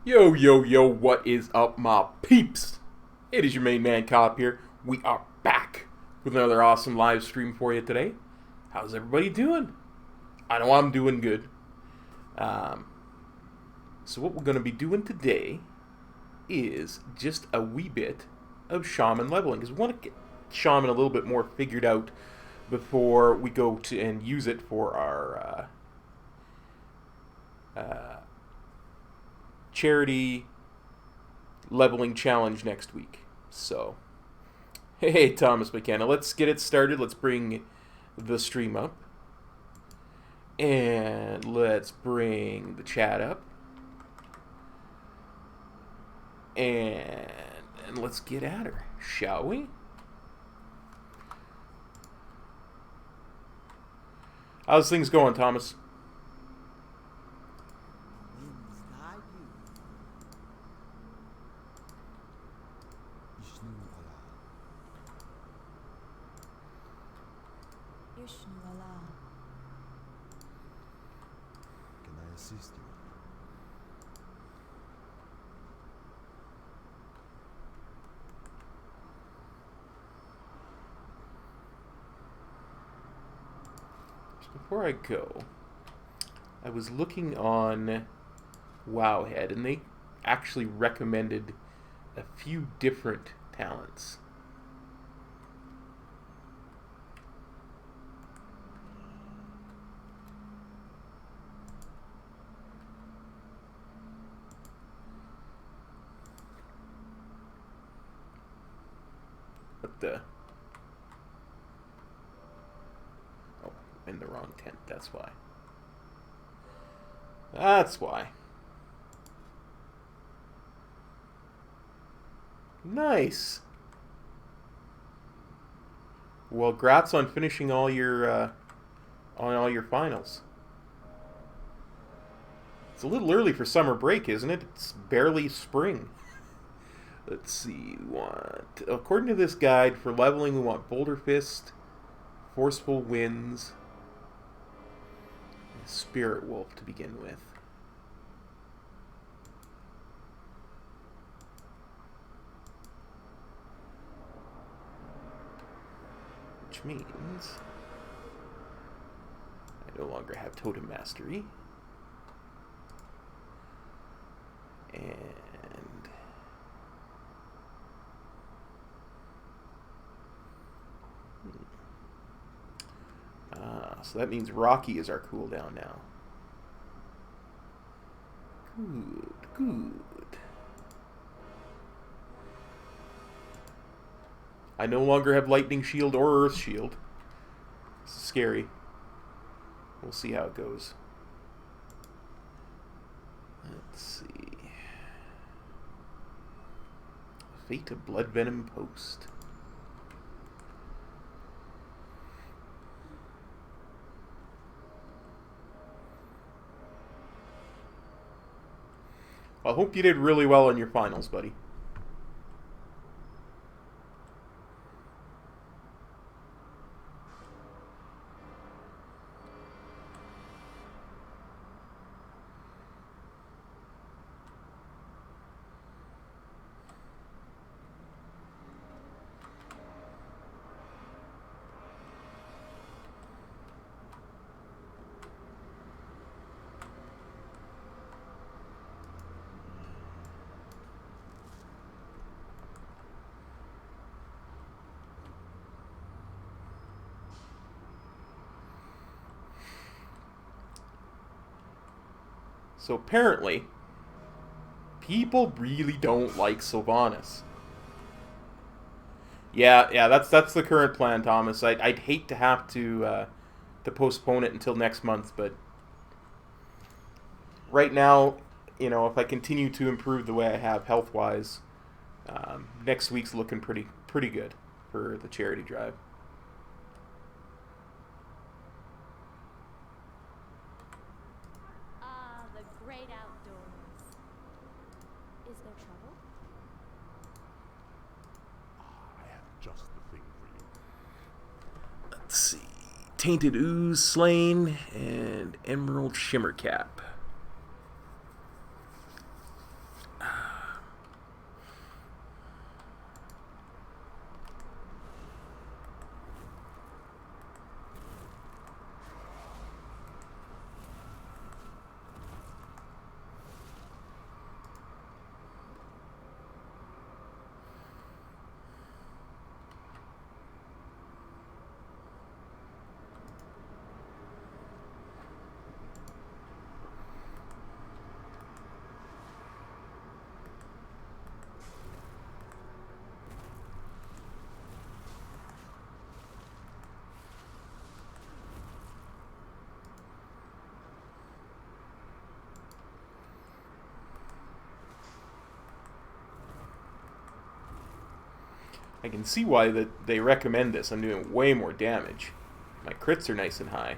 Yo, yo, yo, what is up, my peeps? It is your main man, Cop here. We are back with another awesome live stream for you today. How's everybody doing? I know I'm doing good. So what we're going to be doing today is just a wee bit of shaman leveling, because we want to get shaman a little bit more figured out before we go to and use it for our charity leveling challenge next week. So, hey, Thomas McKenna, let's get it started. Let's bring the stream up. And let's bring the chat up. And let's get at her, shall we? How's things going, Thomas? Before I go, I was looking on Wowhead, and they actually recommended a few different talents. What the... in the wrong tent, that's why. That's why. Nice. Well, grats on finishing all your finals. It's a little early for summer break, isn't it? It's barely spring. Let's see, we want, according to this guide, for leveling we want Boulder Fist, Forceful Winds, Spirit Wolf to begin with. Which means I no longer have Totem Mastery. And so that means Rocky is our cooldown now. Good, good. I no longer have Lightning Shield or Earth Shield. This is scary. We'll see how it goes. Let's see. Fate of Blood Venom Post. I hope you did really well in your finals, buddy. So apparently, people really don't like Sylvanas. Yeah, that's the current plan, Thomas. I'd hate to have to postpone it until next month, but right now, you know, if I continue to improve the way I have health-wise, next week's looking pretty good for the charity drive. Let's see. Tainted Ooze slain and Emerald Shimmer Cap. I can see why they recommend this. I'm doing way more damage. My crits are nice and high.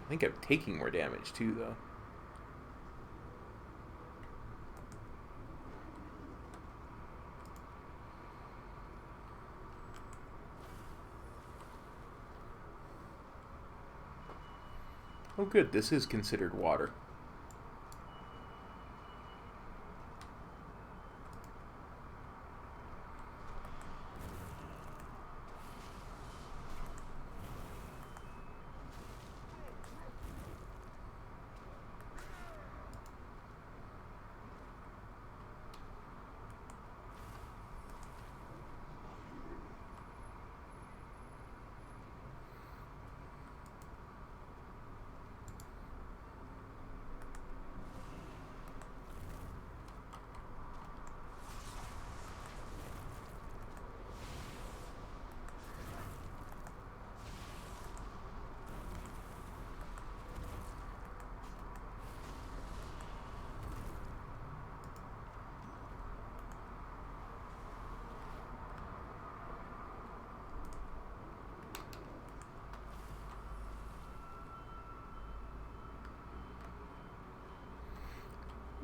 I think I'm taking more damage too, though. Oh good, this is considered water.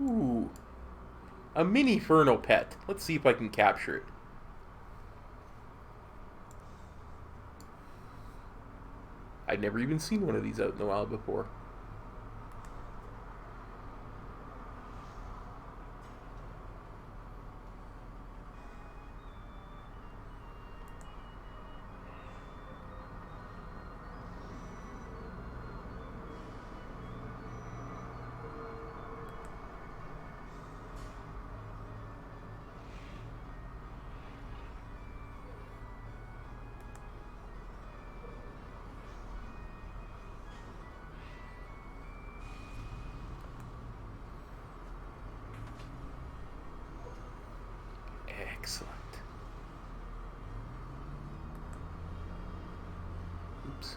Ooh. A mini Fernal Pet. Let's see if I can capture it. I'd never even seen one of these out in the wild before. Excellent. Oops.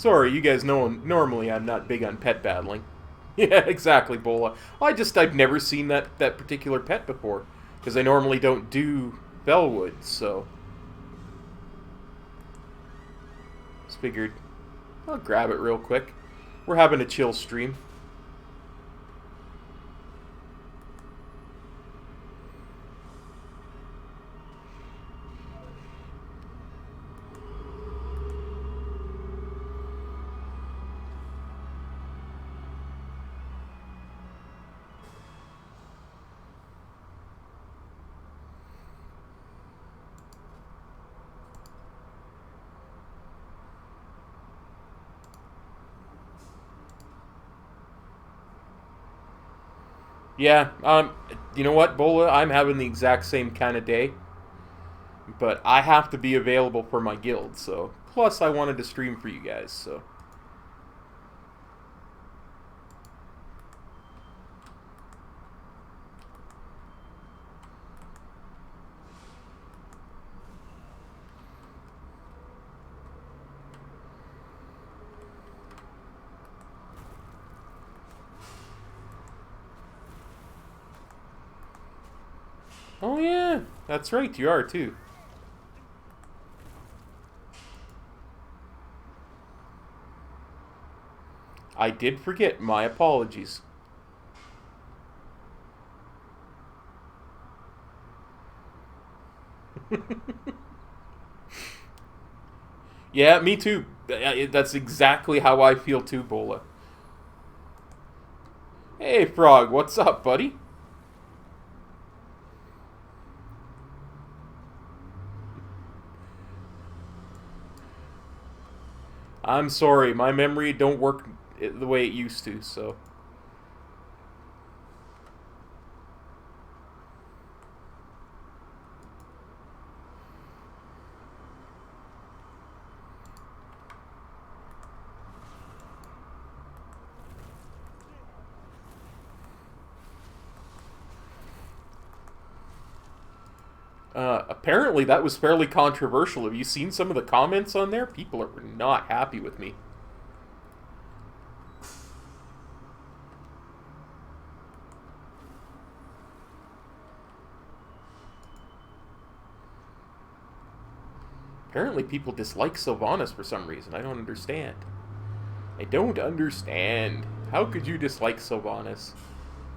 Sorry, you guys know normally I'm not big on pet battling. Yeah, exactly, Bola. I've never seen that particular pet before. Because I normally don't do Bellwood, so... Just figured I'll grab it real quick. We're having a chill stream. Yeah, you know what, Bola? I'm having the exact same kind of day. But I have to be available for my guild, so... Plus, I wanted to stream for you guys, so... Oh yeah, that's right, you are too. I did forget, my apologies. Yeah, me too. That's exactly how I feel too, Bola. Hey, Frog, what's up, buddy? I'm sorry, my memory don't work the way it used to, so... Apparently that was fairly controversial. Have you seen some of the comments on there? People are not happy with me. Apparently people dislike Sylvanas for some reason. I don't understand. I don't understand. How could you dislike Sylvanas?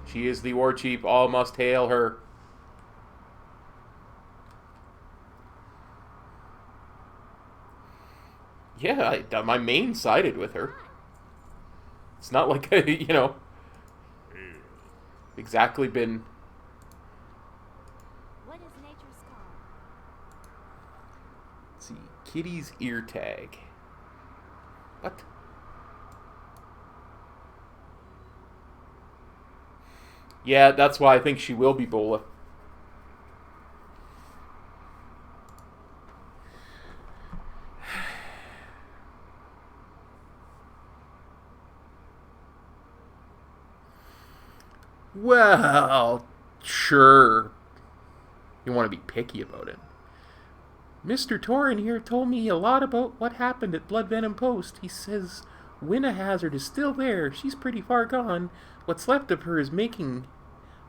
She is the war chief. All must hail her. Yeah, my main sided with her. It's not like, you know, exactly been... What is nature's call? Let's see, Kitty's ear tag. What? Yeah, that's why I think she will be Bola. Well, sure. You want to be picky about it. Mr. Torin here told me a lot about what happened at Blood Venom Post. He says Winna Hazard is still there. She's pretty far gone. What's left of her is making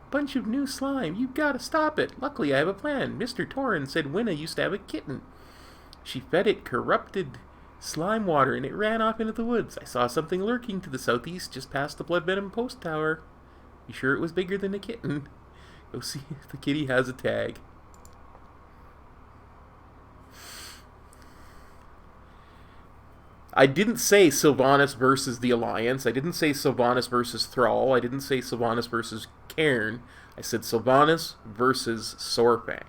a bunch of new slime. You gotta stop it. Luckily, I have a plan. Mr. Torin said Winna used to have a kitten. She fed it corrupted slime water and it ran off into the woods. I saw something lurking to the southeast just past the Blood Venom Post Tower. You sure it was bigger than a kitten? Go see if the kitty has a tag. I didn't say Sylvanas versus the Alliance. I didn't say Sylvanas versus Thrall. I didn't say Sylvanas versus Cairn. I said Sylvanas versus Sorfang.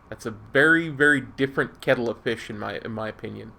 That's a very, very different kettle of fish in my opinion.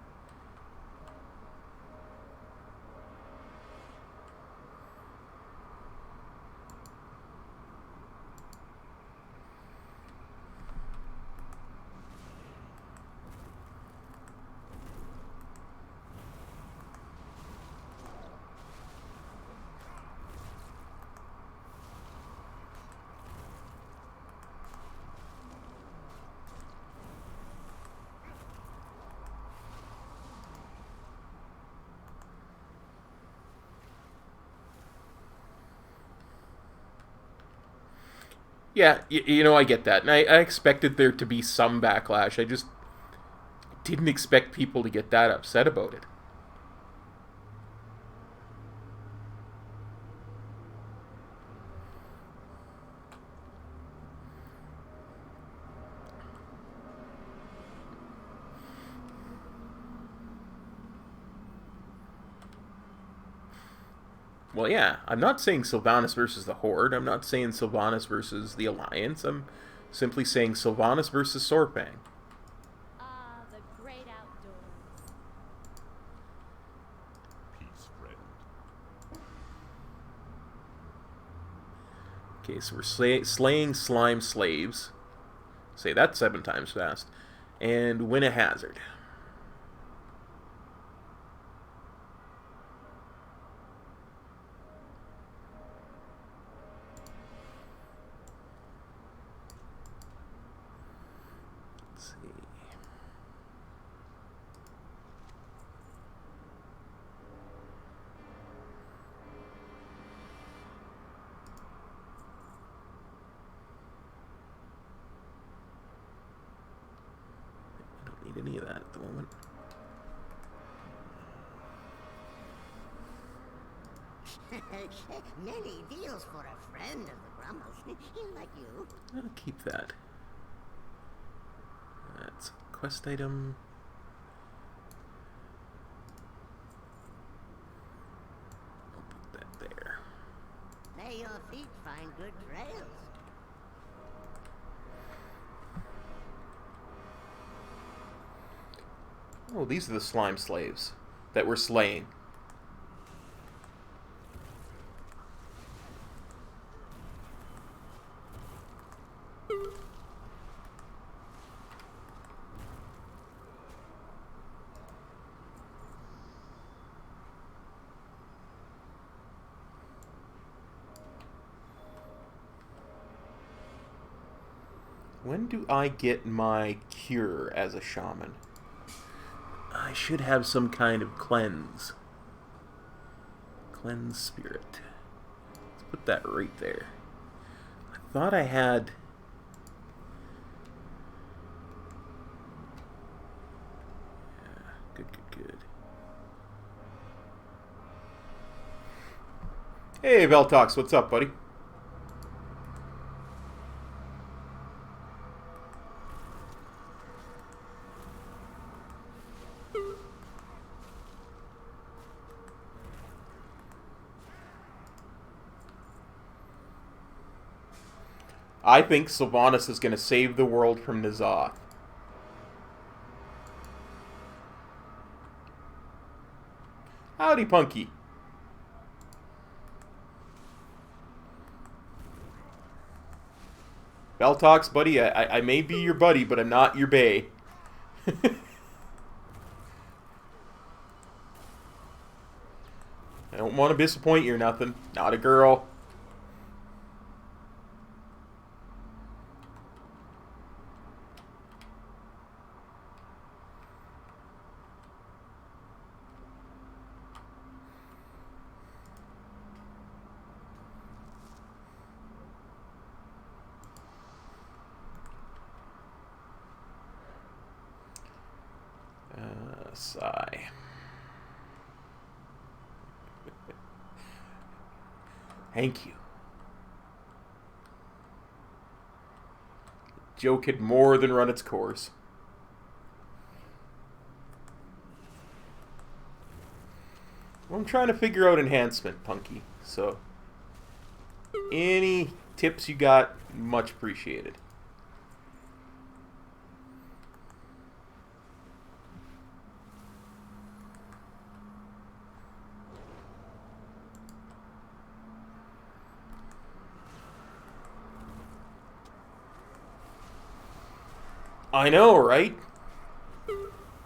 Yeah, you know, I get that. And I expected there to be some backlash. I just didn't expect people to get that upset about it. Well, yeah, I'm not saying Sylvanas versus the Horde. I'm not saying Sylvanas versus the Alliance. I'm simply saying Sylvanas versus Sorpang. Ah, the great outdoors. Peace, friend. Okay, so we're slaying slime slaves. Say that 7 times fast. And win a hazard. Let's see. I don't need any of that at the moment. Many deals for a friend of the Grumbles, like you. I'll keep that. That's a quest item. I'll put that there. May your feet find good trails. Oh, these are the slime slaves that we're slaying. When do I get my cure as a shaman? I should have some kind of cleanse. Cleanse spirit. Let's put that right there. I thought I had... Yeah, good. Hey, Veltox, what's up, buddy? I think Sylvanas is going to save the world from N'Zoth. Howdy, Punky. Veltox, buddy, I may be your buddy, but I'm not your bae. I don't want to disappoint you or nothing. Not a girl. Sigh. Thank you. Joke had more than run its course. Well, I'm trying to figure out enhancement, Punky. So, any tips you got, much appreciated. I know, right?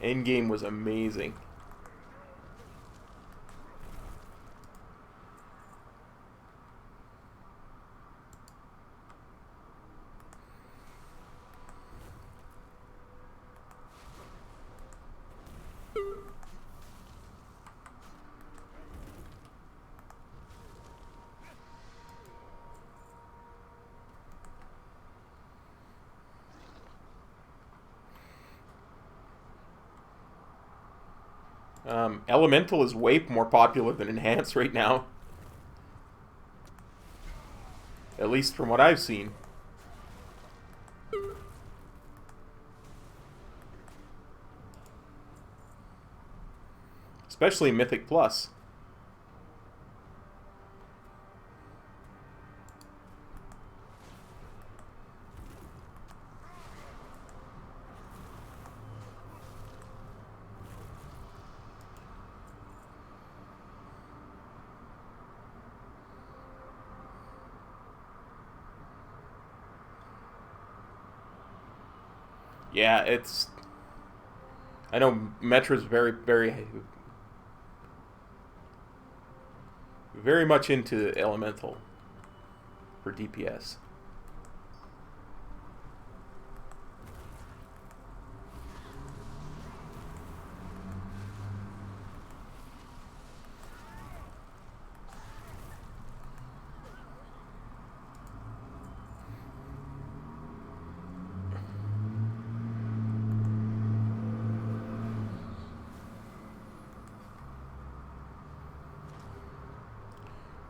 Endgame was amazing. Elemental is way more popular than Enhance right now. At least from what I've seen. Especially Mythic Plus. Yeah, it's... I know Metra's very much into Elemental for DPS.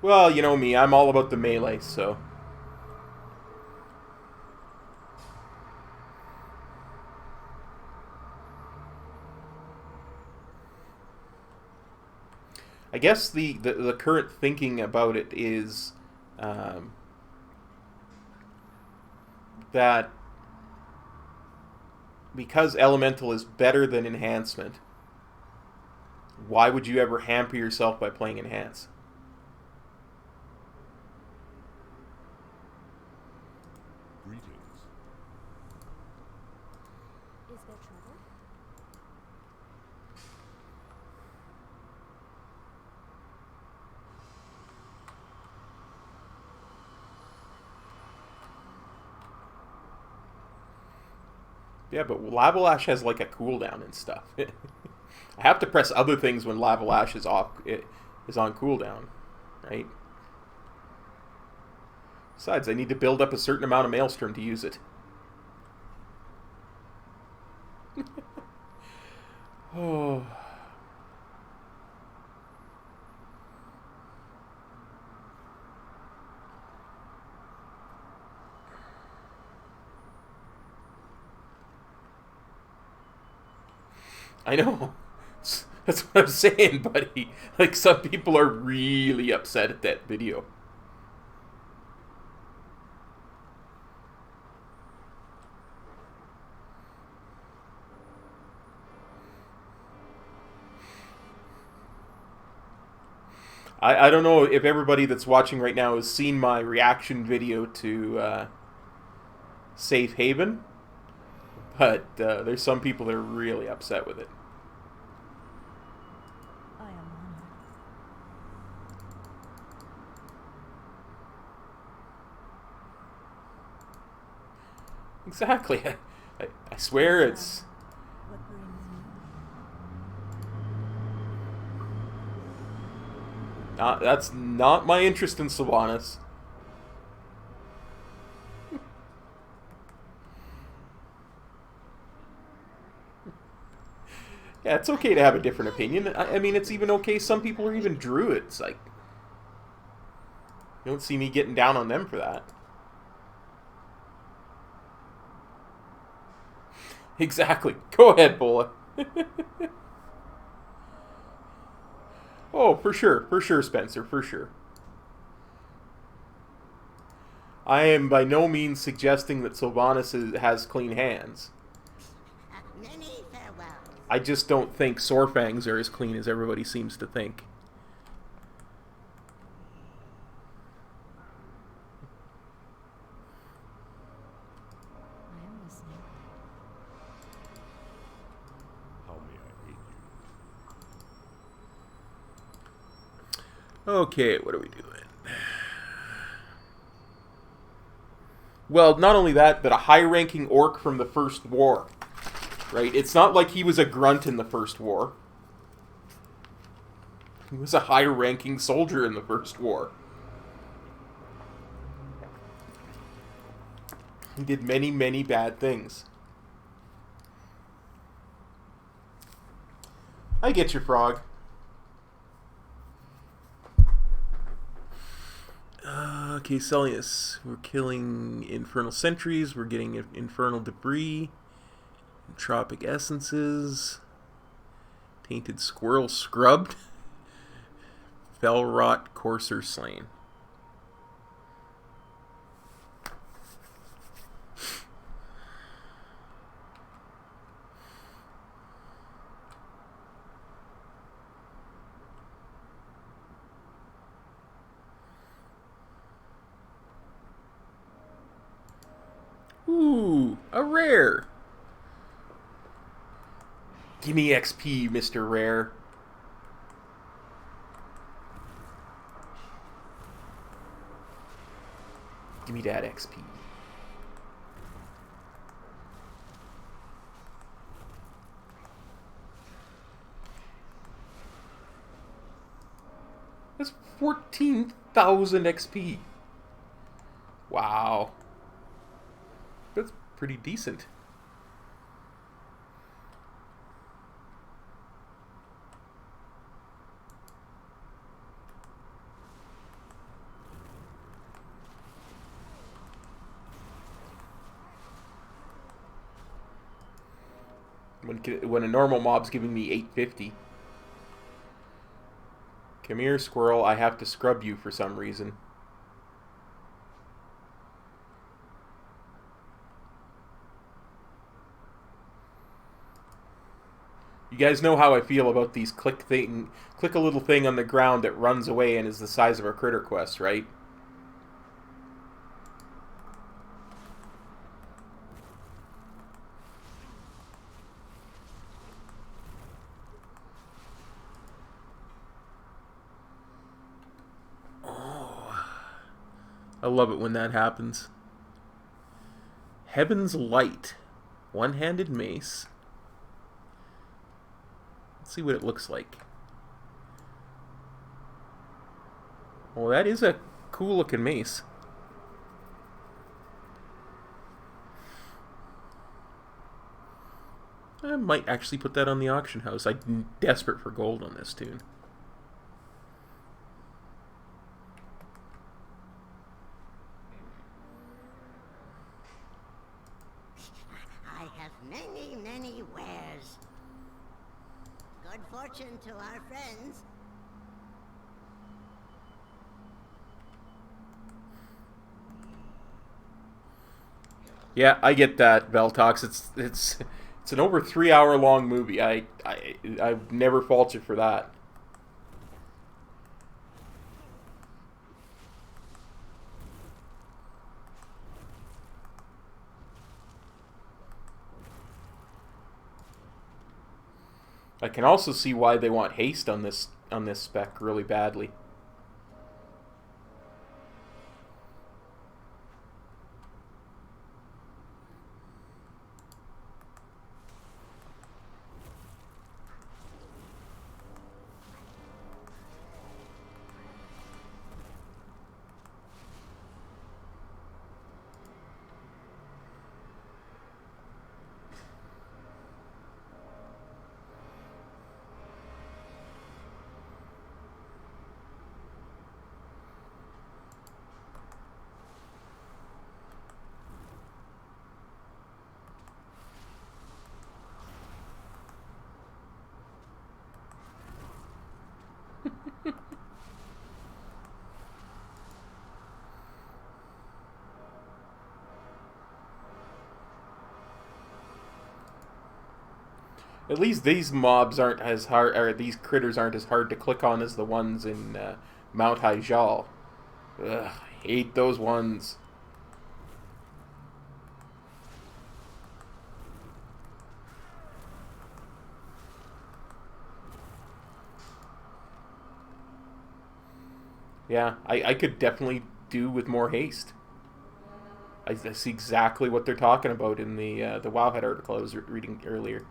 Well, you know me, I'm all about the melee, so... I guess the current thinking about it is that because Elemental is better than Enhancement, why would you ever hamper yourself by playing Enhance? Is there trouble? Yeah, but Lavalash has like a cooldown and stuff. I have to press other things when Lavalash is off. It is on cooldown, right? Besides, I need to build up a certain amount of Maelstrom to use it. Oh. I know. That's what I'm saying, buddy. Like, some people are really upset at that video. I don't know if everybody that's watching right now has seen my reaction video to Safe Haven, but there's some people that are really upset with it. I am honored. Exactly. I swear it's... What brings you? That's not my interest in Sylvanas. Yeah, it's okay to have a different opinion. I mean, it's even okay. Some people are even druids. Like, you don't see me getting down on them for that. Exactly. Go ahead, Bola. Oh, for sure, Spencer, for sure. I am by no means suggesting that Sylvanas has clean hands. Many farewells. I just don't think Sorfangs are as clean as everybody seems to think. I am listening. How may I aid you? Okay, what are we doing? Well, not only that, but a high-ranking orc from the First War. Right? It's not like he was a grunt in the First War. He was a high-ranking soldier in the First War. He did many, many bad things. I get your frog. Okay, Celius. We're killing infernal sentries. We're getting infernal debris. Entropic essences. Tainted squirrel scrubbed. Fell rot courser slain. Ooh, a rare. Give me XP, Mr. Rare. Give me that XP. That's 14,000 XP. Wow. That's pretty decent. When a normal mob's giving me 850. Come here, squirrel. I have to scrub you for some reason. You guys know how I feel about these click a little thing on the ground that runs away and is the size of a critter quest, right? I love it when that happens. Heaven's Light. One-handed mace. Let's see what it looks like. Well, that is a cool-looking mace. I might actually put that on the auction house. I'm desperate for gold on this tune. I have many, many wares. Good fortune to our friends. Yeah, I get that, Veltox. It's an over 3 hour long movie. I've never faulted for that. I can also see why they want haste on this spec really badly. At least these mobs aren't as hard, or these critters aren't as hard to click on as the ones in Mount Hyjal. Ugh, I hate those ones. Yeah, I could definitely do with more haste. I see exactly what they're talking about in the Wowhead article I was reading earlier.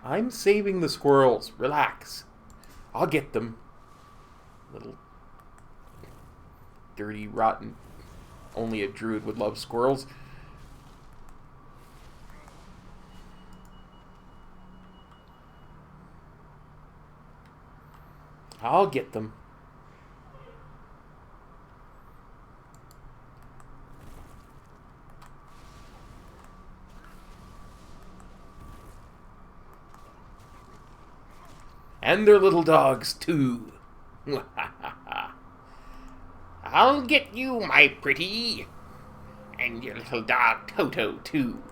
I'm saving the squirrels. Relax. I'll get them. Little dirty, rotten. Only a druid would love squirrels. I'll get them. And their little dogs, too. I'll get you, my pretty. And your little dog, Toto, too.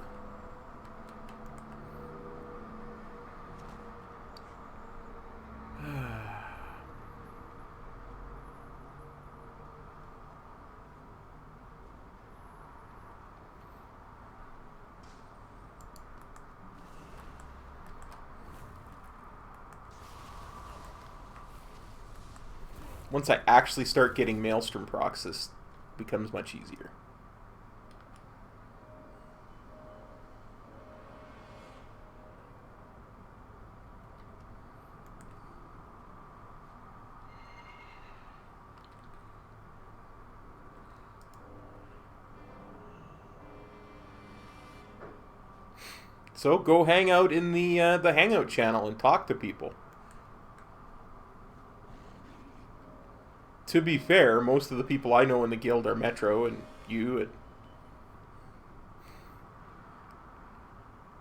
Once I actually start getting Maelstrom procs, this becomes much easier. So go hang out in the Hangout channel and talk to people. To be fair, most of the people I know in the guild are Metro and you.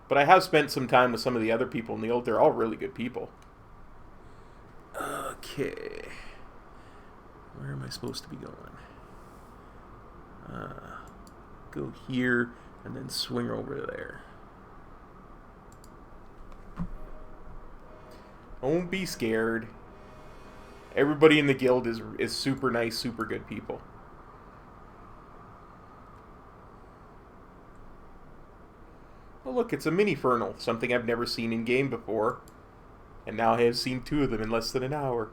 But I have spent some time with some of the other people in the guild. They're all really good people. Okay. Where am I supposed to be going? Go here and then swing over there. Don't be scared. Everybody in the guild is super nice, super good people. Oh look, it's a mini Fernal, something I've never seen in game before. And now I have seen 2 of them in less than an hour.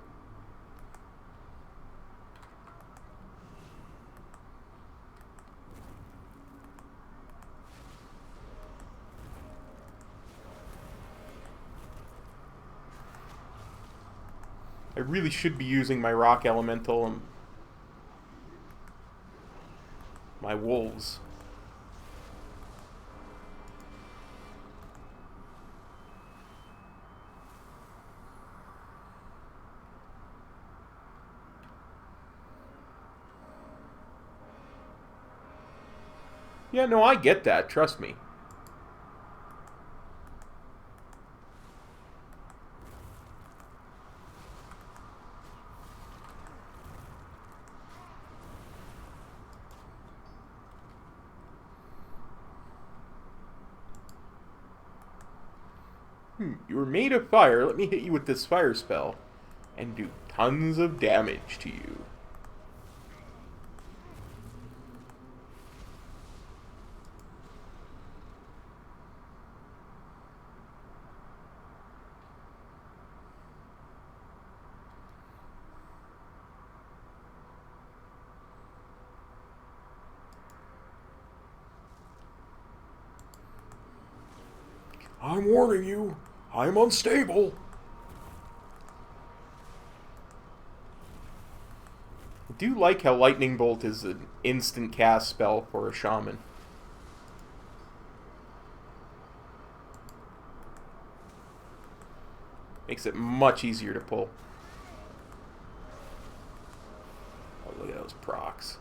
I really should be using my rock elemental and my wolves. Yeah, no, I get that. Trust me. You were made of fire. Let me hit you with this fire spell and do tons of damage to you. I'm warning you, I'm unstable. I do like how Lightning Bolt is an instant cast spell for a shaman. Makes it much easier to pull. Oh, look at those procs.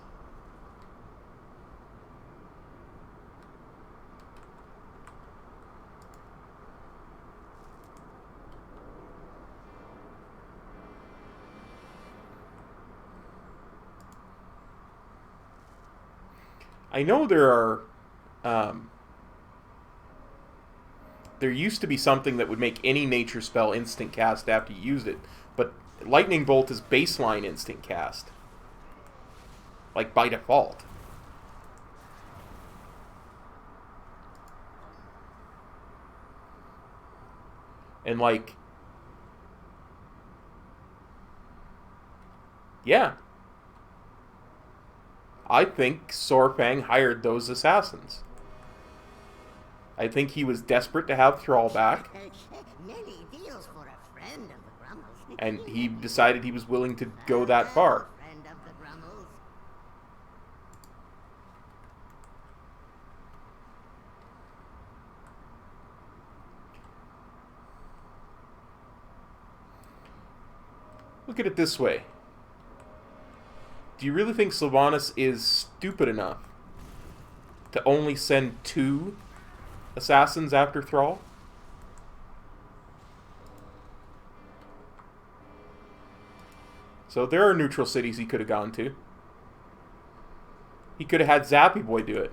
I know there are, there used to be something that would make any nature spell instant cast after you used it, but Lightning Bolt is baseline instant cast. Like, by default. And, like, yeah. I think Sorfang hired those assassins. I think he was desperate to have Thrall back, Many deals for a friend of the Grummles. and he decided he was willing to go that far. Friend of the Grummles. Look at it this way. Do you really think Sylvanas is stupid enough to only send 2 assassins after Thrall? So there are neutral cities he could have gone to. He could have had Zappy Boy do it.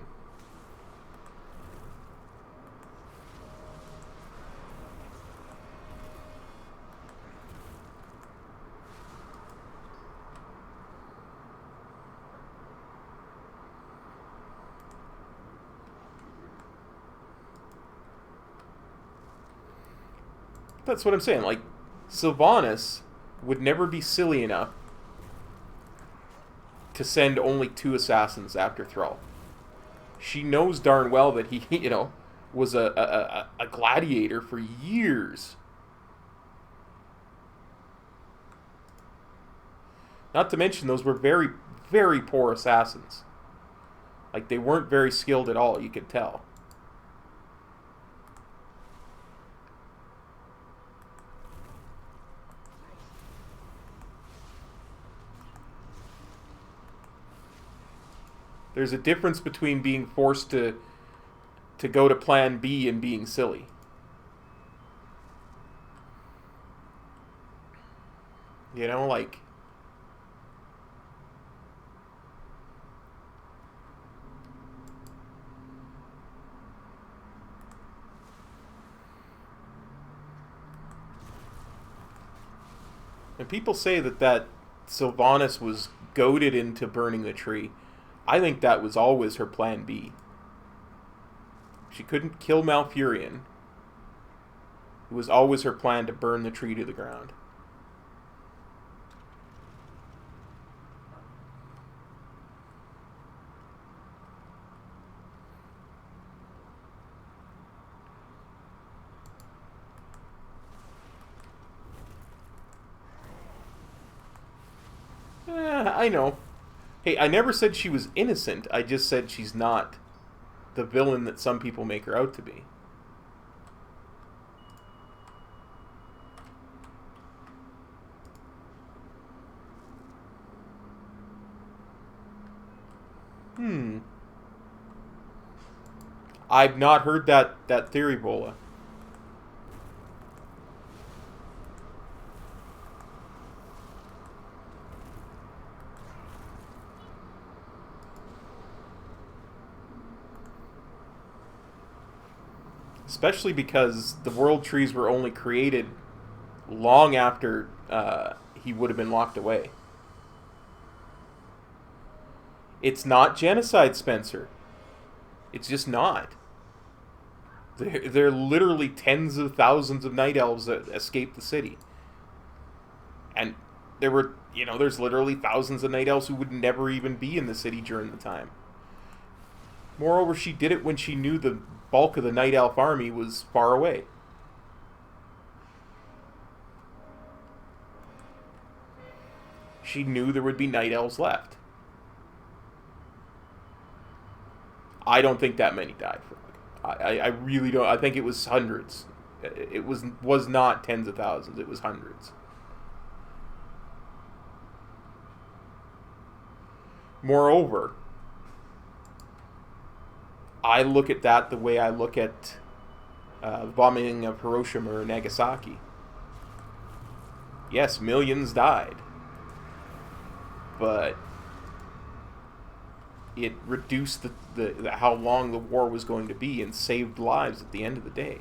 That's what I'm saying. Like, Sylvanas would never be silly enough to send only 2 assassins after Thrall. She knows darn well that he, you know, was a gladiator for years. Not to mention, those were very, very poor assassins. Like, they weren't very skilled at all, you could tell. There's a difference between being forced to go to plan B and being silly. You know, like... And people say that Sylvanas was goaded into burning the tree. I think that was always her plan B. She couldn't kill Malfurion. It was always her plan to burn the tree to the ground. I know. Hey, I never said she was innocent. I just said she's not the villain that some people make her out to be. I've not heard that theory, Bola. Especially because the world trees were only created long after he would have been locked away. It's not genocide, Spencer. It's just not. There are literally tens of thousands of night elves that escaped the city. And there were, you know, there's literally thousands of night elves who would never even be in the city during the time. Moreover, she did it when she knew the bulk of the night elf army was far away. She knew there would be night elves left. I don't think that many died. I really don't. I think it was hundreds. It was not tens of thousands. It was hundreds. Moreover, I look at that the way I look at the bombing of Hiroshima or Nagasaki. Yes, millions died. But it reduced the how long the war was going to be and saved lives at the end of the day.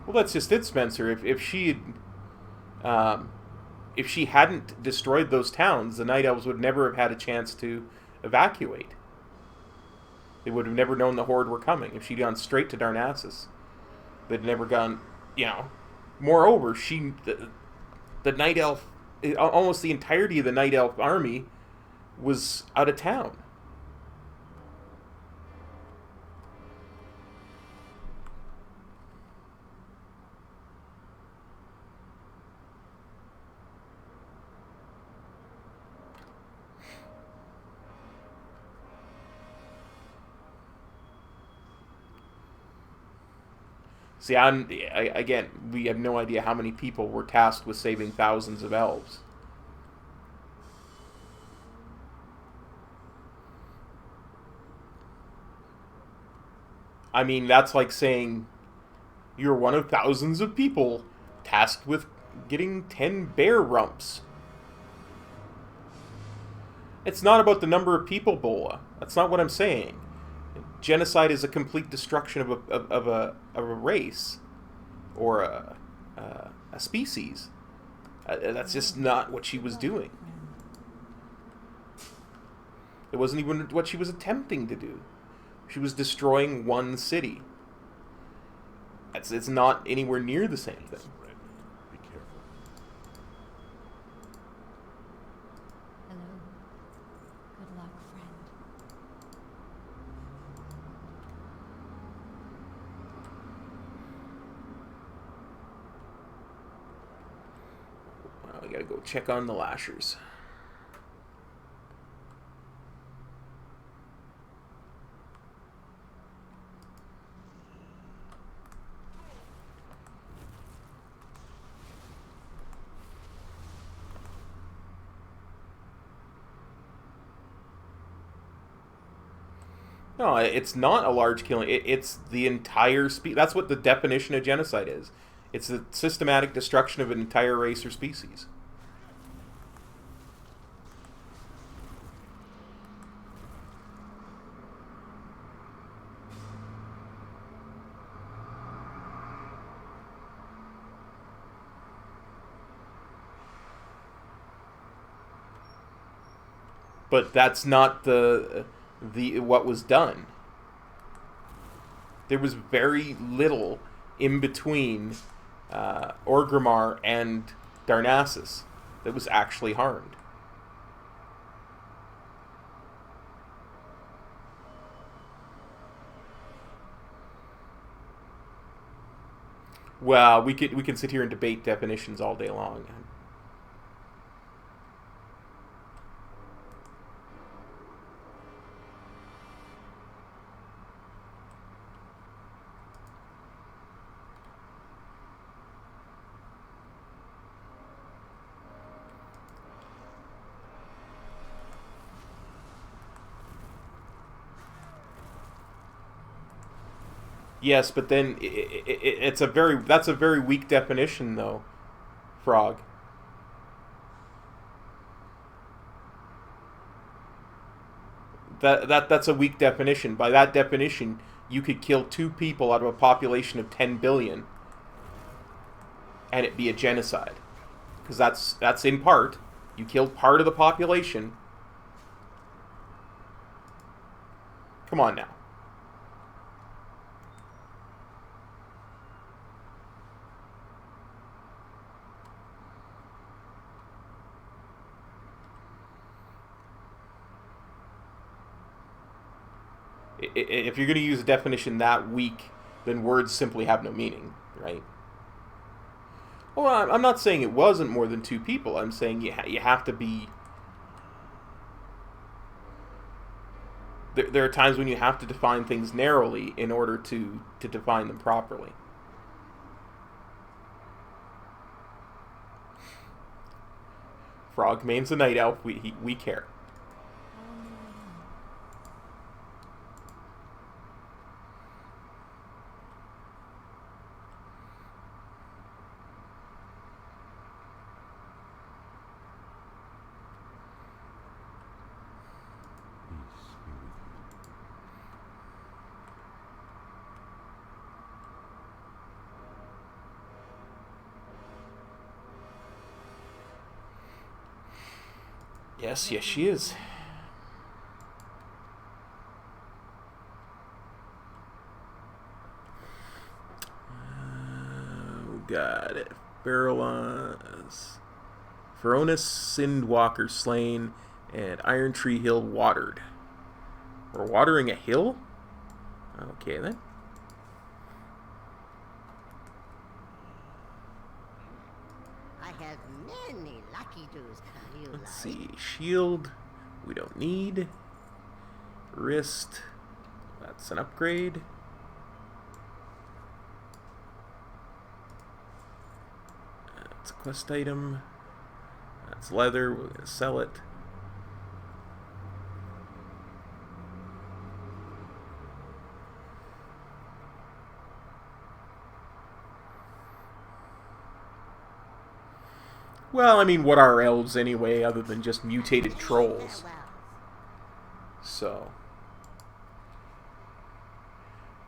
Well, that's just it, Spencer. If she hadn't destroyed those towns, the Night Elves would never have had a chance to evacuate. They would have never known the Horde were coming. If she'd gone straight to Darnassus, they'd never gone, you know. Moreover, the Night Elf, almost the entirety of the Night Elf army was out of town. See, again, we have no idea how many people were tasked with saving thousands of elves. I mean, that's like saying you're one of thousands of people tasked with getting 10 bear rumps. It's not about the number of people, Bola. That's not what I'm saying. Genocide is a complete destruction of a race or a species. That's just not what she was doing. It wasn't even what she was attempting to do. She was destroying one city. It's not anywhere near the same thing. Friend, be careful. Hello. Good luck, friend. Well, we gotta go check on the lashers. No, it's not a large killing. It's the entire species. That's what the definition of genocide is. It's the systematic destruction of an entire race or species. But that's not the what was done. There was very little in between Orgrimmar and Darnassus that was actually harmed. Well, we can sit here and debate definitions all day long. Yes, but then that's a very weak definition, though, Frog. That's a weak definition. By that definition, you could kill 2 people out of a population of 10 billion, and it be a genocide, because that's in part you killed part of the population. Come on now. If you're going to use a definition that weak, then words simply have no meaning, right? Well, I'm not saying it wasn't more than 2 people. I'm saying you have to be... There are times when you have to define things narrowly in order to define them properly. Frogmane's a night elf. We care. Yes, she is. Oh, got it. Feronis Sindwalker slain and Iron Tree Hill watered. We're watering a hill? Okay, then. I have many lucky do's come you Let's like. see. Shield, we don't need. Wrist, that's an upgrade. That's a quest item. That's leather. We're going to sell it. Well, I mean, what are elves anyway, other than just mutated trolls? So.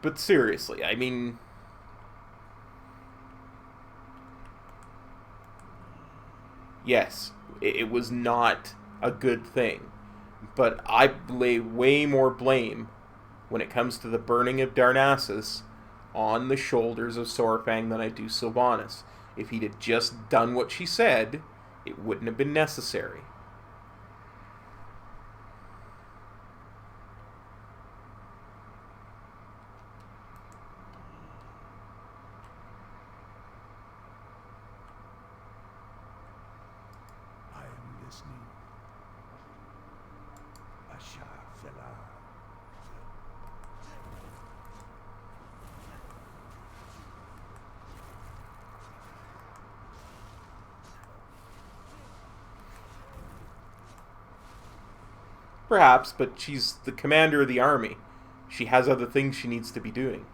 But seriously, I mean... Yes, it was not a good thing. But I lay way more blame, when it comes to the burning of Darnassus, on the shoulders of Sorfang than I do Sylvanas. If he'd have just done what she said, it wouldn't have been necessary. I am listening. Asha Zela. Perhaps, but she's the commander of the army. She has other things she needs to be doing.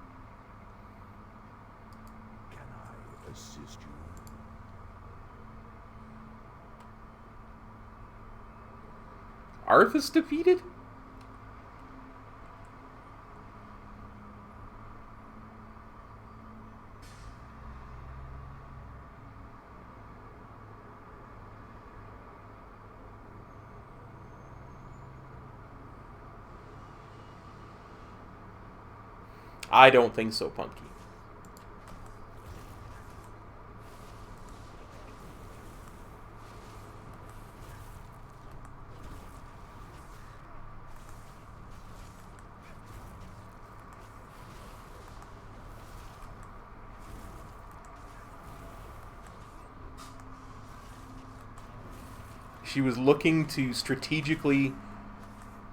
Can I assist you? Arthas defeated? I don't think so, Punky. She was looking to strategically,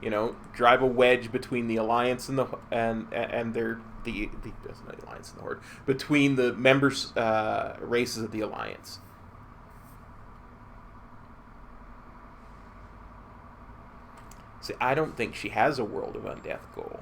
you know, drive a wedge between the Alliance and the that's not the Alliance and the Horde, between the members races of the Alliance. See, I don't think she has a World of Undeath goal.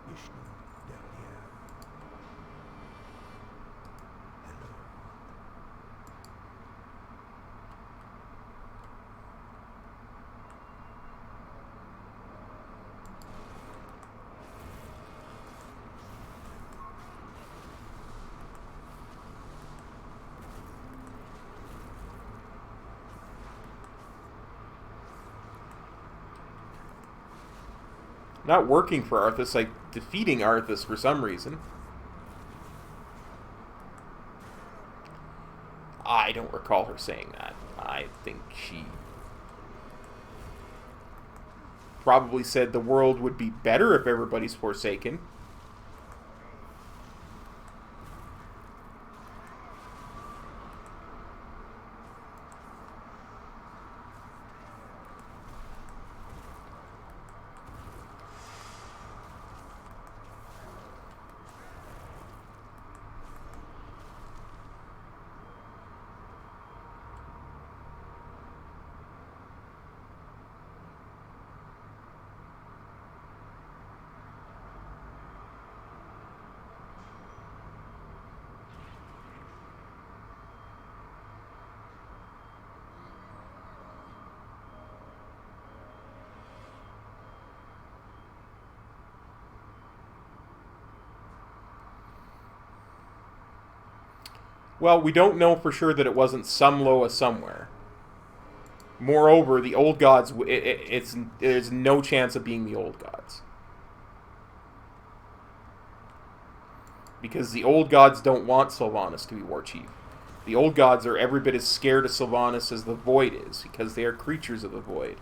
Vishnu Delia. Hello. Not working for Arthas, like defeating Arthas for some reason. I don't recall her saying that. I think she probably said the world would be better if everybody's forsaken. Well, we don't know for sure that it wasn't some Loa somewhere. Moreover, the old gods, there's no chance of being the old gods. Because the old gods don't want Sylvanas to be war chief. The old gods are every bit as scared of Sylvanas as the void is, because they are creatures of the void.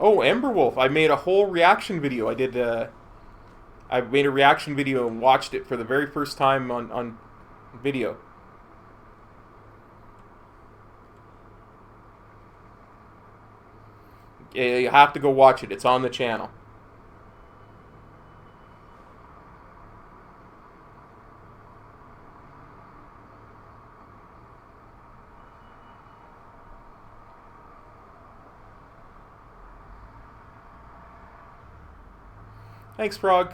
Oh, Emberwolf. I made a whole reaction video. I made a reaction video and watched it for the very first time on video. Yeah, you have to go watch it. It's on the channel. Thanks, Frog.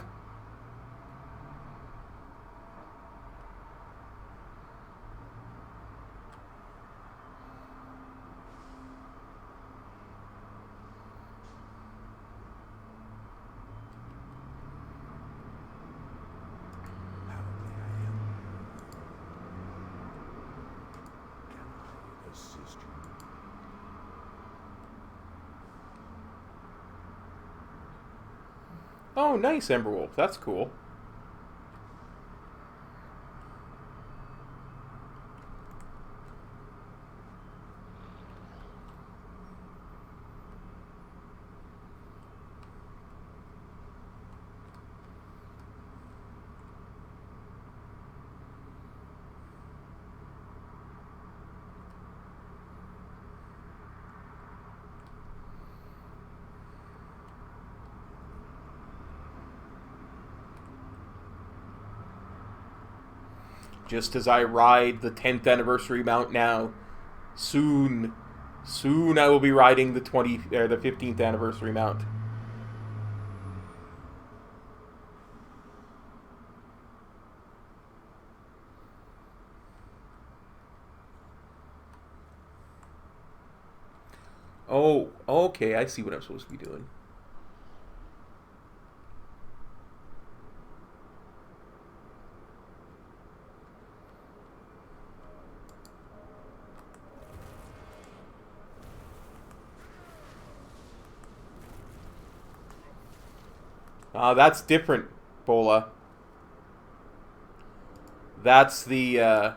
How may I help? Can I assist you? Oh, nice, Emberwolf. That's cool. Just as I ride the 10th anniversary mount now, soon I will be riding the 15th anniversary mount. Oh, okay, I see what I'm supposed to be doing. That's different, Bola. That's the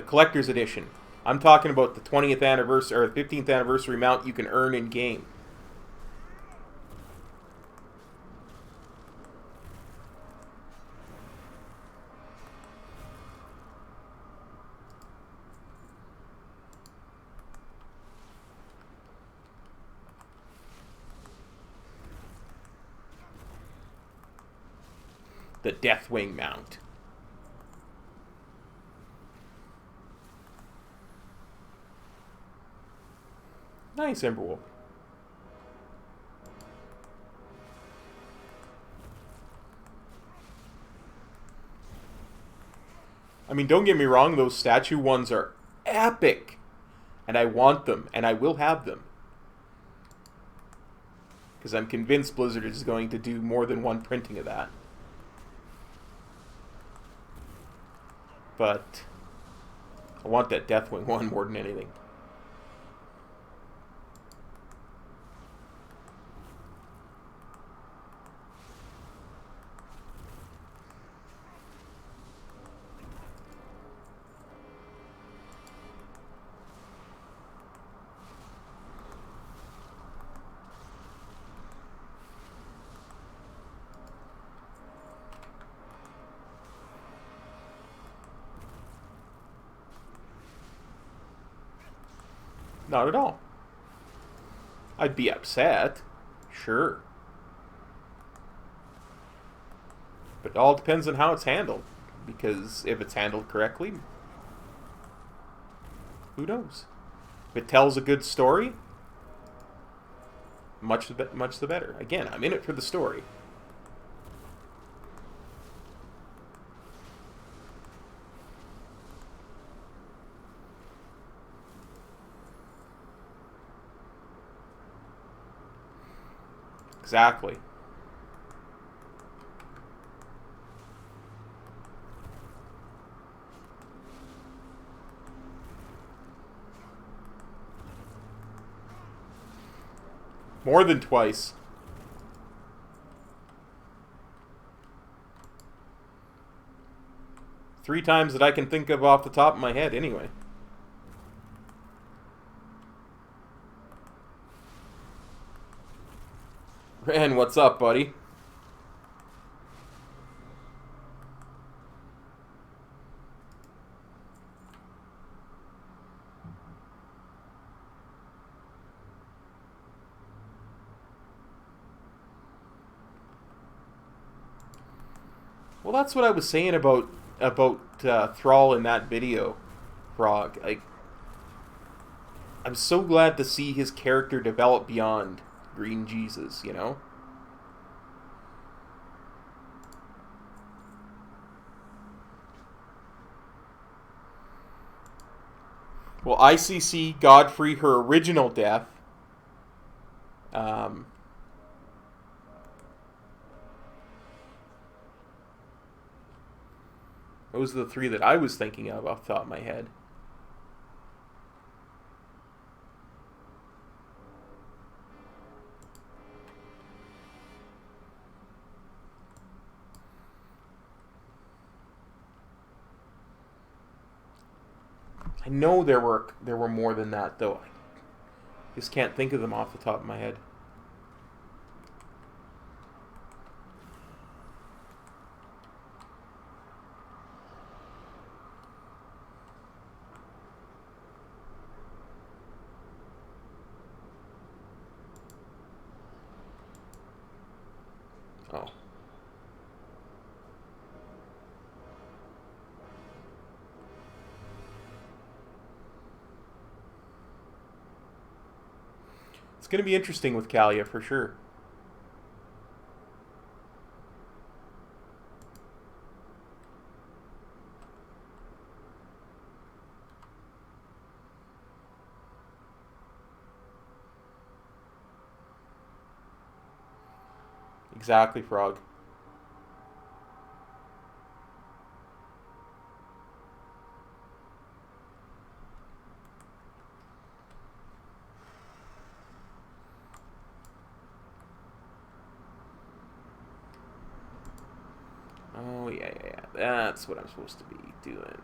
collector's edition. I'm talking about the 20th anniversary or 15th anniversary mount you can earn in game. The Deathwing mount. Nice, Emberwolf. I mean, don't get me wrong, those statue ones are epic. And I want them, and I will have them. Because I'm convinced Blizzard is going to do more than one printing of that. But I want that Deathwing one more than anything. Not at all. I'd be upset, sure. But it all depends on how it's handled. Because if it's handled correctly, who knows? If it tells a good story, much the better. Again, I'm in it for the story. Exactly. More than twice. Three times that I can think of off the top of my head, anyway. Ren, what's up, buddy? Well, that's what I was saying about Thrall in that video, Frog. I'm so glad to see his character develop beyond Green Jesus, you know? Well, ICC Godfrey, her original death. Those are the three that I was thinking of off the top of my head. I know there were more than that, though. I just can't think of them off the top of my head. Oh. It's going to be interesting with Kalia for sure. Exactly, Frog. Oh, yeah. That's what I'm supposed to be doing.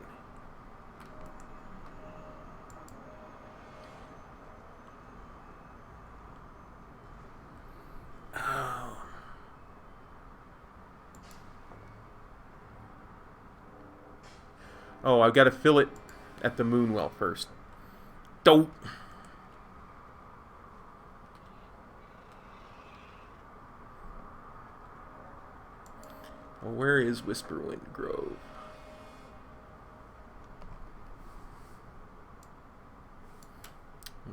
Oh, I've got to fill it at the Moonwell first. Dope. Well, where is Whisperwind Grove?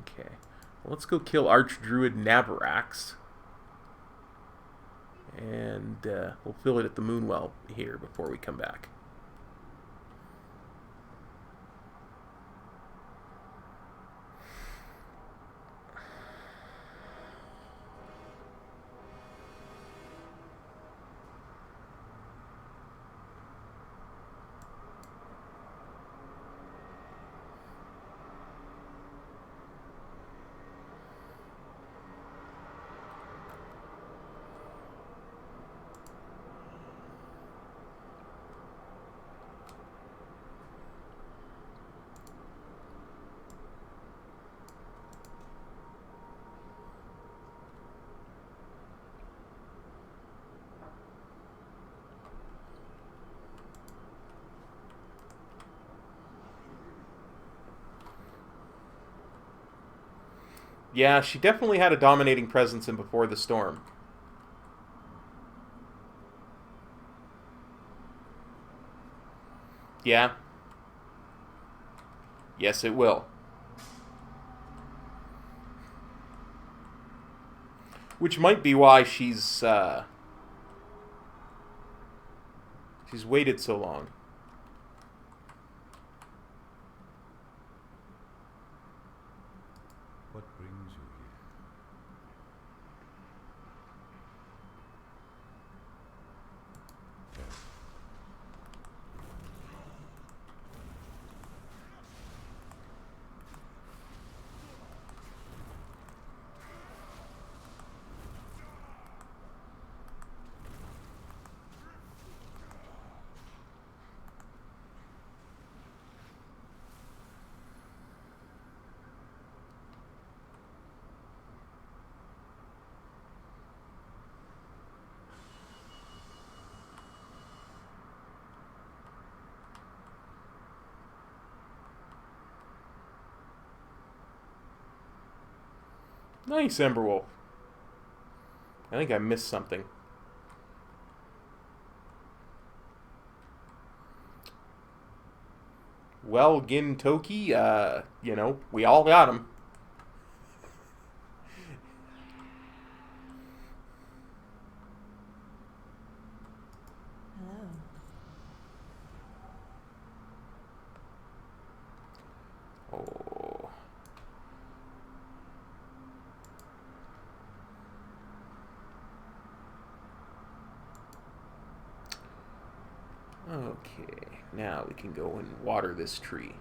Okay. Well, let's go kill Archdruid Navarax. And we'll fill it at the Moonwell here before we come back. Yeah, she definitely had a dominating presence in Before the Storm. Yeah. Yes, it will. Which might be why she's waited so long. What brings you here? Nice, Emberwolf. I think I missed something. Well, Gintoki, you know, we all got him. Hello. Oh. Okay, now we can go and water this tree.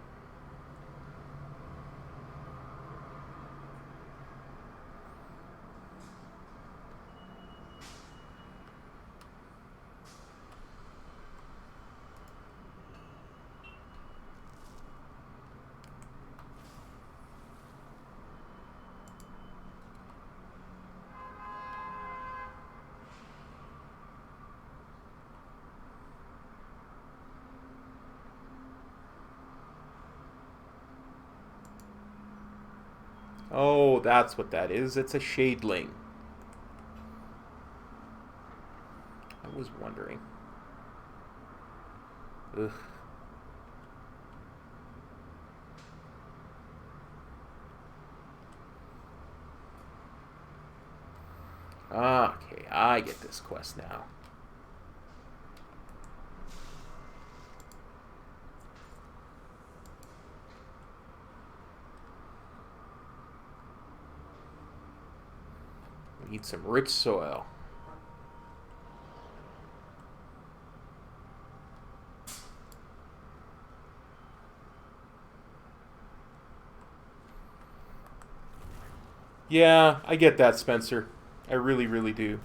Oh, that's what that is. It's a shadeling. I was wondering. Ugh. Okay, I get this quest now. We need some rich soil. Yeah, I get that, Spencer. I really, really do.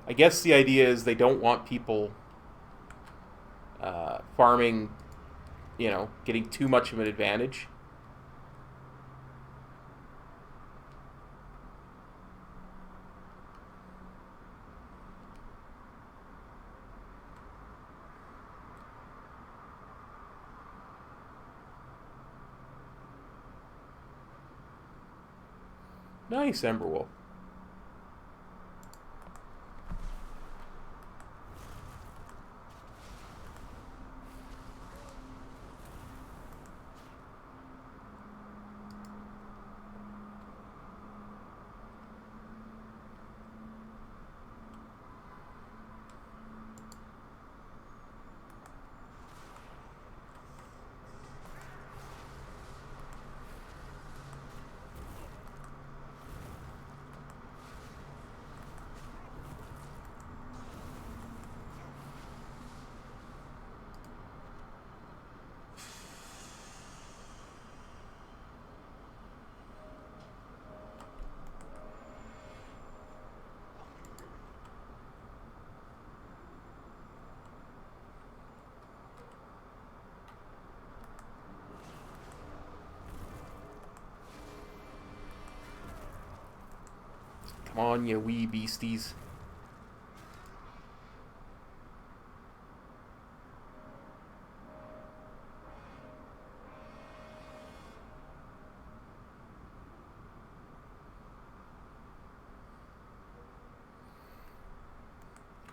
I guess the idea is they don't want people farming, you know, getting too much of an advantage. Nice, Emberwolf. Come on, you wee beasties.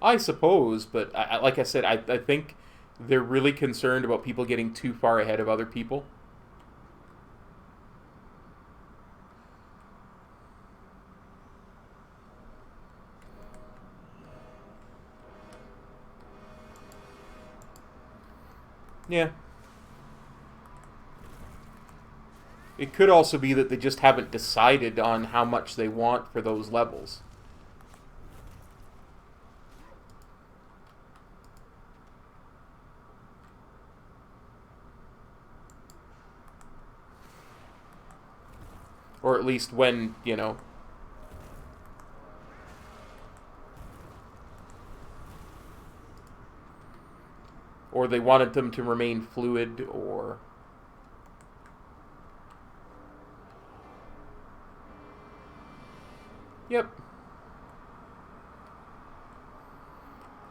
I suppose, but like I said, I think they're really concerned about people getting too far ahead of other people. Yeah. It could also be that they just haven't decided on how much they want for those levels. Or at least when, you know. Or they wanted them to remain fluid, or... Yep.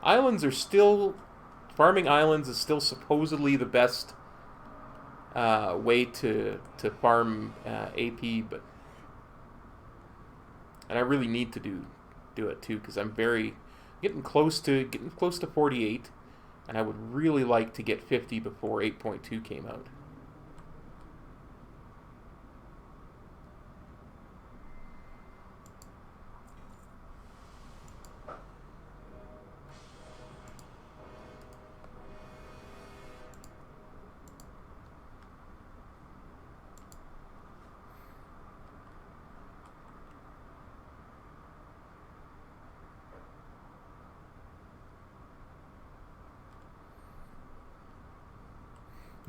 Islands are still... Farming islands is still supposedly the best way to farm AP, but... And I really need to do it too, because I'm getting close to 48, and I would really like to get 50 before 8.2 came out.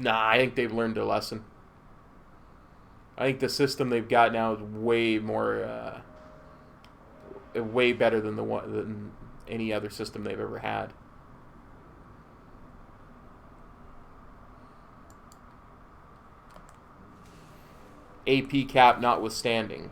Nah, I think they've learned their lesson. I think the system they've got now is way more, way better than any other system they've ever had. AP cap notwithstanding.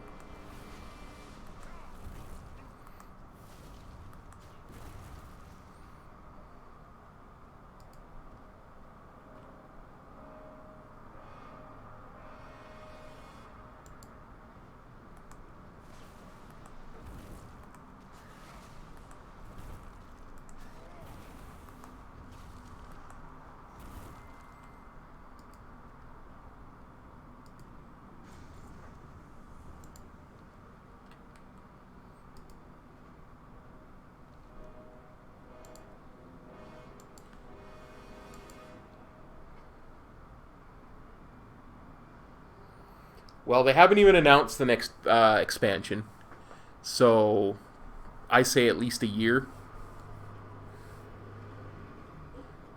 Well, they haven't even announced the next expansion, so I say at least a year.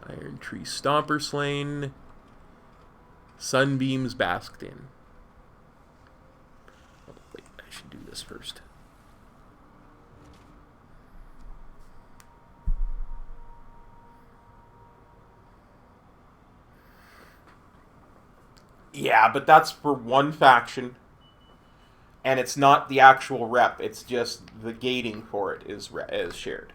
Iron Tree Stomper slain. Sunbeams basked in. Oh, wait, I should do this first. Yeah, but that's for one faction, and it's not the actual rep. It's just the gating for it is shared.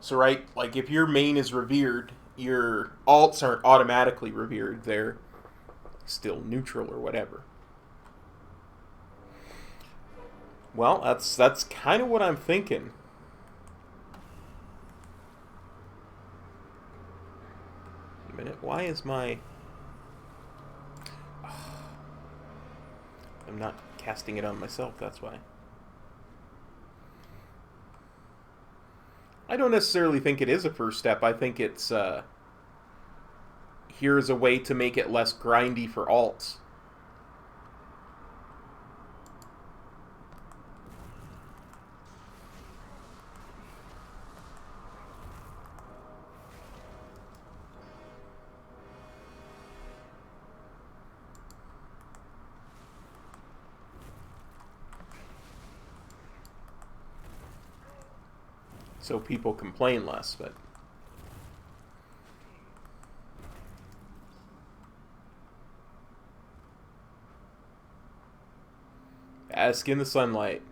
So, right, like if your main is revered, your alts aren't automatically revered. They're still neutral or whatever. Well, that's kind of what I'm thinking. A minute, why is my... I'm not casting it on myself, that's why. I don't necessarily think it is a first step. I think it's, here's a way to make it less grindy for alts. So people complain less, but... Bask in the sunlight.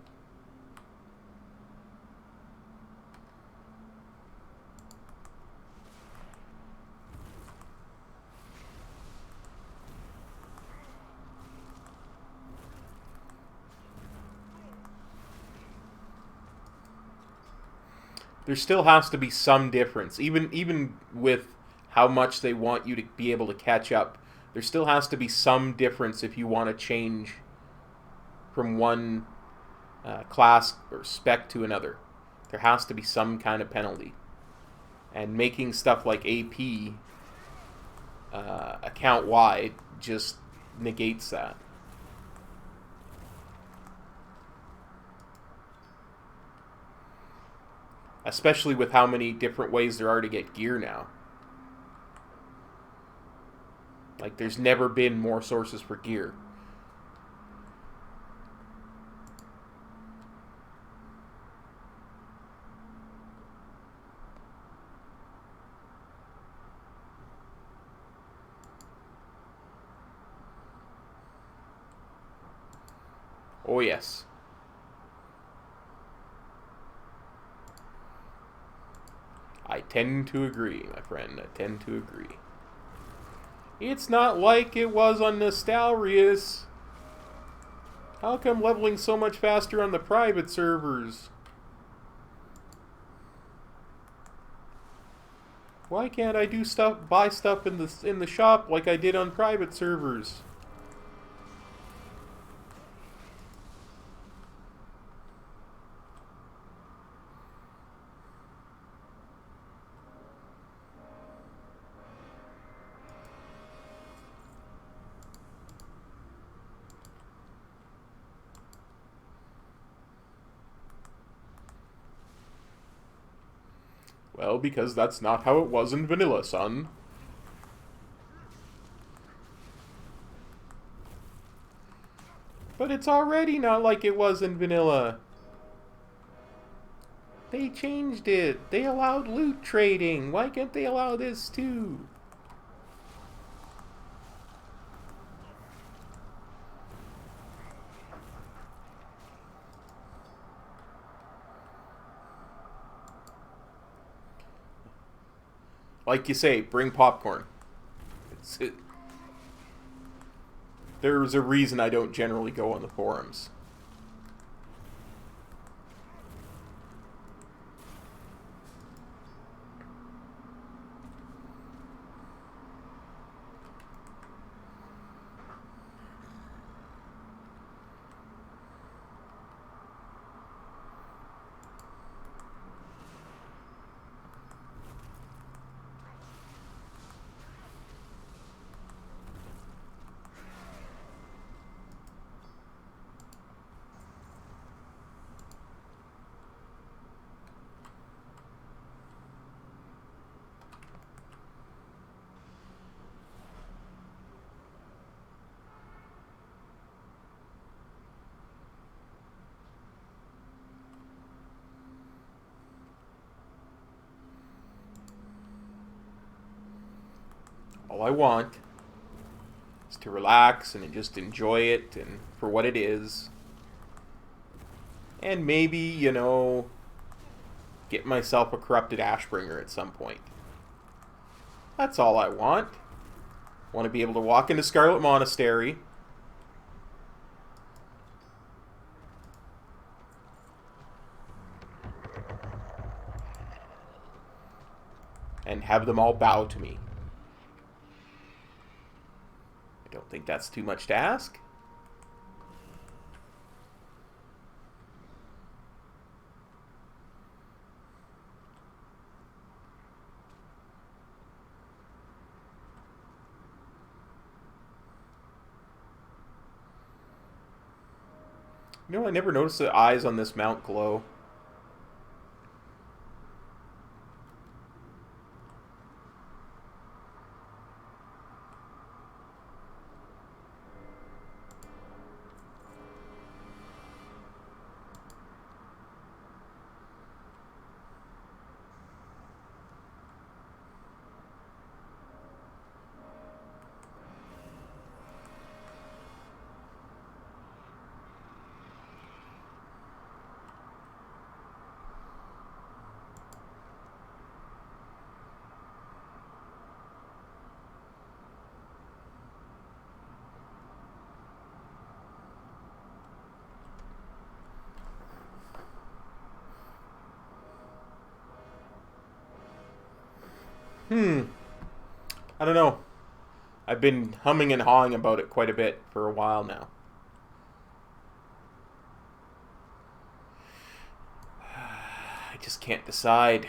There still has to be some difference, even with how much they want you to be able to catch up. There still has to be some difference if you want to change from one class or spec to another. There has to be some kind of penalty, and making stuff like AP account wide just negates that. Especially with how many different ways there are to get gear now. Like, there's never been more sources for gear. Oh, yes. I tend to agree, my friend. I tend to agree. It's not like it was on Nostalrius. How come leveling so much faster on the private servers? Why can't I do stuff, buy stuff in the shop like I did on private servers? Well, because that's not how it was in vanilla, son. But it's already not like it was in vanilla. They changed it. They allowed loot trading. Why can't they allow this too? Like you say, bring popcorn. There's a reason I don't generally go on the forums. All I want is to relax and just enjoy it and for what it is. And maybe, you know, get myself a corrupted Ashbringer at some point. That's all I want. Want to be able to walk into Scarlet Monastery and have them all bow to me. I don't think that's too much to ask. You know, I never noticed the eyes on this mount glow. I don't know. I've been humming and hawing about it quite a bit for a while now. I just can't decide.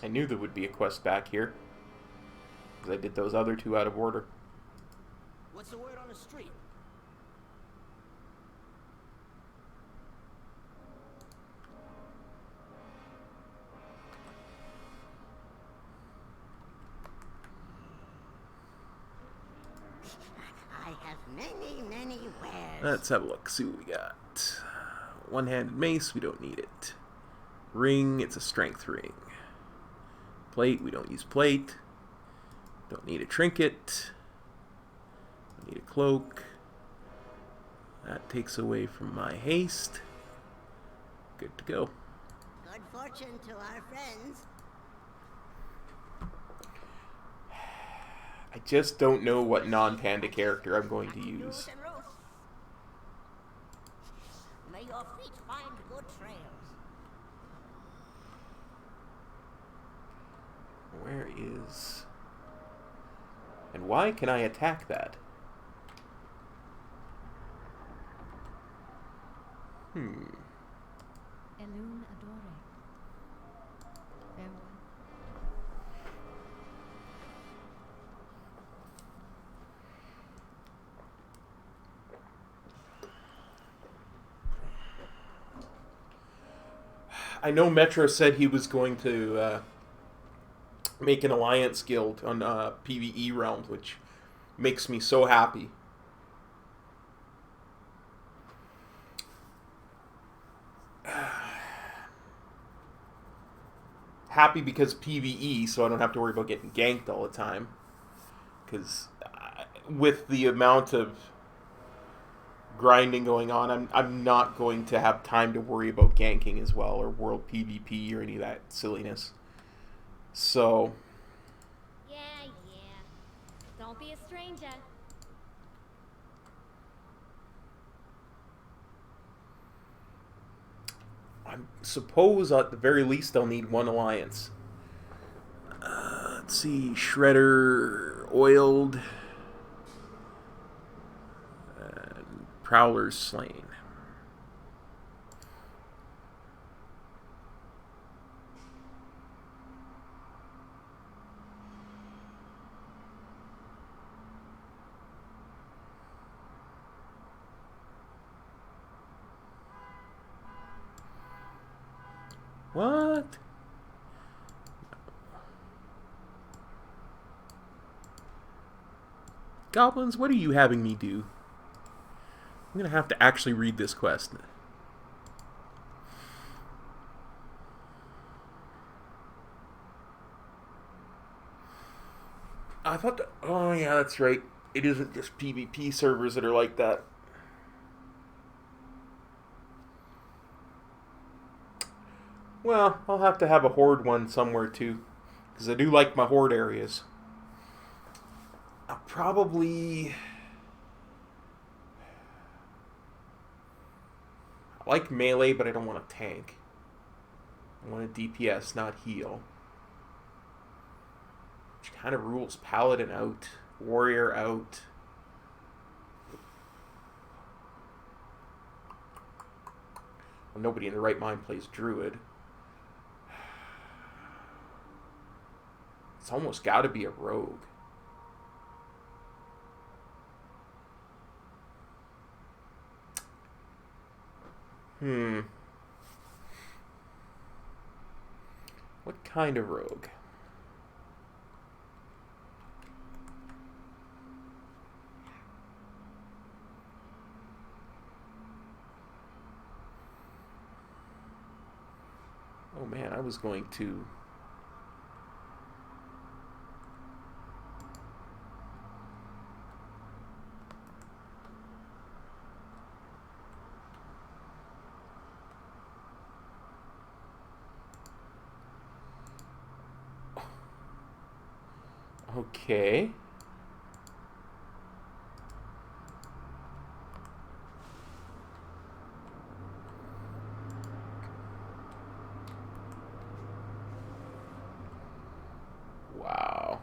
I knew there would be a quest back here, because I did those other two out of order. What's the word on the street? I have many, many wares. Let's have a look. See what we got. One-handed mace. We don't need it. Ring. It's a strength ring. Plate. We don't use plate. Don't need a trinket. Don't need a cloak. That takes away from my haste. Good to go. Good fortune to our friends. I just don't know what non-panda character I'm going to use. May your feet find good trails. Where is... And why can I attack that? Elune adore. Farewell. I know Metro said he was going to make an alliance guild on PvE realms, which makes me so happy. Happy because PvE, so I don't have to worry about getting ganked all the time. Because with the amount of grinding going on, I'm not going to have time to worry about ganking as well, or world PvP, or any of that silliness. So... Yeah. Don't be a stranger. I suppose at the very least I'll need one alliance. Let's see, Shredder, Oiled, and Prowler's Slain. What? Goblins, what are you having me do? I'm gonna have to actually read this quest. I thought that... Oh yeah, that's right. It isn't just PvP servers that are like that. Well, I'll have to have a horde one somewhere too, because I do like my horde areas. I'll probably... I like melee, but I don't want a tank. I want a DPS, not heal. Which kind of rules paladin out, warrior out. Well, nobody in their right mind plays druid. It's almost got to be a rogue. What kind of rogue? Oh man, I was going to... Okay. Wow.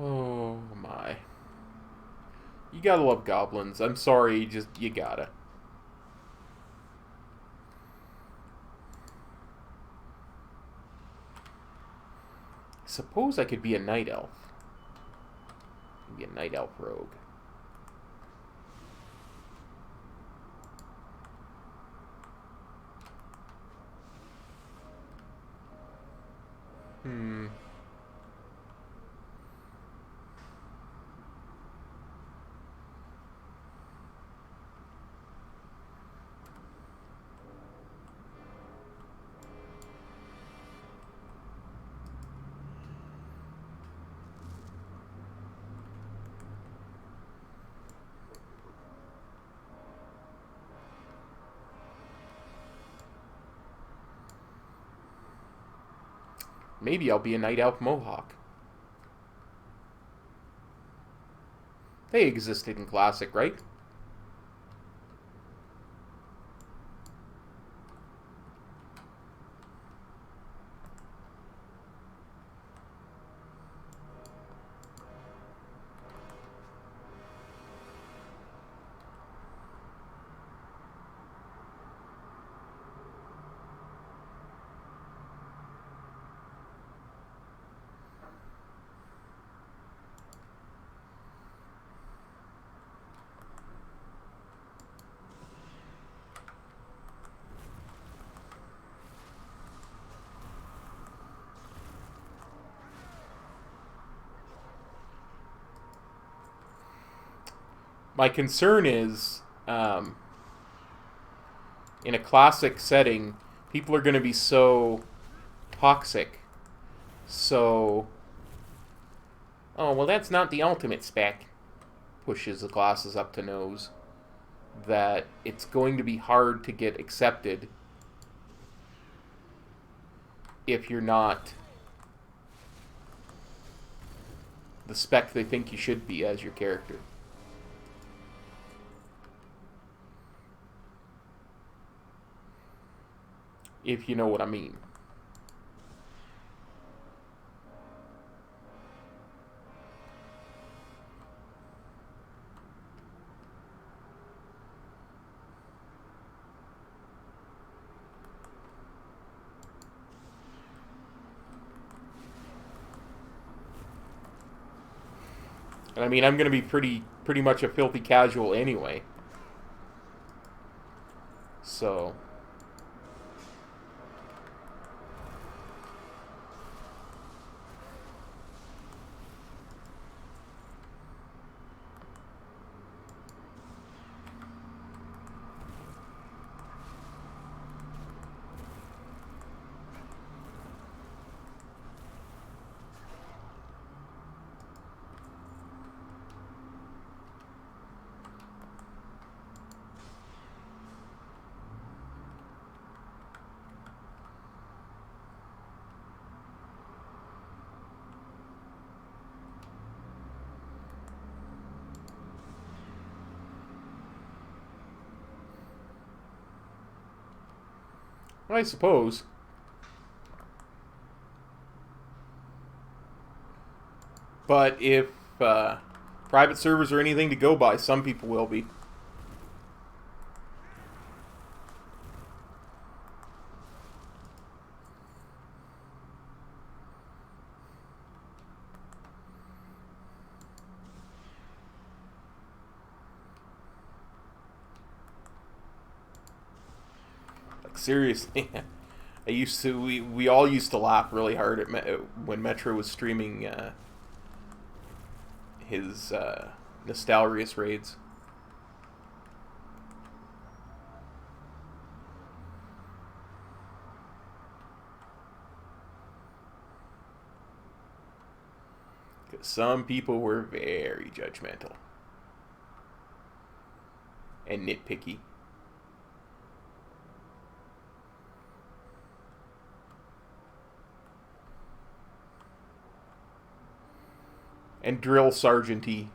Oh my. You gotta love goblins. I'm sorry, you gotta. Suppose I could be a night elf. Be a night elf rogue. Maybe I'll be a night elf mohawk. They existed in Classic, right? My concern is, in a classic setting, people are going to be so toxic. So, oh, well, that's not the ultimate spec. Pushes the glasses up to nose. That it's going to be hard to get accepted if you're not the spec they think you should be as your character. If you know what I mean. And I mean, I'm going to be pretty much a filthy casual anyway. So... I suppose. But if private servers are anything to go by, some people will be. Seriously, we all used to laugh really hard at when Metro was streaming his Nostalrius raids. Because some people were very judgmental and nitpicky. And drill sergeant-y.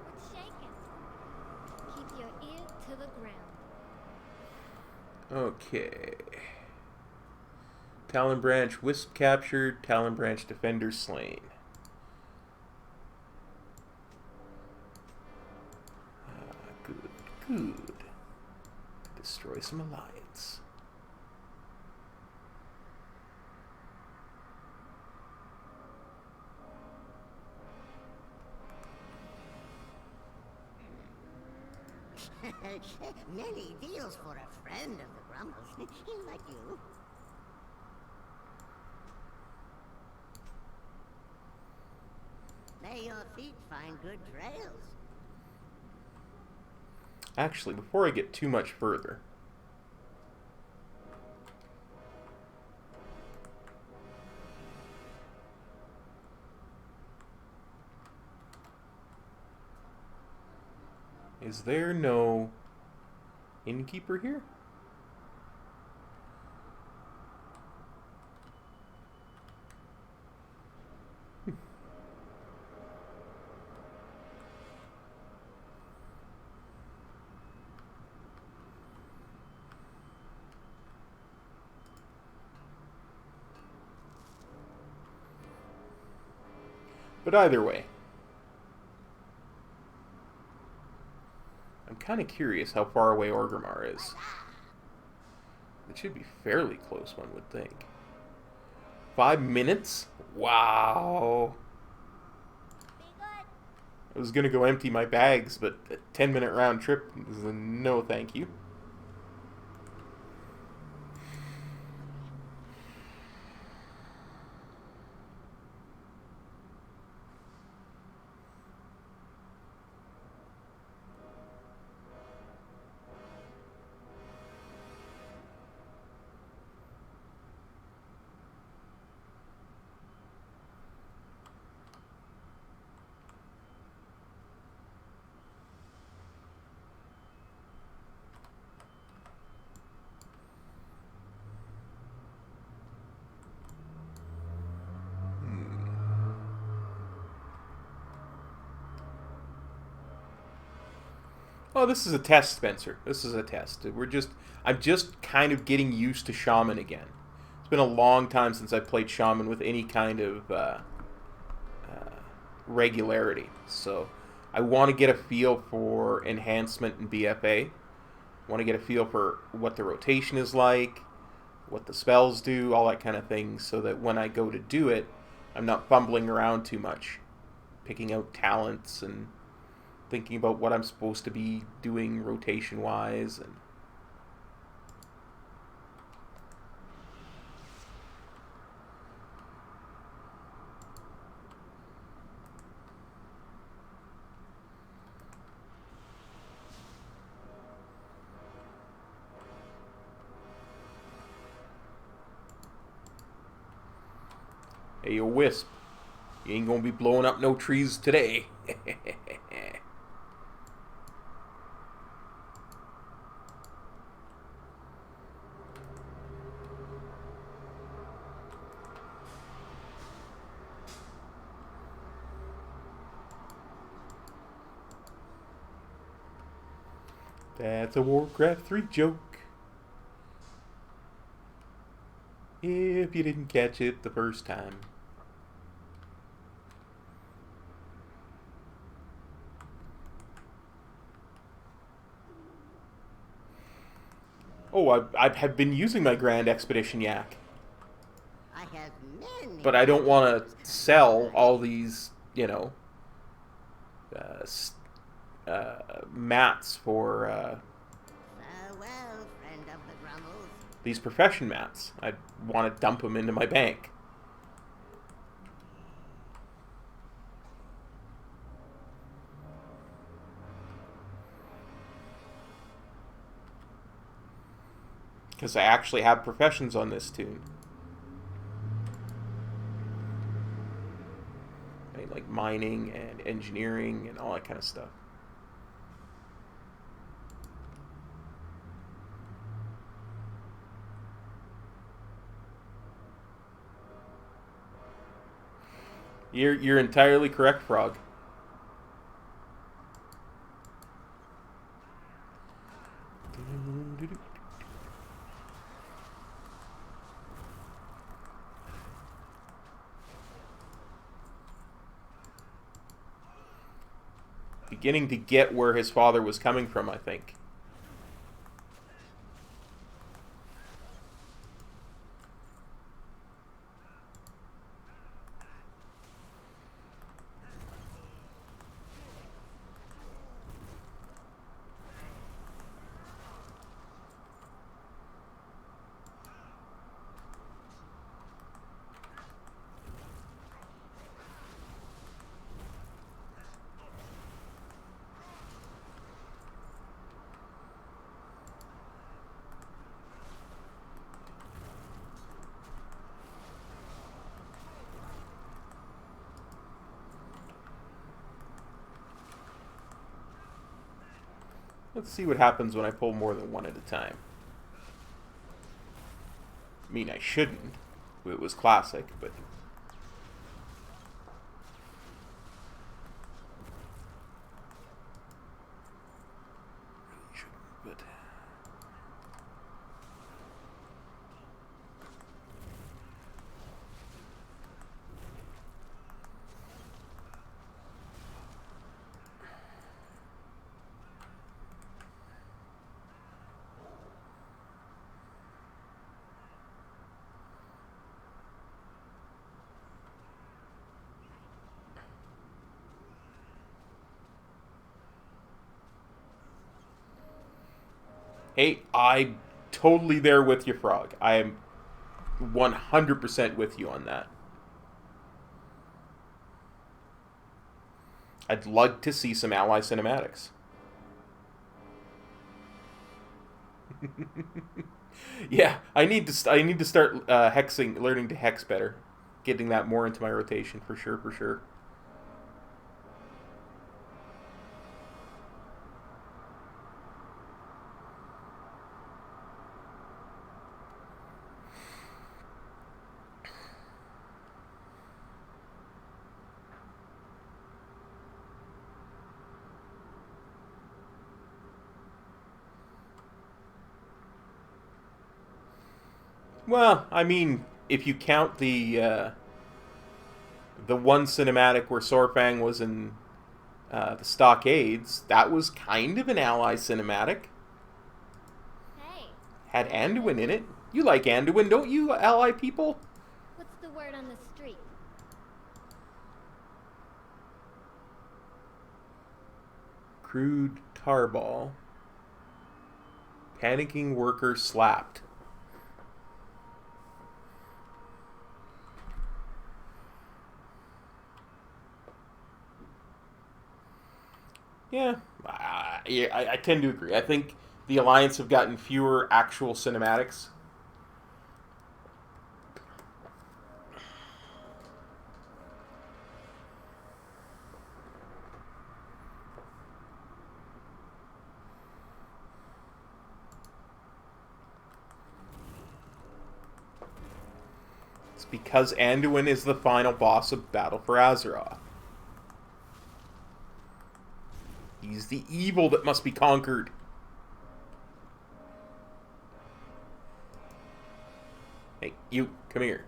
What's shaking? Keep your ear to the ground. Okay. Talon Branch Wisp captured. Talon Branch Defender slain. Good, good. Destroy some alliance. Many deals for a friend of the Grumbles, like you. May your feet find good trails. Actually, before I get too much further, is there no innkeeper here? But either way, I'm kind of curious how far away Orgrimmar is. It should be fairly close, one would think. 5 minutes? Wow. Be good. I was going to go empty my bags, but a 10-minute round trip is a no thank you. Oh, this is a test, Spencer. This is a test. I'm just kind of getting used to Shaman again. It's been a long time since I played Shaman with any kind of regularity. So I want to get a feel for enhancement and BFA. I want to get a feel for what the rotation is like, what the spells do, all that kind of thing, so that when I go to do it, I'm not fumbling around too much, picking out talents and thinking about what I'm supposed to be doing rotation-wise. And hey, you Wisp, you ain't gonna be blowing up no trees today. That's a Warcraft 3 joke. If you didn't catch it the first time. Oh, I have been using my Grand Expedition Yak. I have many. But I don't want to sell all these, you know, mats for Farewell, friend of the Grumbles. these profession mats. I want to dump them into my bank. Because I actually have professions on this tune. Right, like mining and engineering and all that kind of stuff. You're entirely correct, Frog. beginning to get where his father was coming from, I think. Let's see what happens when I pull more than one at a time. I mean, I shouldn't. It was classic, but... Really shouldn't, but... Hey, I'm totally there with you, Frog. I am 100% with you on that. I'd like to see some ally cinematics. Yeah, I need to start hexing, learning to hex better, getting that more into my rotation for sure, for sure. Well, I mean, if you count the one cinematic where Sorfang was in the stockades, that was kind of an ally cinematic. Hey, Had Anduin in it. You like Anduin, don't you, ally people? what's the word on the street? Crude tarball. Panicking worker slapped. Yeah, I tend to agree. I think the Alliance have gotten fewer actual cinematics. It's because Anduin is the final boss of Battle for Azeroth. He's the evil that must be conquered. Hey, you, come here.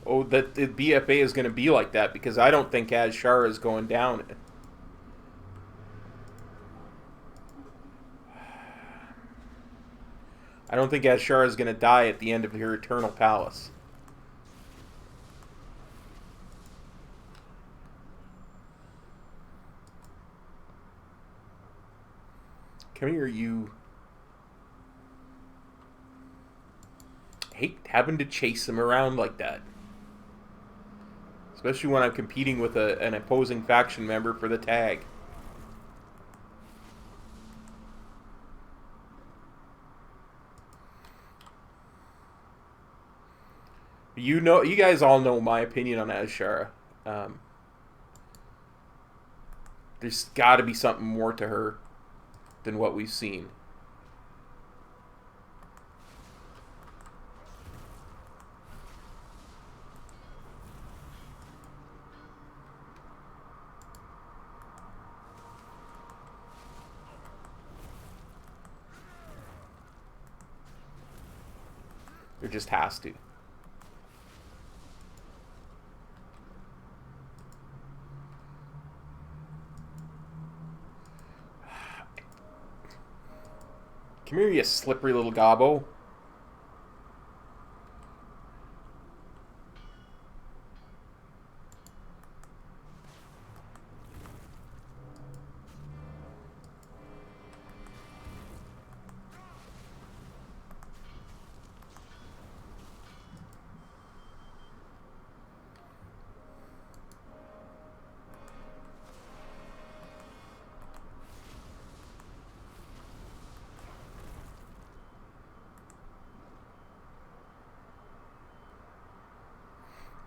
Oh, that the BFA is going to be like that because I don't think Azshara is going down. I don't think Azshara is going to die at the end of her Eternal Palace. Come here, you. I hate having to chase them around like that. Especially when I'm competing with an opposing faction member for the tag. You know, you guys all know my opinion on Azshara. There's got to be something more to her than what we've seen. There just has to. Come here, you slippery little gobbo.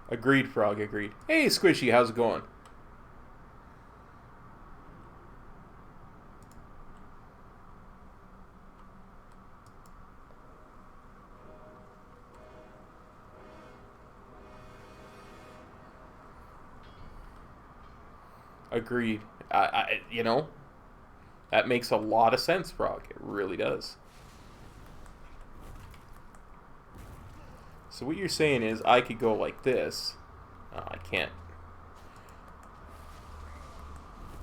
Agreed, Frog, agreed. Hey, Squishy, how's it going? Agreed. You know, that makes a lot of sense, Frog. It really does. So what you're saying is I could go like this. I can't.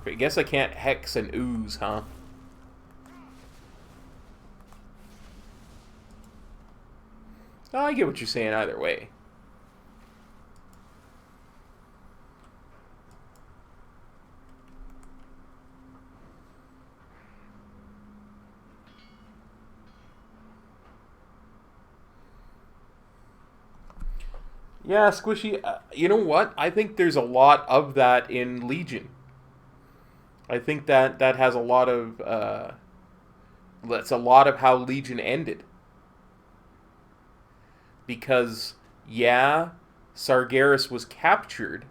I guess I can't hex and ooze, huh? Oh, I get what you're saying either way. Yeah, Squishy, you know what? I think there's a lot of that in Legion. I think that has a lot of... that's a lot of how Legion ended. Because, yeah, Sargeras was captured.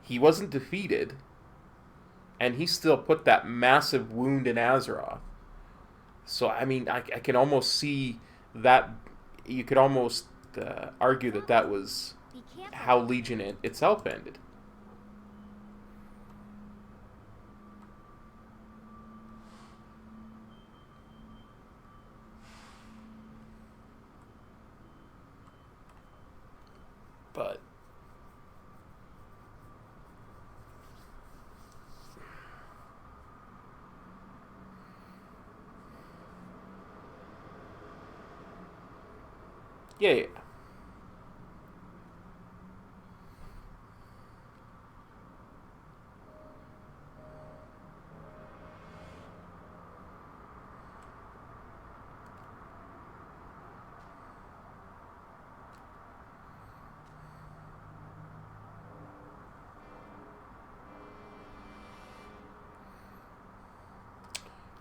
He wasn't defeated. And he still put that massive wound in Azeroth. So, I mean, I can almost see that... You could almost... argue that was how Legion itself ended. But yeah.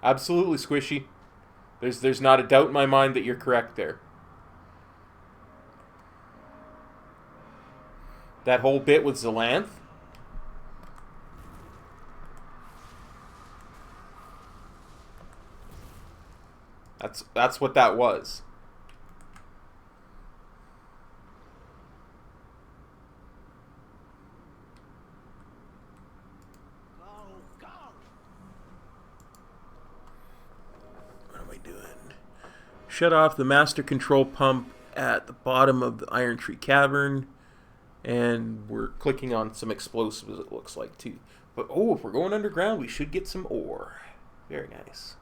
Absolutely, Squishy. There's not a doubt in my mind that you're correct there. That whole bit with Xylanth. That's what that was. Shut off the master control pump at the bottom of the Iron Tree Cavern. And we're clicking on some explosives, it looks like, too. But, oh, if we're going underground, we should get some ore. Very nice.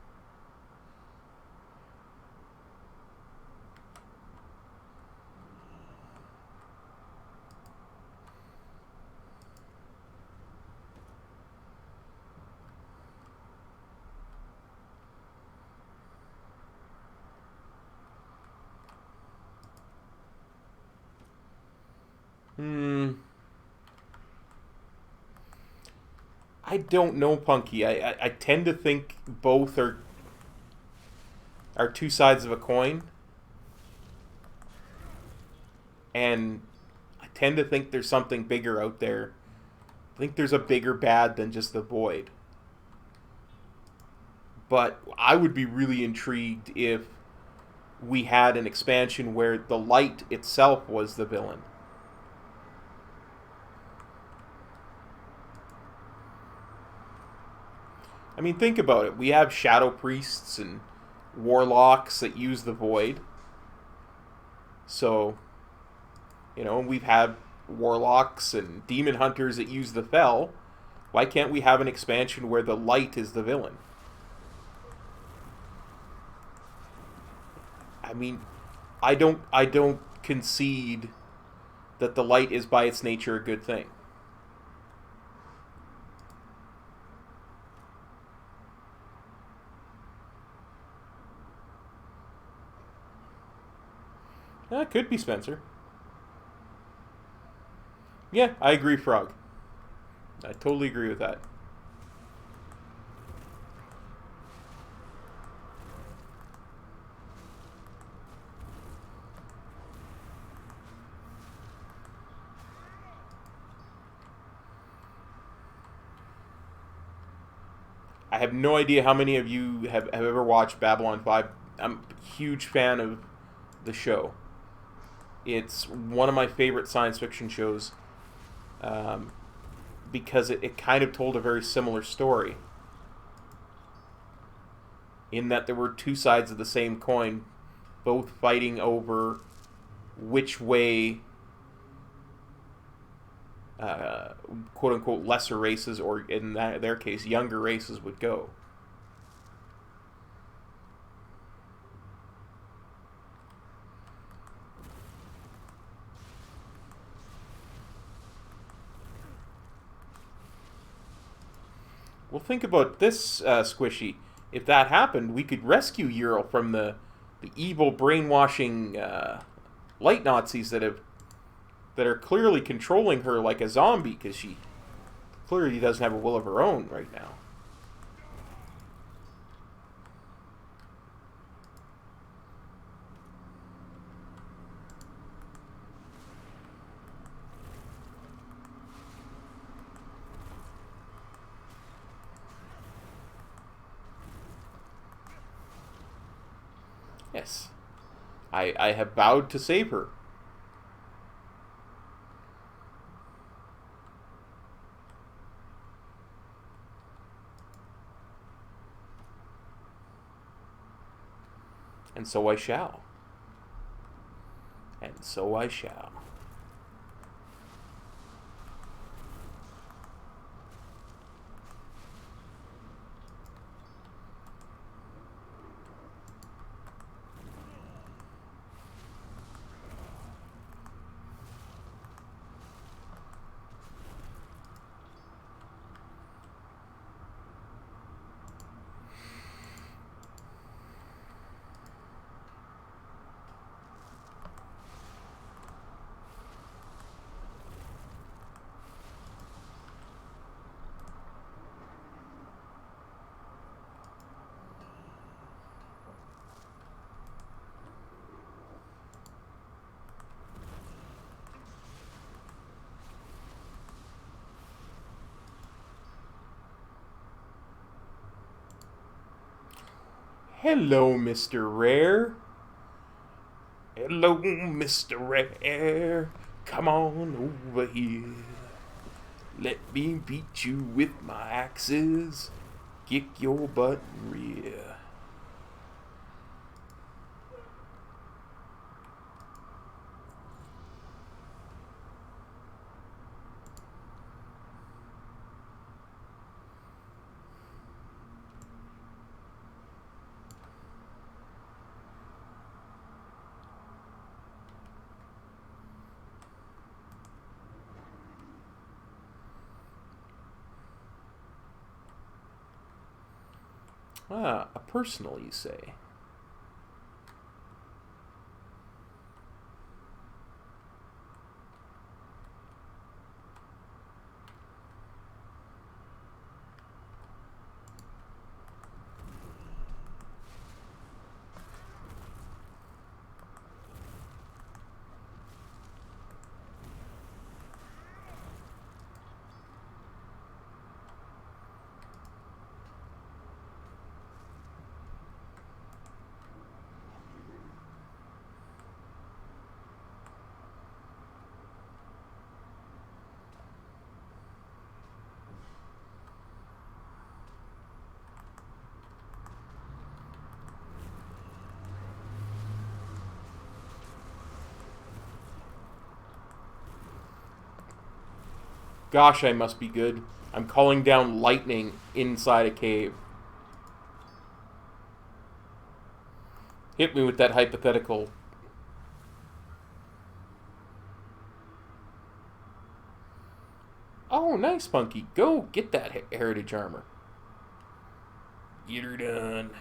Hmm. I don't know, Punky. I tend to think both are two sides of a coin. And I tend to think there's something bigger out there. I think there's a bigger bad than just the void. But I would be really intrigued if we had an expansion where the light itself was the villain. I mean, think about it. We have shadow priests and warlocks that use the void. So, you know, we've had warlocks and demon hunters that use the fel. Why can't we have an expansion where the light is the villain? I mean, I don't concede that the light is by its nature a good thing. It could be Spencer. Yeah, I agree, Frog. I totally agree with that. I have no idea how many of you have ever watched Babylon 5. I'm a huge fan of the show. It's one of my favorite science fiction shows because it kind of told a very similar story. In that there were two sides of the same coin, both fighting over which way, quote unquote, lesser races, or in their case, younger races, would go. Well, think about this, Squishy. If that happened, we could rescue Ural from the evil brainwashing light Nazis that are clearly controlling her like a zombie, because she clearly doesn't have a will of her own right now. Yes. I have vowed to save her. And so I shall. And so I shall. Hello, Mr. Rare. Hello, Mr. Rare. Come on over here. Let me beat you with my axes. Kick your butt and rear. Ah, a personal, you say? Gosh, I must be good. I'm calling down lightning inside a cave. Hit me with that hypothetical. Oh, nice, Punky. Go get that heritage armor. You're done.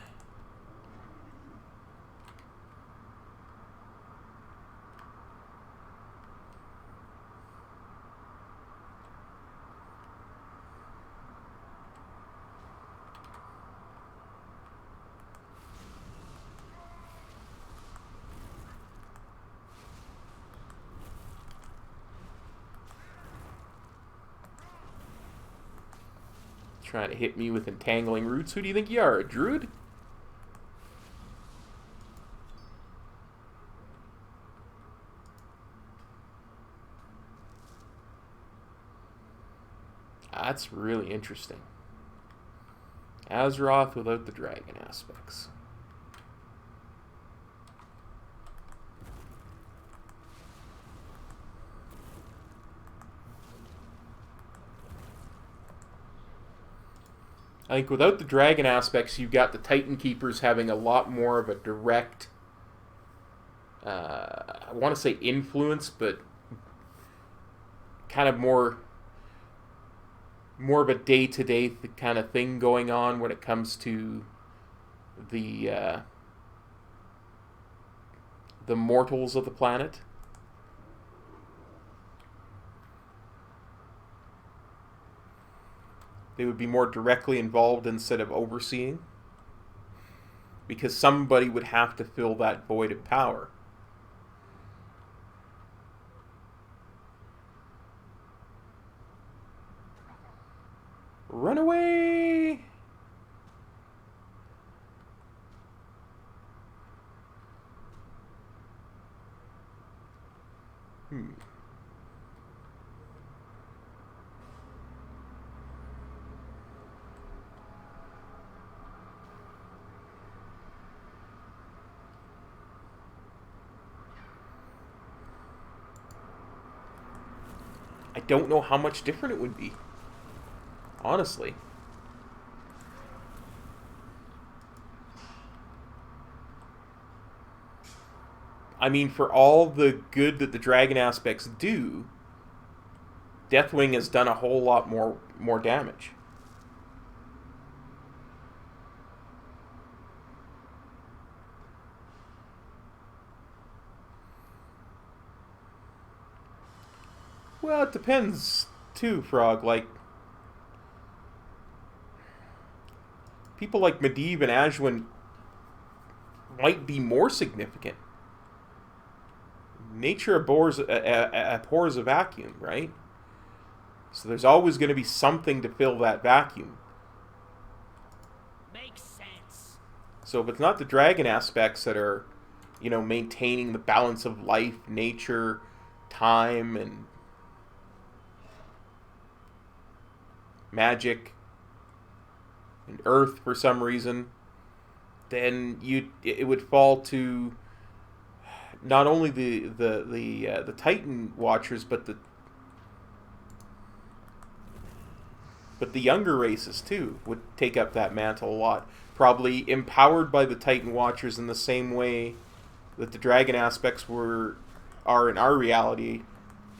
Trying to hit me with entangling roots. Who do you think you are, a druid? That's really interesting. Azeroth without the dragon aspects. I think without the dragon aspects, you've got the Titan Keepers having a lot more of a direct, I want to say influence, but kind of more of a day-to-day kind of thing going on when it comes to the mortals of the planet. They would be more directly involved instead of overseeing, because somebody would have to fill that void of power. Run away! I don't know how much different it would be. Honestly. I mean, for all the good that the dragon aspects do, Deathwing has done a whole lot more damage. Well, it depends too, Frog. Like, people like Medivh and Ashwin might be more significant. Nature abhors a vacuum, right? So there's always going to be something to fill that vacuum. Makes sense. So if it's not the dragon aspects that are, maintaining the balance of life, nature, time, and magic, and earth for some reason, then it would fall to not only the Titan Watchers, but the younger races too would take up that mantle a lot. Probably empowered by the Titan Watchers in the same way that the dragon aspects are in our reality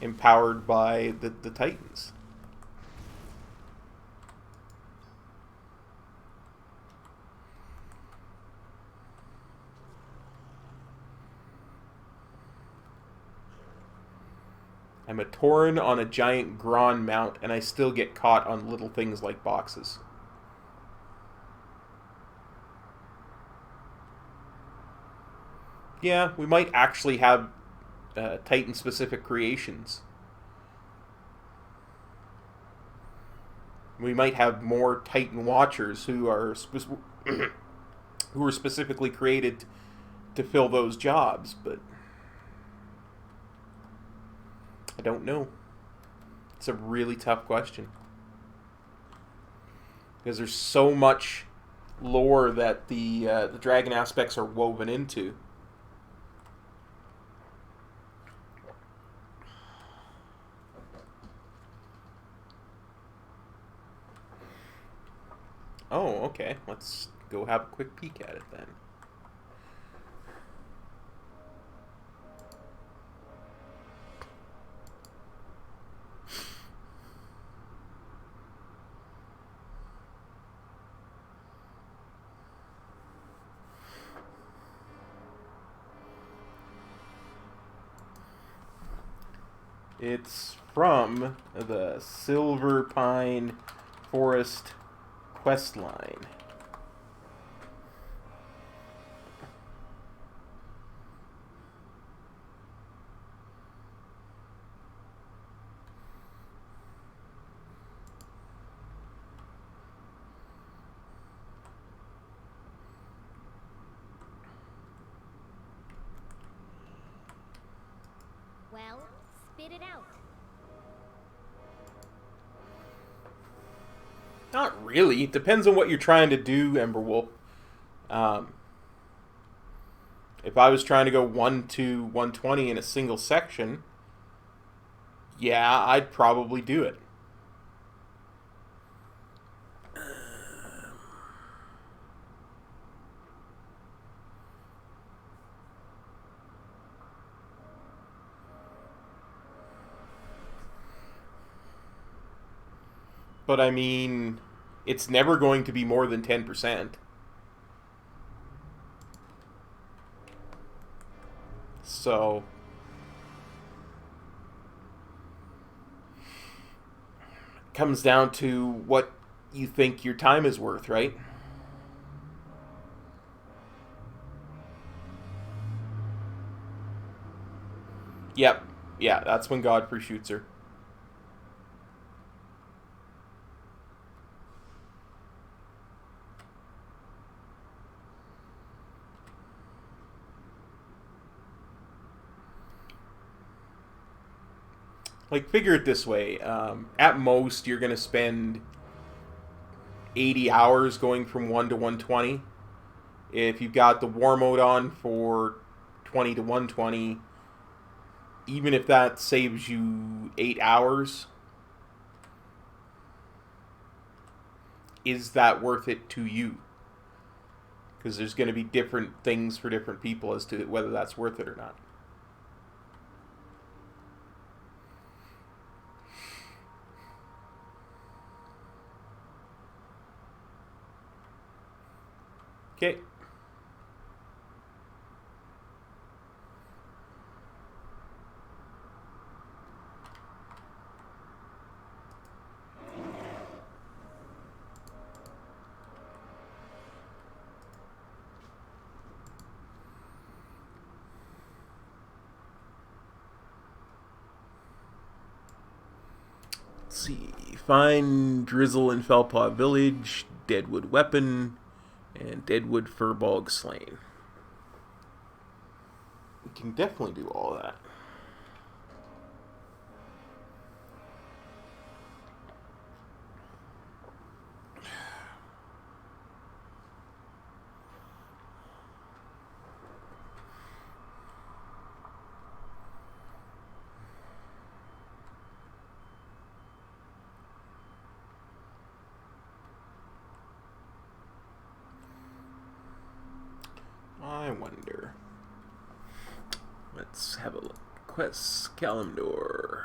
empowered by the Titans. I'm a Tauren on a giant Gron mount, and I still get caught on little things like boxes. Yeah, we might actually have Titan-specific creations. We might have more Titan Watchers who are specifically created to fill those jobs, but I don't know. It's a really tough question. Because there's so much lore that the dragon aspects are woven into. Oh, okay. Let's go have a quick peek at it then. It's from the Silver Pine Forest quest line. Well, spit it out. Not really. It depends on what you're trying to do, Emberwolf. If I was trying to go 1 to 120 in a single section, yeah, I'd probably do it. But I mean, it's never going to be more than 10%. So it comes down to what you think your time is worth, right? Yep. Yeah, that's when Godfrey shoots her. Like, figure it this way. At most, you're going to spend 80 hours going from 1 to 120. If you've got the war mode on for 20 to 120, even if that saves you 8 hours, is that worth it to you? Because there's going to be different things for different people as to whether that's worth it or not. Okay. Let's see. Find Drizzle in Felpaw Village, Deadwood Weapon, and Deadwood Furbog Slain. We can definitely do all of that. I wonder. Let's have a look. Quest Kalimdor.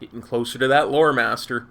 Getting closer to that lore master.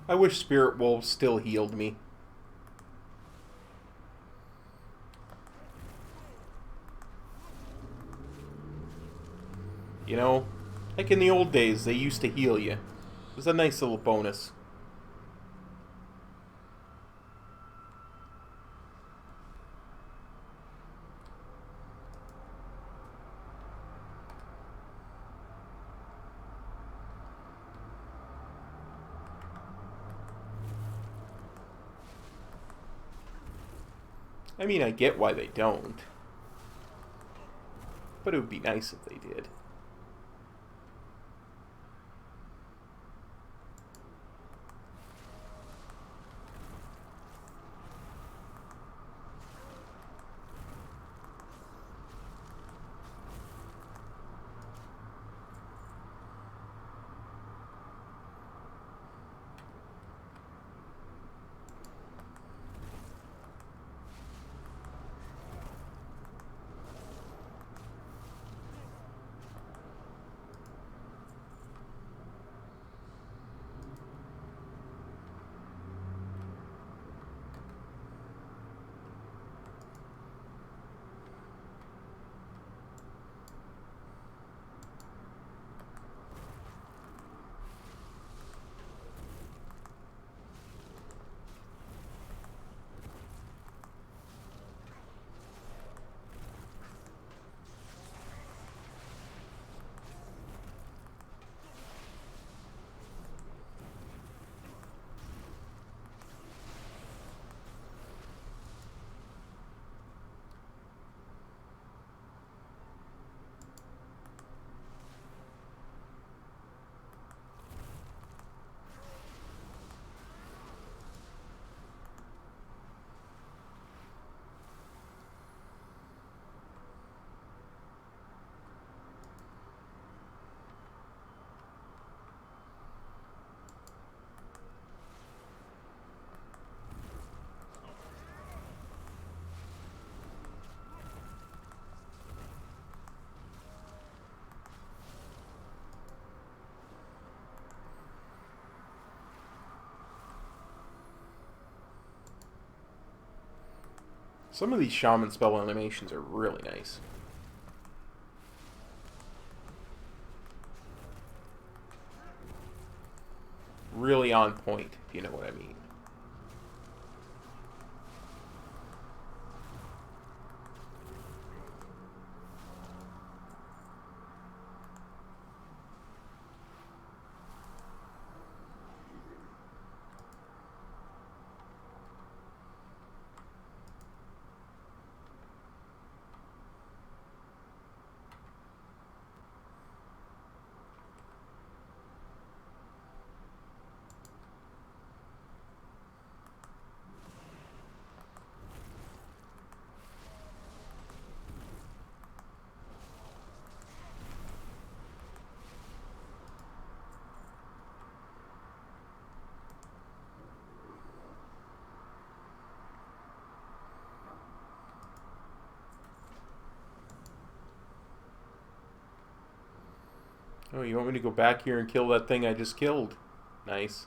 I wish Spirit Wolves still healed me. You know, like in the old days, they used to heal you. It was a nice little bonus. I mean, I get why they don't. But it would be nice if they did. Some of these shaman spell animations are really nice. Really on point, if you know what I mean. Oh, you want me to go back here and kill that thing I just killed? Nice.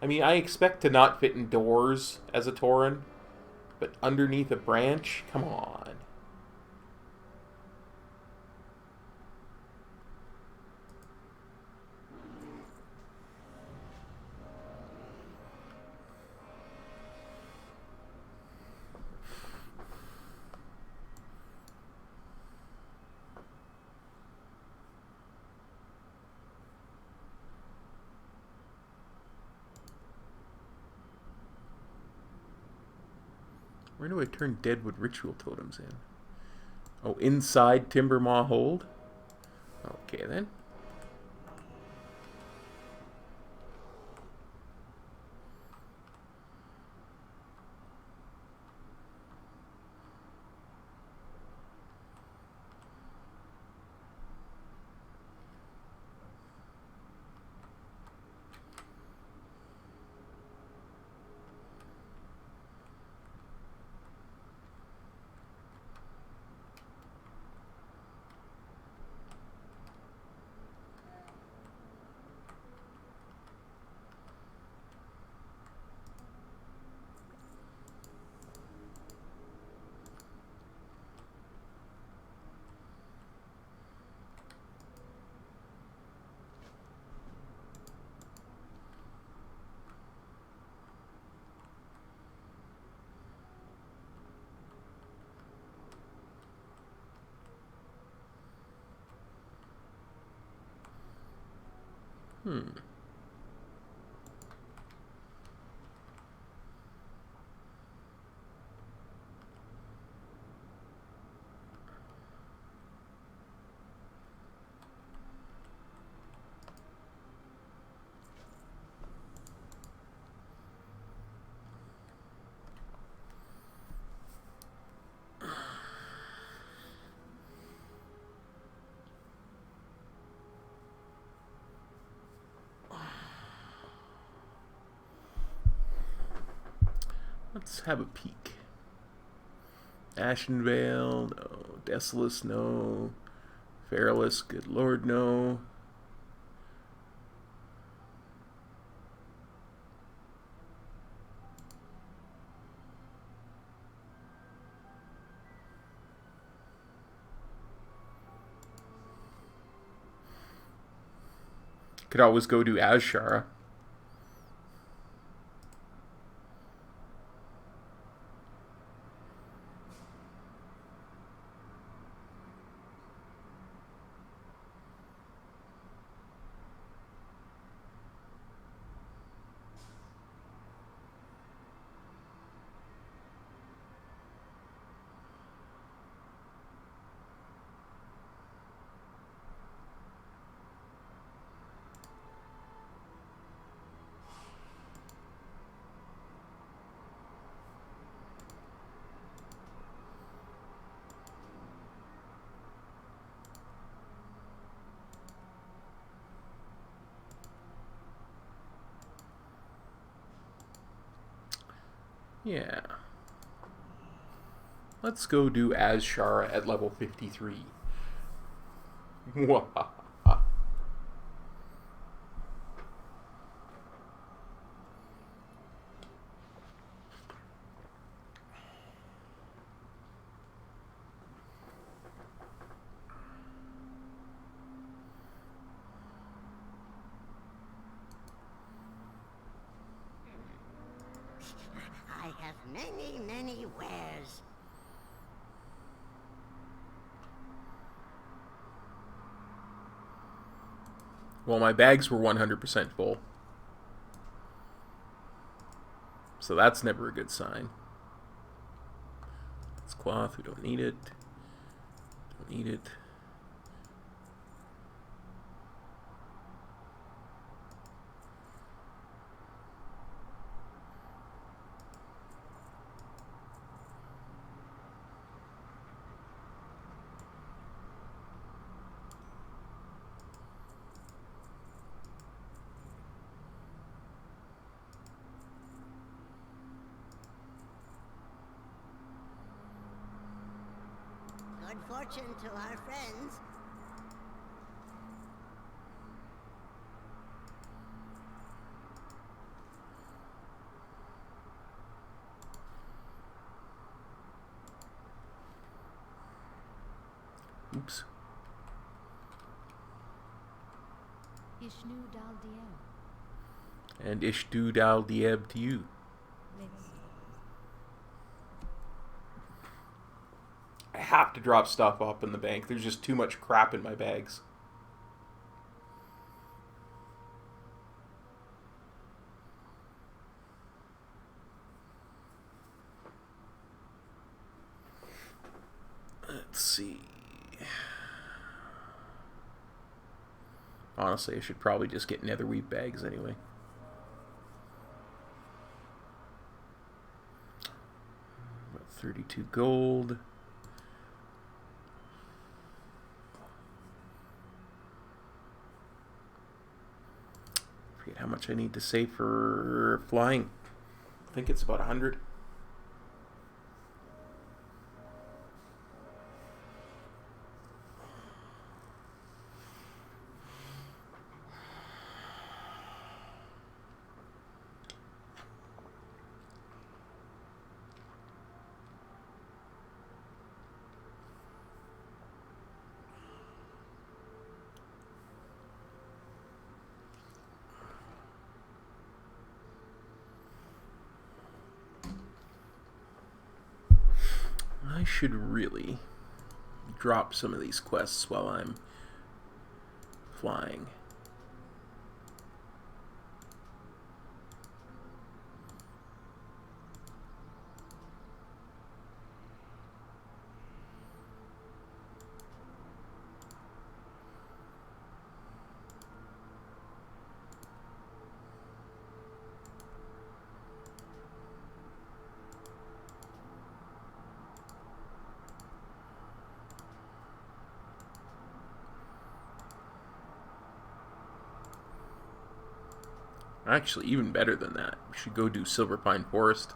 I mean, I expect to not fit indoors as a Tauren, but underneath a branch? Come on. Where do I turn Deadwood Ritual Totems in? Oh, inside Timbermaw Hold? Okay, then. Let's have a peek. Ashenvale, no. Desolus, no. Fareless, good lord, no. Could always go to Azshara. Yeah. Let's go do Azshara at level 53. I have many, many wares. Well, my bags were 100% full. So that's never a good sign. It's cloth, we don't need it. Don't need it. and fortune to our friends. Oops. Ishnu Dal Diel. And Ishdu Dal Dieb to you. Let's I have to drop stuff up in the bank. There's just too much crap in my bags. Let's see. Honestly, I should probably just get netherweave bags anyway. About 32 gold. Forget how much I need to save for flying. I think it's about 100. I should really drop some of these quests while I'm flying. Actually, even better than that. We should go do Silver Pine Forest.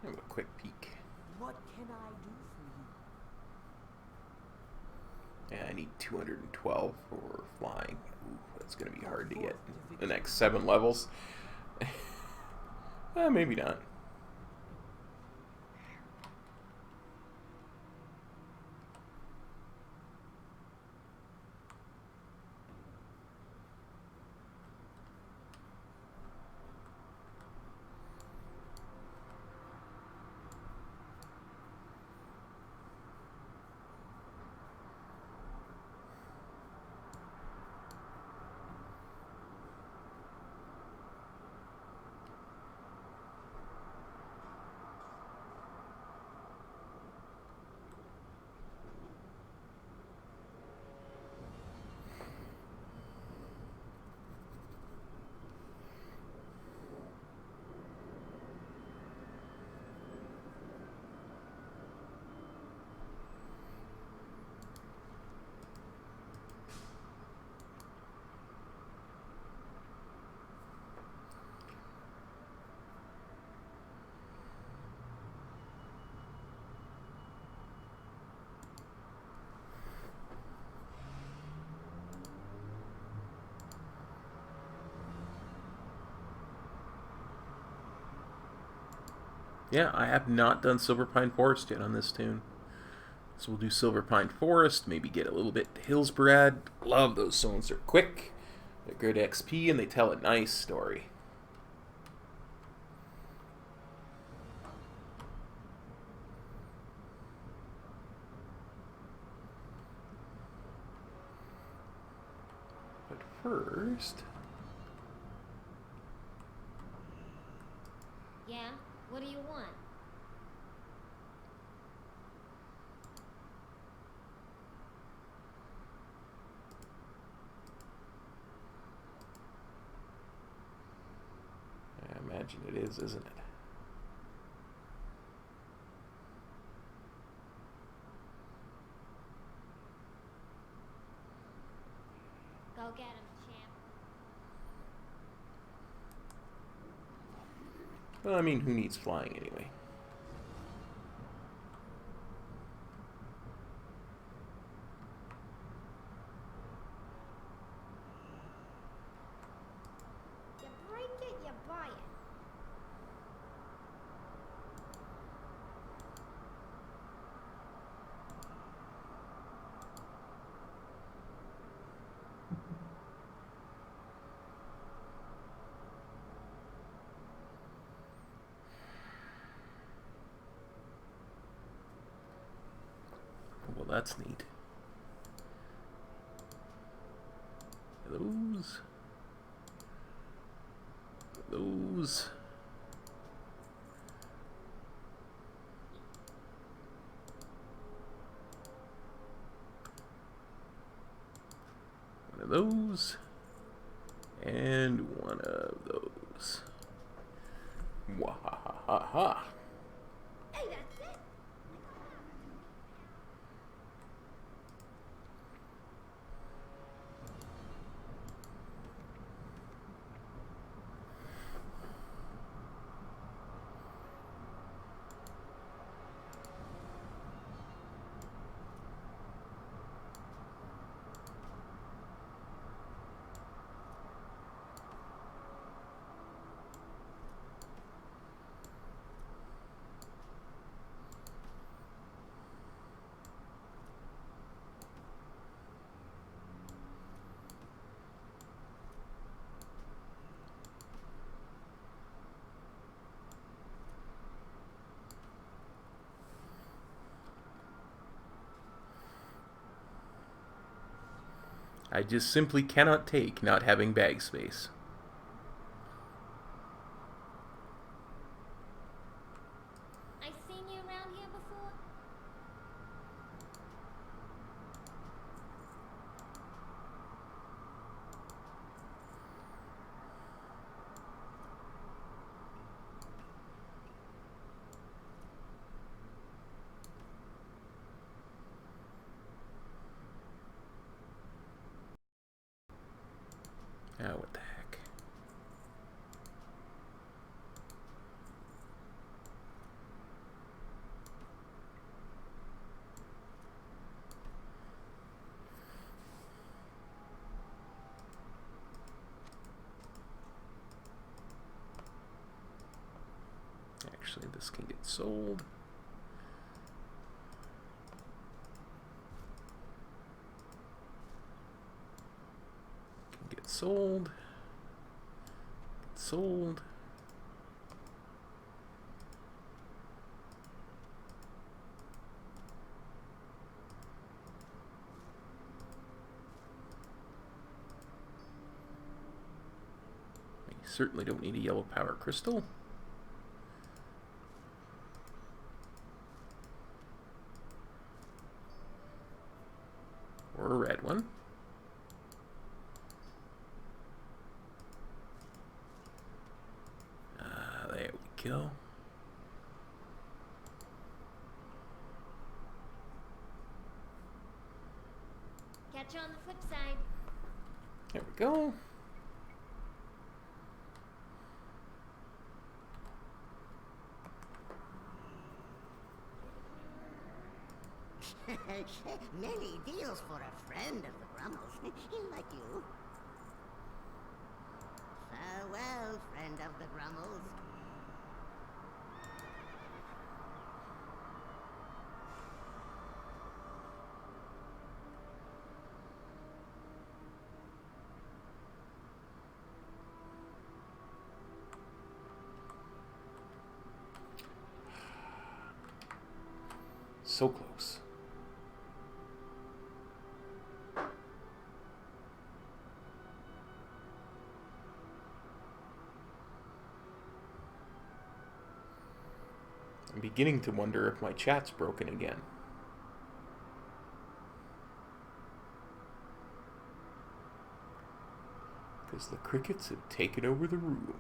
Have a quick peek. What can I do for you? Yeah, I need 212 for flying. Ooh, that's going to be hard to get the next 7 levels. Maybe not. Yeah, I have not done Silver Pine Forest yet on this tune. So we'll do Silver Pine Forest, maybe get a little bit Hillsbrad. Love those zones. They're quick, they're good XP, and they tell a nice story. But first... Yeah? What do you want? I imagine it is, isn't it? Go get him, champ. Well, I mean, who needs flying anyway? You break it, you buy it. Well, that's neat. Those. Those. One of those. And one of those. Wahahaha. Hey, that's it. I just simply cannot take not having bag space. I seen you around here before? Ah, what the heck. Actually, this can get sold. Can get sold. Sold. We certainly don't need a yellow power crystal. Or a red one. There we go. Catch you on the flip side. There we go. Many deals for a friend of the Grummles, like you. Farewell, friend of the Grummles. So close. I'm beginning to wonder if my chat's broken again. Because the crickets have taken over the room.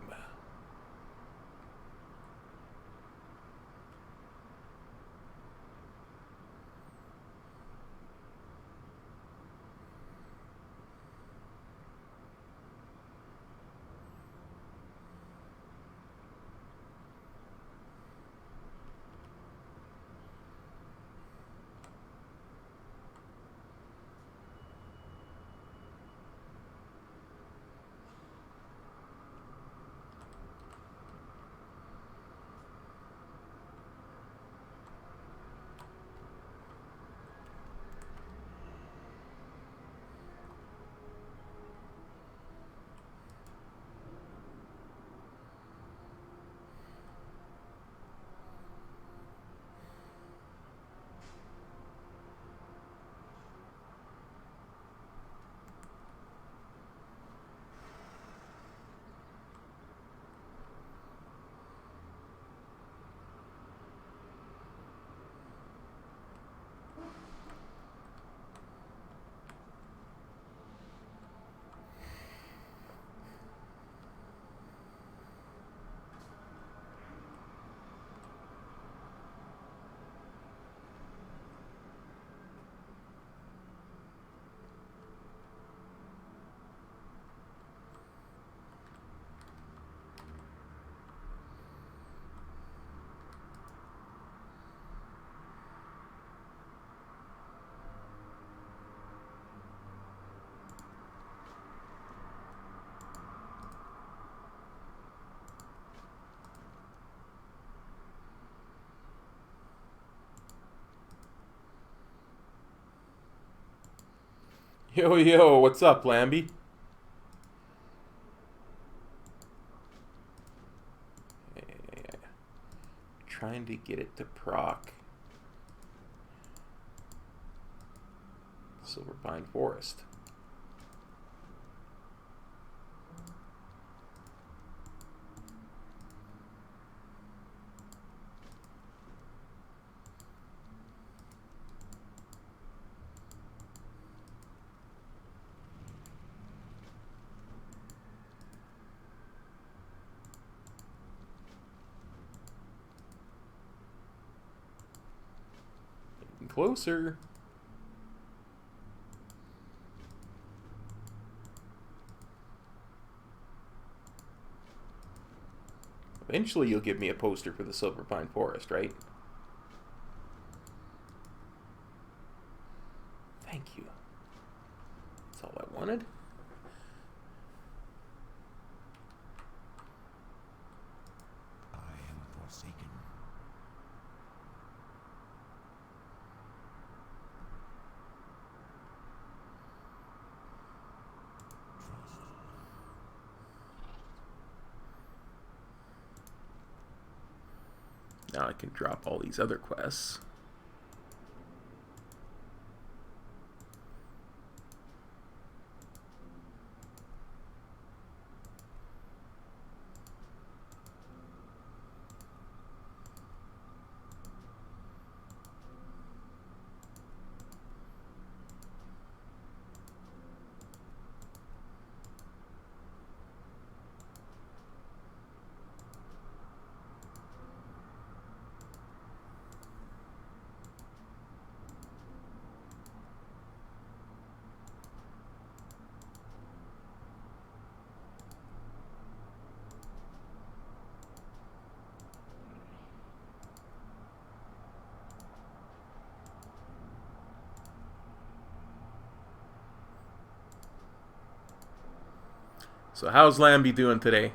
Yo, yo, what's up, Lambie? Trying to get it to proc. Silver Pine Forest. Getting closer. Eventually you'll give me a poster for the Silver Pine Forest, right? Thank you. That's all I wanted. I am forsaken. Trust. Now I can drop all these other quests. So how's Lambie doing today?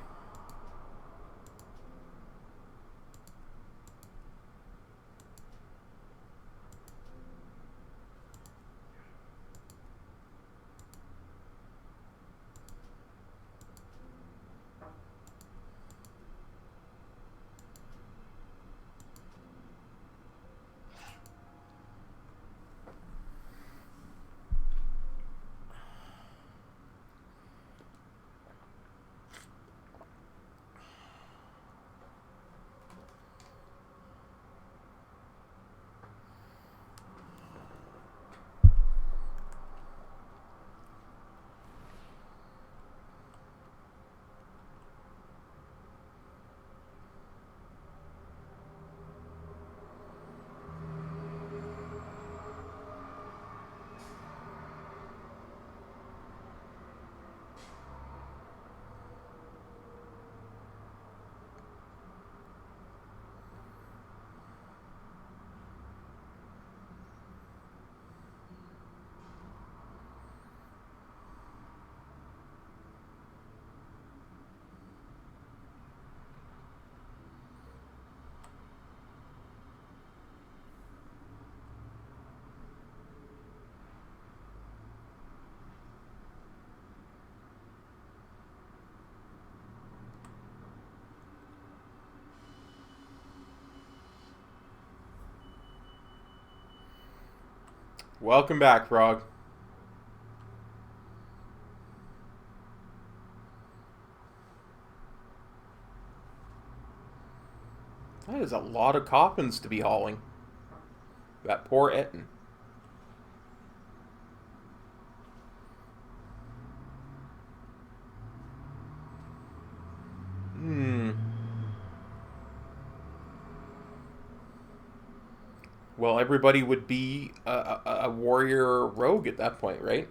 Welcome back, Frog. That is a lot of coffins to be hauling. That poor Etten. Well, everybody would be a warrior rogue at that point, right?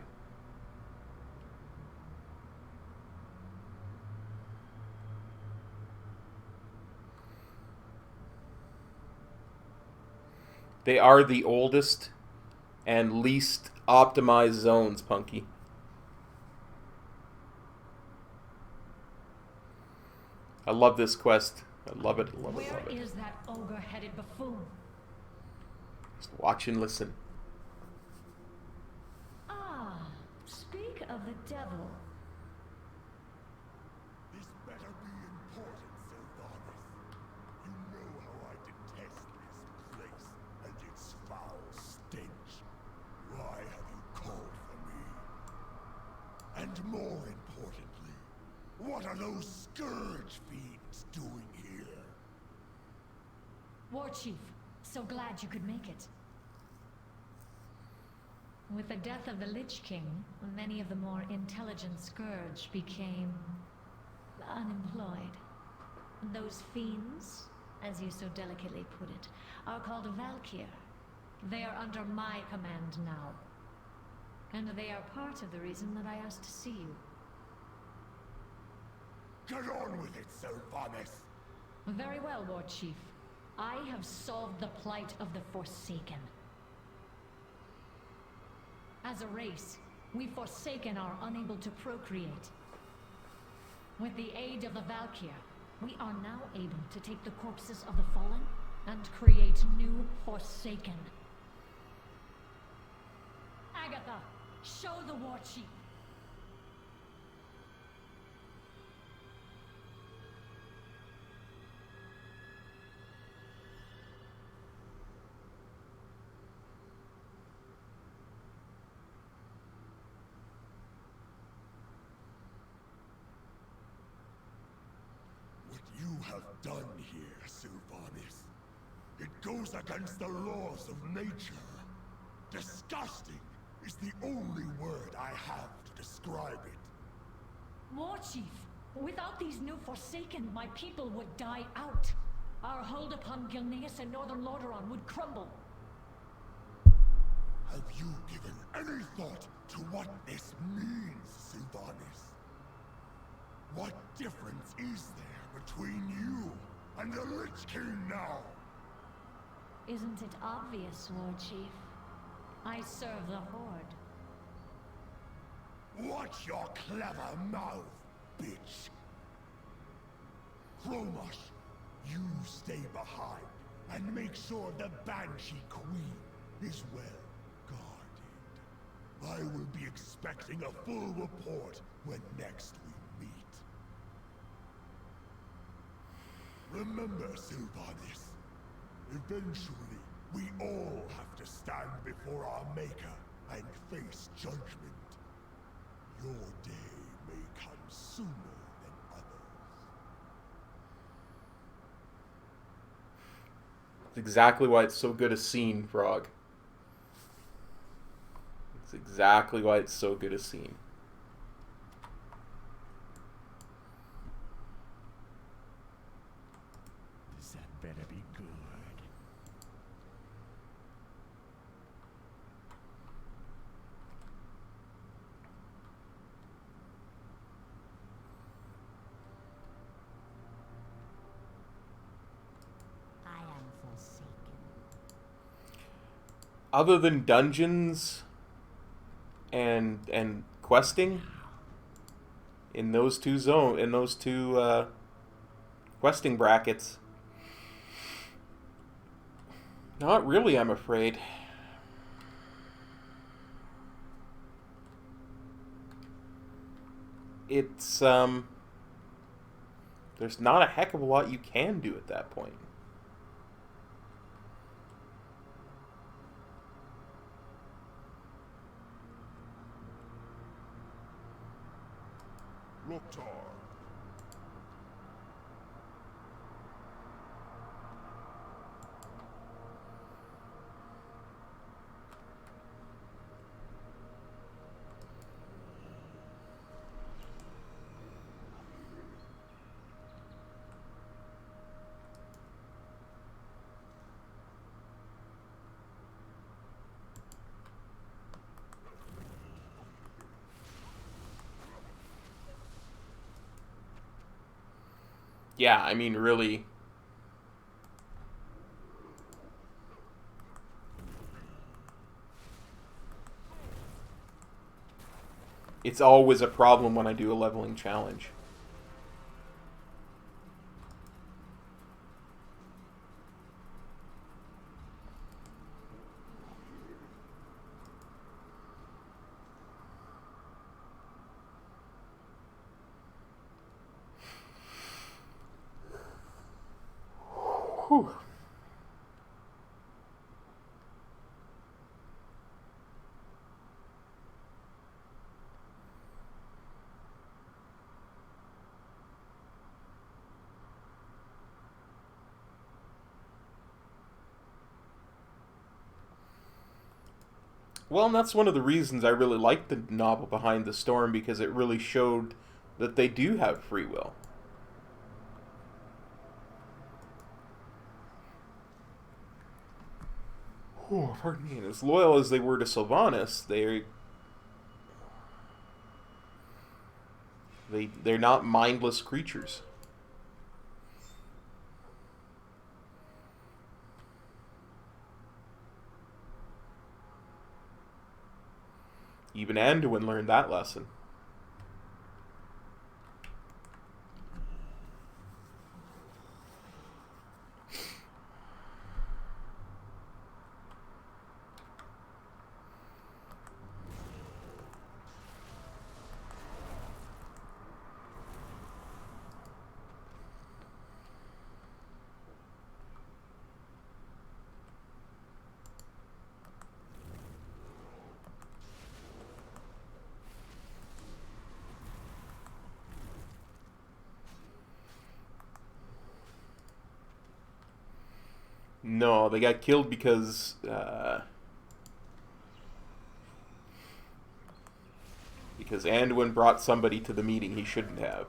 They are the oldest and least optimized zones, Punky. I love this quest. I love it, love it, love it. Where is that ogre-headed buffoon? Just watch and listen. Ah, speak of the devil. This better be important, Sylvanas. You know how I detest this place and its foul stench. Why have you called for me? And more importantly, what are those scourge fiends doing here? War Chief, so glad you could make it. With the death of the Lich King, many of the more intelligent Scourge became unemployed. Those fiends, as you so delicately put it, are called Valkyr. They are under my command now. And they are part of the reason that I asked to see you. Get on with it, Sylvanas! Very well, War Chief. I have solved the plight of the Forsaken. As a race, we Forsaken are unable to procreate. With the aid of the Valkyr, we are now able to take the corpses of the fallen and create new Forsaken. Agatha, show the War Chief. What you have done here, Sylvanas, it goes against the laws of nature. Disgusting is the only word I have to describe it. War Chief, without these new Forsaken, my people would die out. Our hold upon Gilneas and Northern Lordaeron would crumble. Have you given any thought to what this means, Sylvanas? What difference is there between you and the Lich King now? Isn't it obvious, War Chief? I serve the Horde. Watch your clever mouth, bitch! Chromosh, you stay behind and make sure the Banshee Queen is well guarded. I will be expecting a full report when next we meet. Remember, Sylvanas, eventually we all have to stand before our Maker and face judgment. Your day may come sooner than others. It's exactly why it's so good a scene, Frog. It's exactly why it's so good a scene. That better be good. I am forsaken. Other than dungeons and questing in those two questing brackets, not really, I'm afraid. It's there's not a heck of a lot you can do at that point. Loktar. Yeah, I mean, really. It's always a problem when I do a leveling challenge. Whew. Well, and that's one of the reasons I really liked the novel Behind the Storm, because it really showed that they do have free will. Oh, pardon me. And as loyal as they were to Sylvanas, they're not mindless creatures. Even Anduin learned that lesson. No, they got killed because Anduin brought somebody to the meeting he shouldn't have.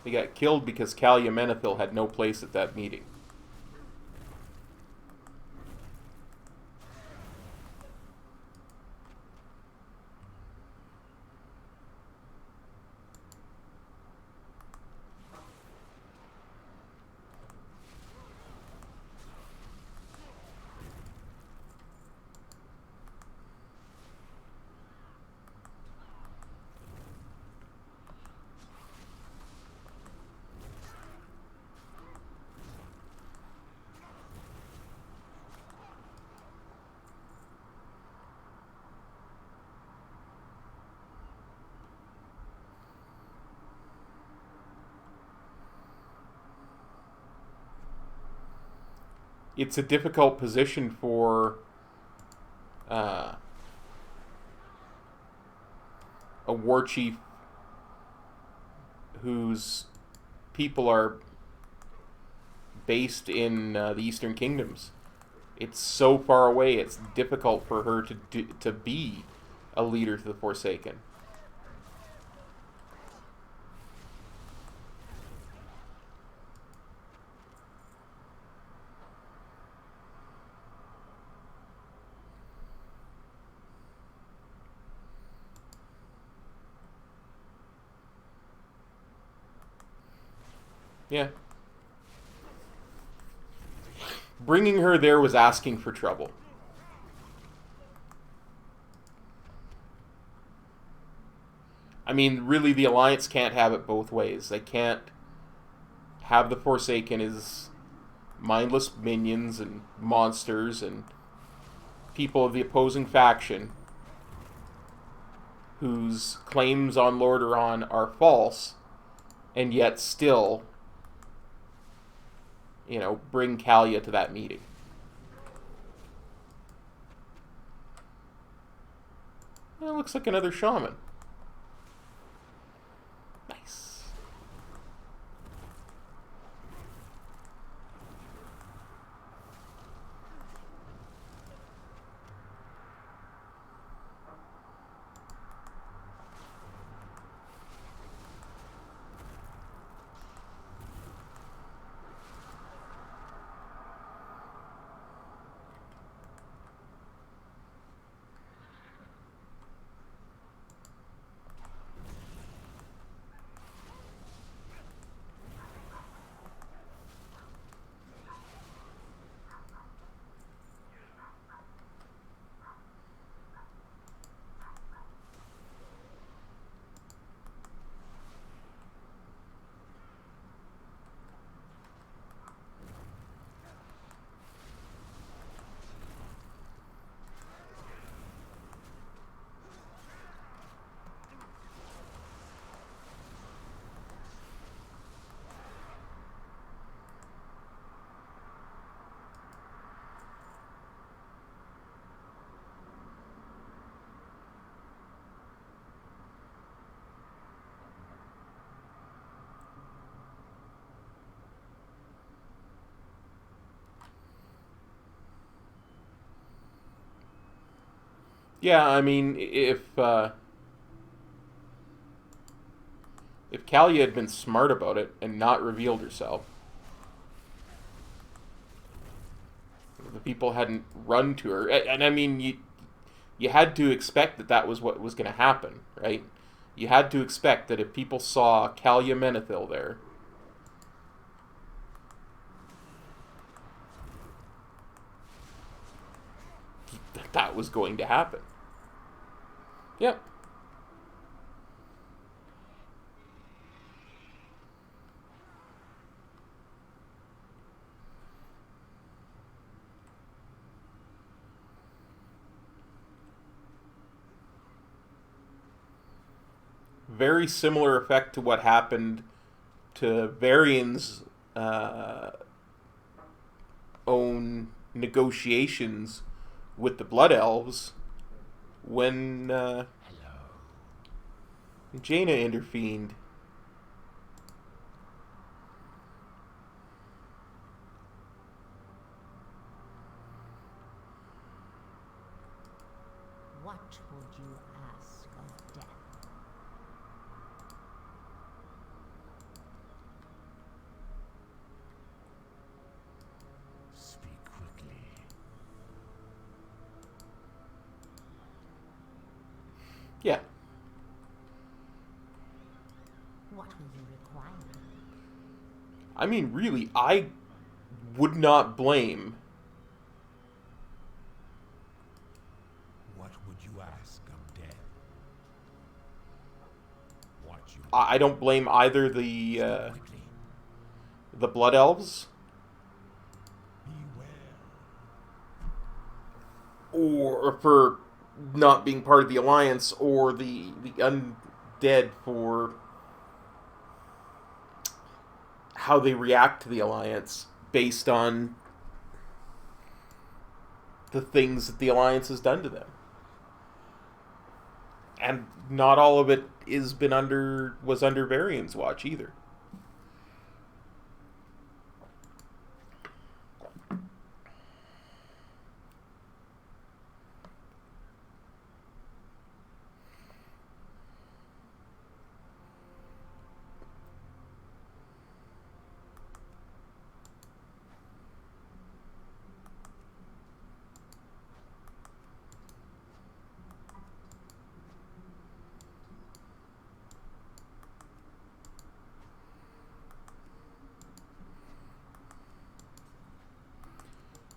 They got killed because Kalia Menethil had no place at that meeting. It's a difficult position for a war chief whose people are based in the Eastern Kingdoms. It's so far away, it's difficult for her to be a leader to the Forsaken. Yeah. Bringing her there was asking for trouble. I mean, really, the Alliance can't have it both ways. They can't have the Forsaken as mindless minions and monsters and people of the opposing faction whose claims on Lordaeron are false, and yet still, you know, bring Kalia to that meeting. Well, looks like another shaman. Nice. Yeah, I mean, if Kalia had been smart about it and not revealed herself, the people hadn't run to her, and I mean, you had to expect that that was what was going to happen, right? You had to expect that if people saw Kalia Menethil there, that was going to happen. Yep. Very similar effect to what happened to Varian's own negotiations with the Blood Elves when Jaina intervened. What would you ask of death? Speak quickly. Yeah. What will you require? I mean, really, I would not blame. What would you ask of death? What you I don't blame either quickly. the Blood Elves Beware. or for not being part of the Alliance, or the undead for how they react to the Alliance based on the things that the Alliance has done to them. And not all of it was under Varian's watch either.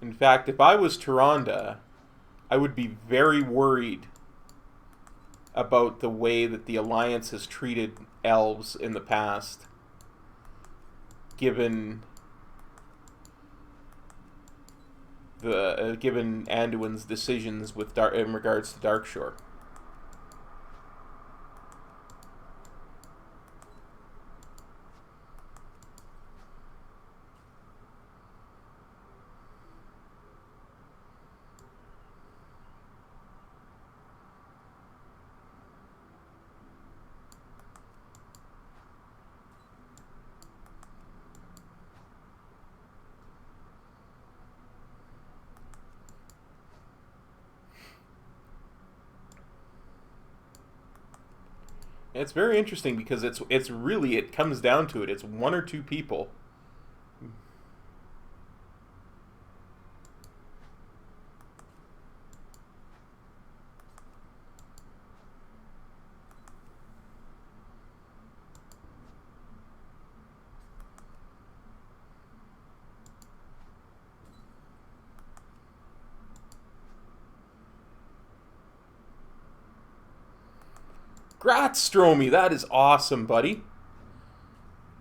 In fact, if I was Tyrande, I would be very worried about the way that the Alliance has treated elves in the past, given given Anduin's decisions with in regards to Darkshore. It's very interesting because it's really, it comes down to it. It's one or two people. Grats, Stromy. That is awesome, buddy.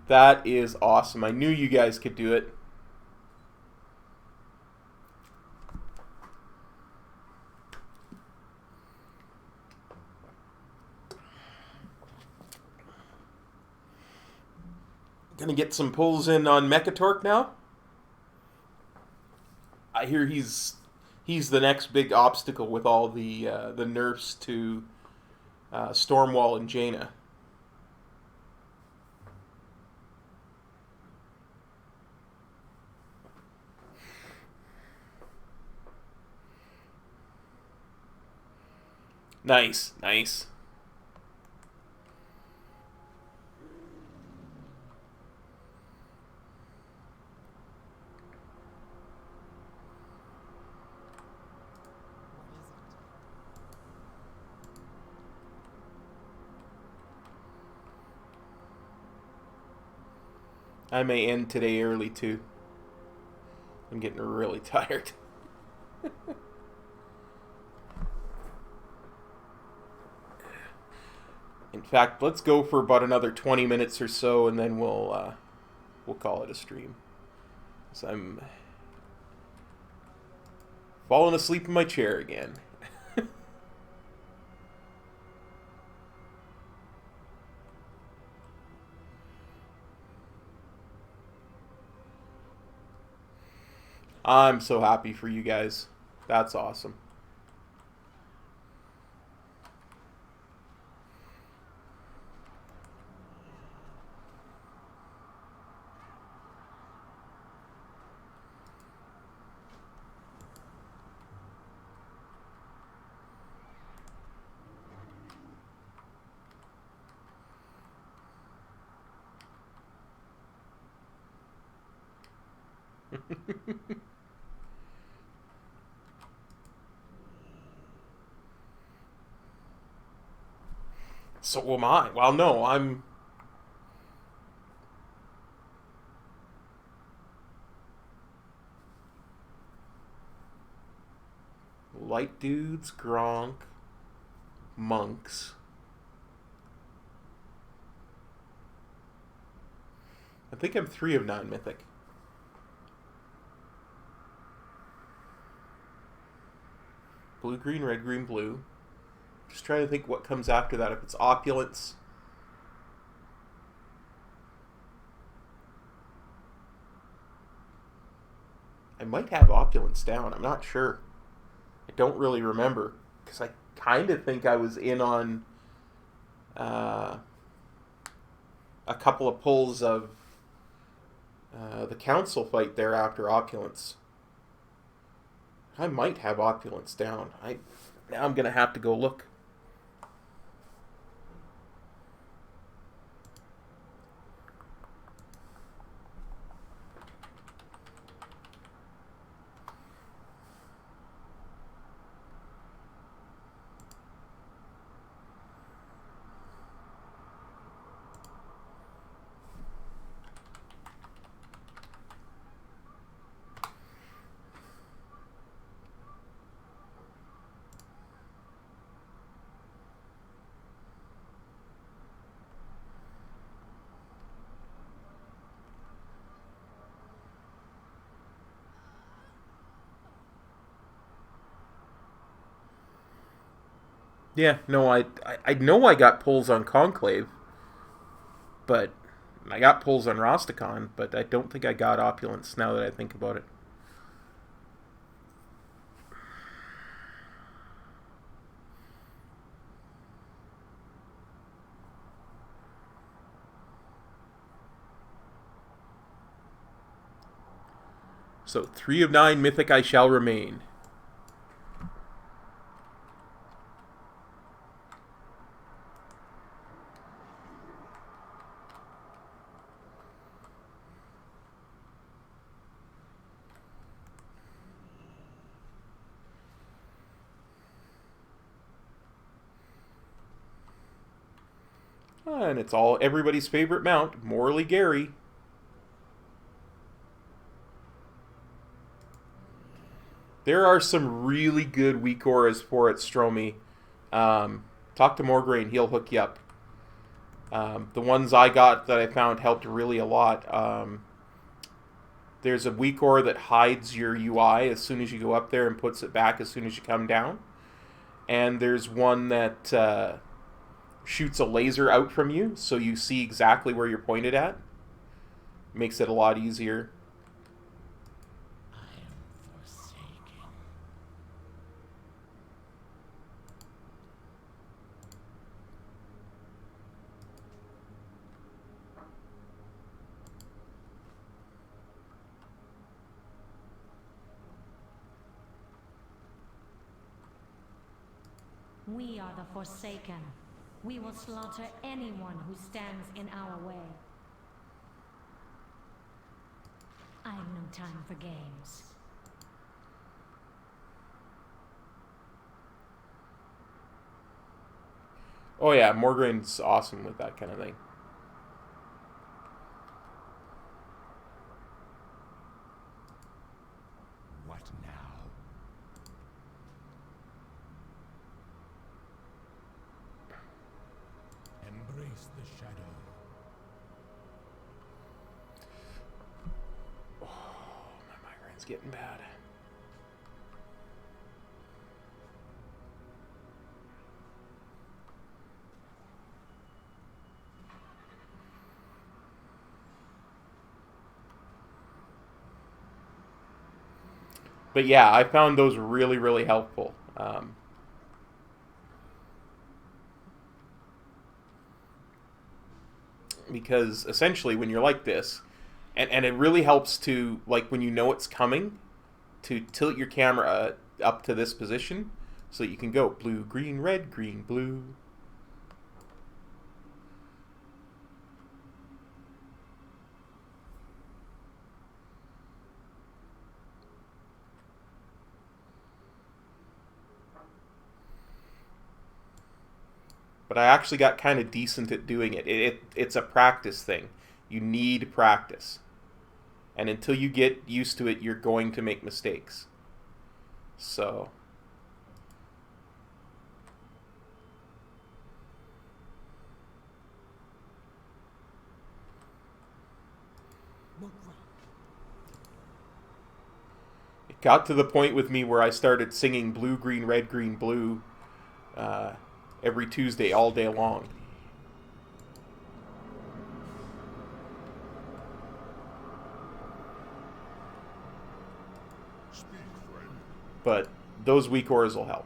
That is awesome. I knew you guys could do it. Gonna get some pulls in on Mechatork now. I hear he's the next big obstacle with all the nerfs to Stormwall and Jaina. Nice, nice. I may end today early too. I'm getting really tired. In fact, let's go for about another 20 minutes or so, and then we'll call it a stream. So I'm falling asleep in my chair again. I'm so happy for you guys. That's awesome. So am I. Well, no, I'm... Light dudes, Gronk, monks. I think I'm 3 of 9 mythic. Blue, green, red, green, blue. Just trying to think what comes after that. If it's opulence. I might have opulence down. I'm not sure. I don't really remember. Because I kind of think I was in on a couple of pulls of the council fight there after opulence. I might have opulence down. Now I'm going to have to go look. Yeah, no, I know I got pulls on Conclave, but I got pulls on Rastakhan, but I don't think I got Opulence now that I think about it. So 3 of 9 Mythic I shall remain. And it's all everybody's favorite mount, Morley Gary. There are some really good weak auras for it, Stromy. Talk to Morgraine, he'll hook you up. The ones I got that I found helped really a lot. There's a weak aura that hides your UI as soon as you go up there and puts it back as soon as you come down. And there's one that shoots a laser out from you, so you see exactly where you're pointed at. Makes it a lot easier. We are the Forsaken. We will slaughter anyone who stands in our way. I have no time for games. Oh yeah, Morgraine's awesome with that kind of thing. What now? Embrace the shadow. Oh, my migraine's getting bad. But yeah, I found those really, really helpful. Because essentially when you're like this, and it really helps to, like when you know it's coming, to tilt your camera up to this position so that you can go blue, green, red, green, blue. But I actually got kind of decent at doing it. It's a practice thing. You need practice. And until you get used to it, you're going to make mistakes. So... it got to the point with me where I started singing blue, green, red, green, blue every Tuesday all day long. But those weak auras will help.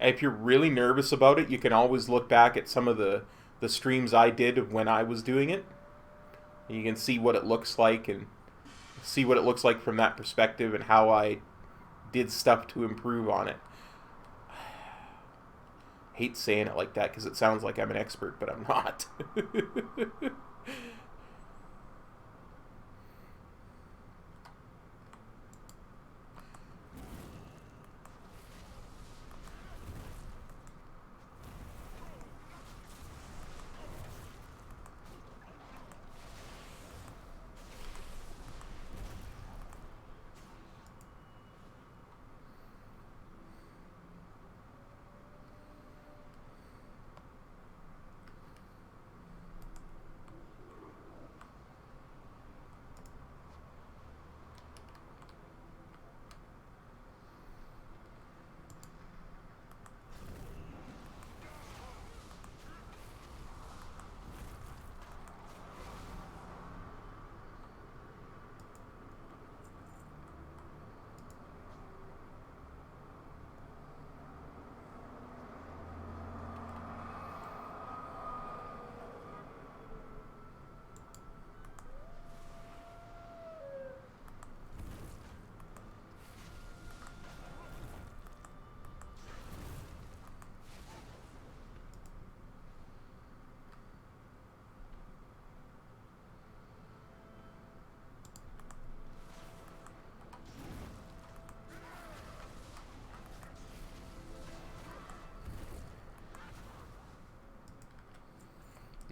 If you're really nervous about it, you can always look back at some of the streams I did of when I was doing it. And you can see what it looks like and see what it looks like from that perspective and how I did stuff to improve on it. Hate saying it like that because it sounds like I'm an expert, but I'm not.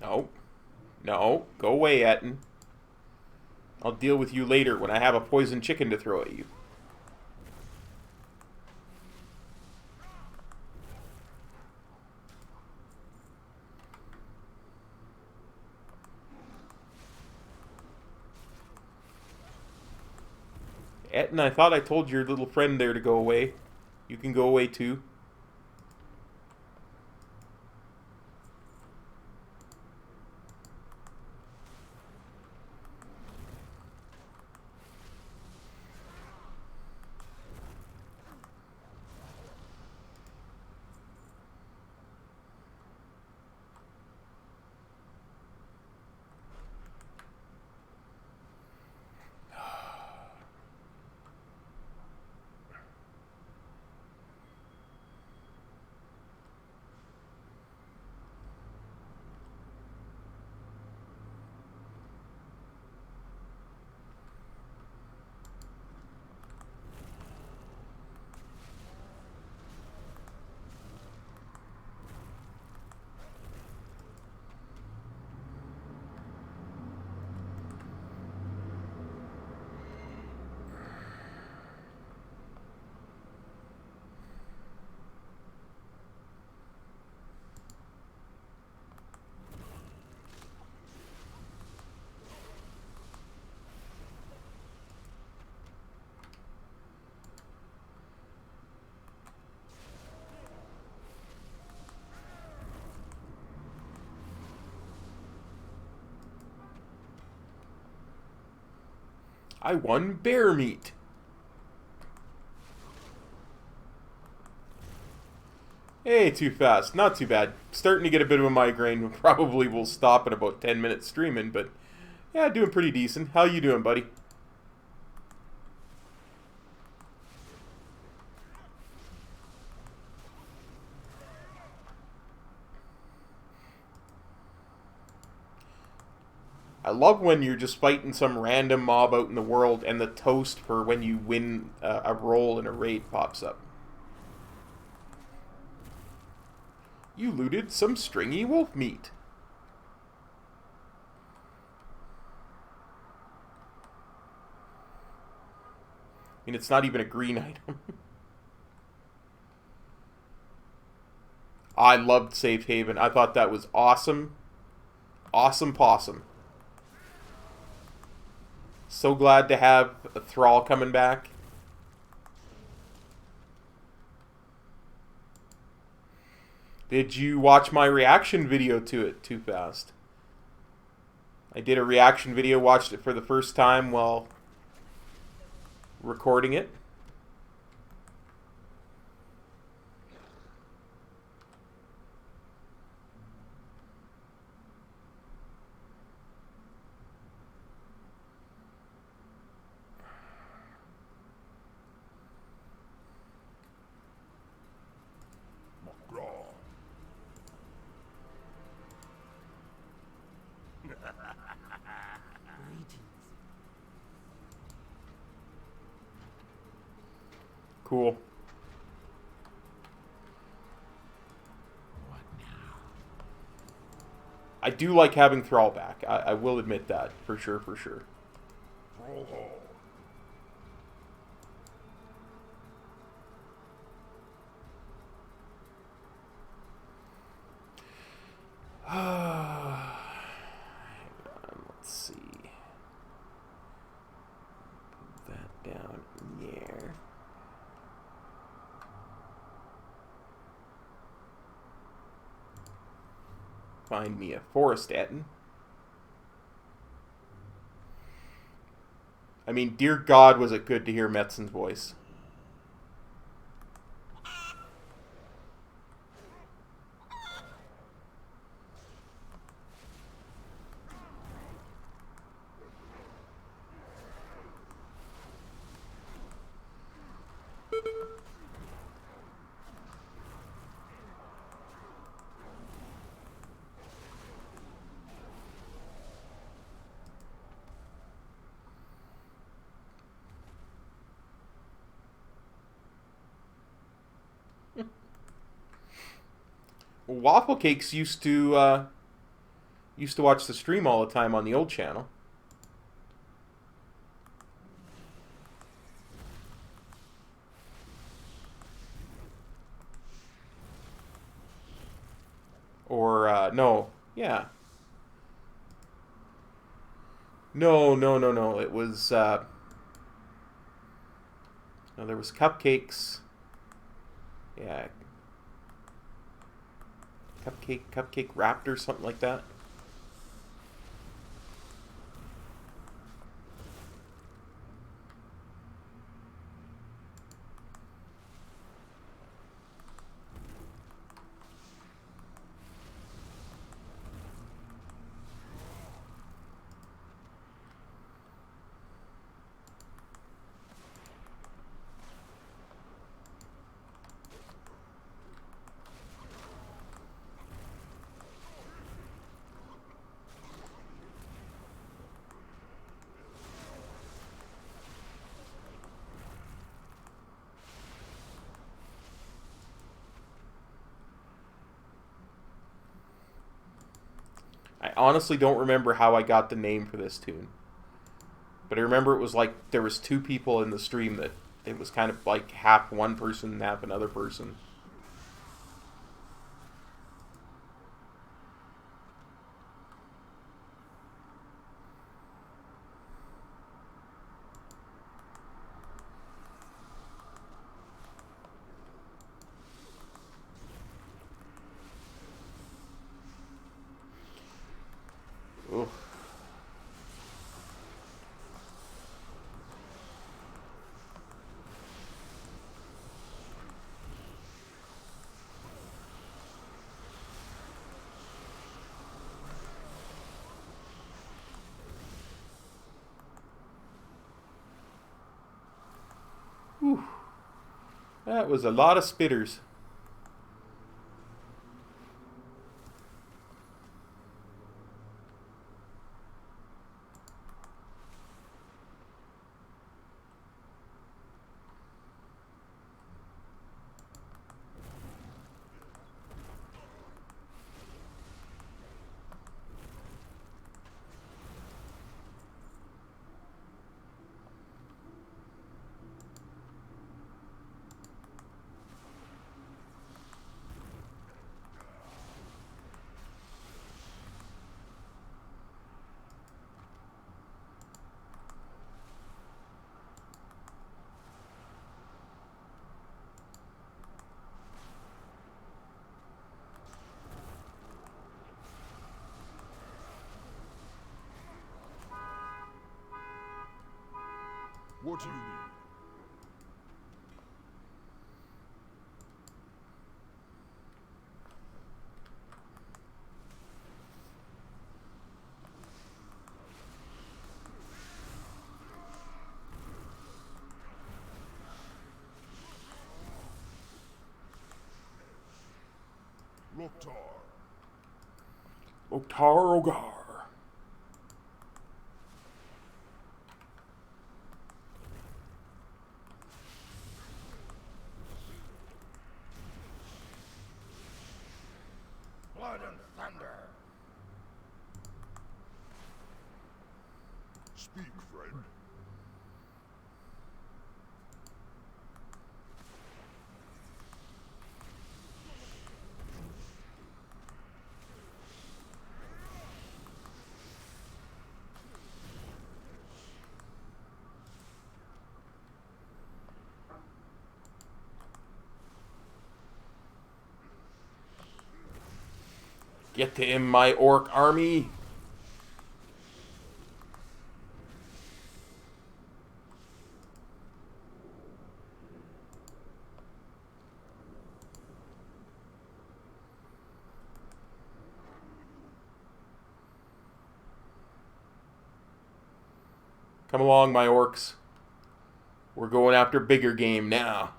No. No. Go away, Etten. I'll deal with you later when I have a poisoned chicken to throw at you. Etten, I thought I told your little friend there to go away. You can go away too. I won bear meat. Hey, too fast. Not too bad. Starting to get a bit of a migraine. Probably will stop in about 10 minutes streaming, but yeah, doing pretty decent. How you doing, buddy? I love when you're just fighting some random mob out in the world and the toast for when you win a roll in a raid pops up. You looted some stringy wolf meat. I mean, it's not even a green item. I loved Safe Haven. I thought that was awesome. Awesome possum. So glad to have a Thrall coming back. Did you watch my reaction video to it, Too Fast? I did a reaction video, watched it for the first time while recording it. cool. What now? I do like having Thrall back. I will admit that, for sure, for sure. Roll hall. Hang on, let's see. Put that down there. Find me a forest Etten. I mean, dear God, was it good to hear Metzen's voice. Waffle Cakes used to watch the stream all the time on the old channel. Or no, yeah. No. It was no, there was Cupcakes. Yeah. Cupcake Raptor, something like that. I honestly don't remember how I got the name for this tune. But I remember it was like there was two people in the stream that it was kind of like half one person and half another person. Oof. Whew. That was a lot of spitters. What do you need? Oktar Ogar. blood and thunder. Speak, friend. Get to him, my orc army! Come along, my orcs. We're going after bigger game now.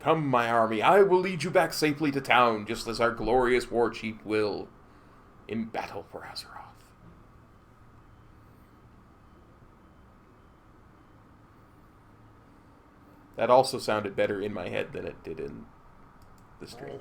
Come, my army, I will lead you back safely to town, just as our glorious war chief will, in battle for Azeroth. That also sounded better in my head than it did in the stream.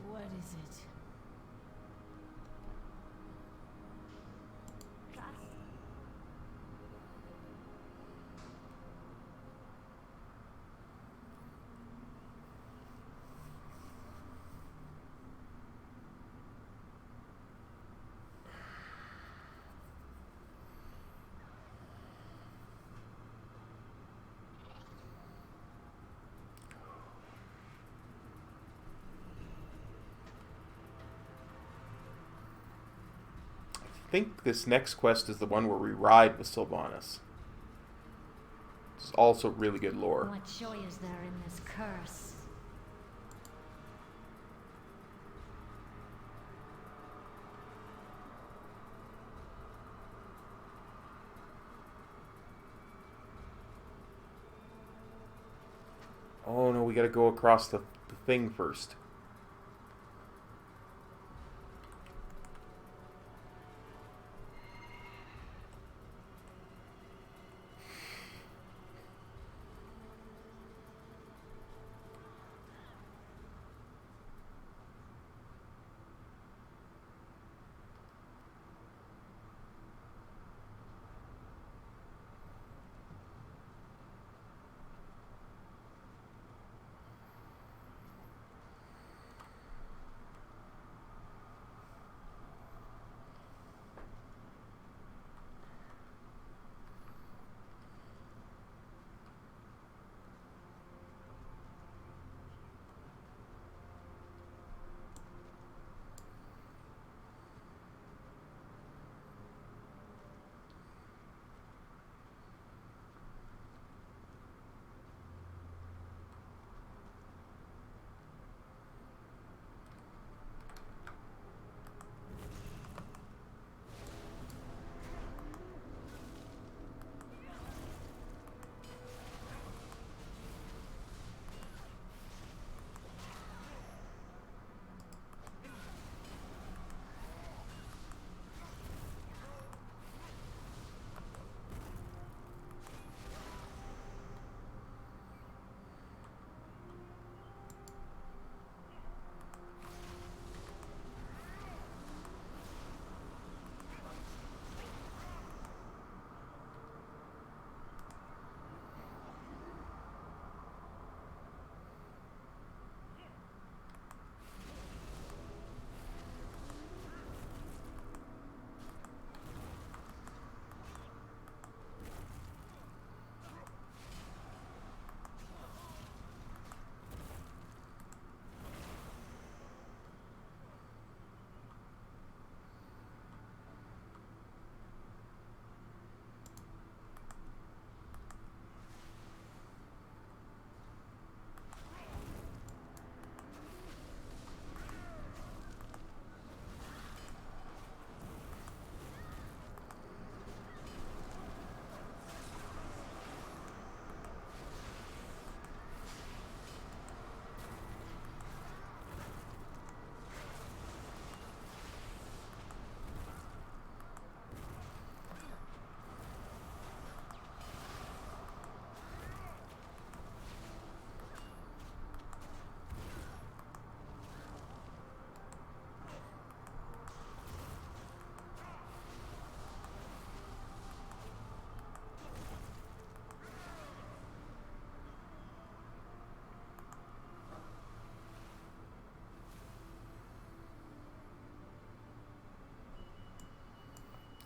What is it? I think this next quest is the one where we ride with Sylvanas. It's also really good lore. What joy is there in this curse? Oh no, we gotta go across the thing first.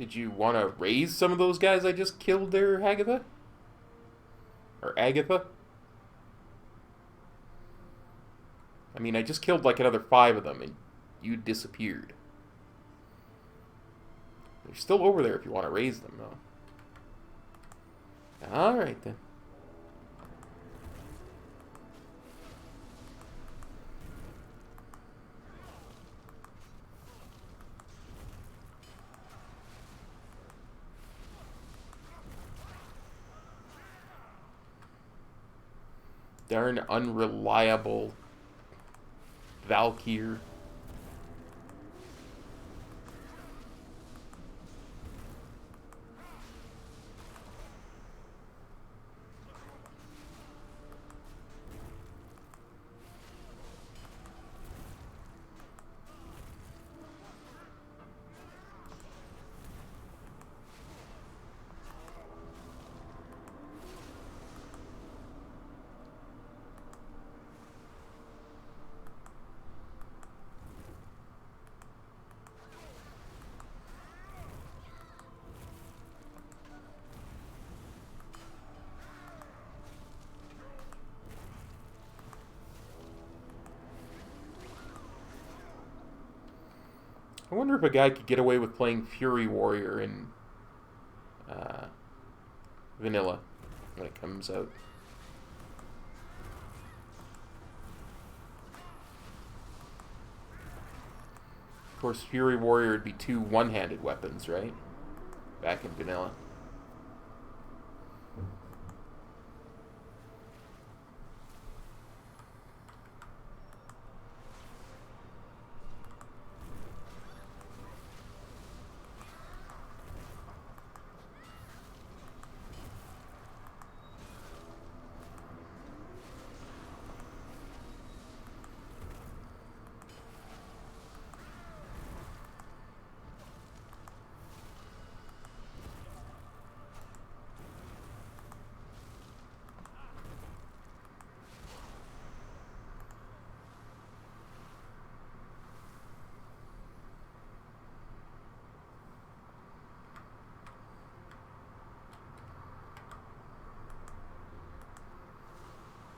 Did you want to raise some of those guys I just killed there, Agatha? Or Agatha? I mean, I just killed like another 5 of them, and you disappeared. They're still over there if you want to raise them, though. Alright, then. Darn unreliable Valkyr. I wonder if a guy could get away with playing Fury Warrior in vanilla when it comes out. Of course, Fury Warrior would be 2 one-handed weapons, right? Back in vanilla.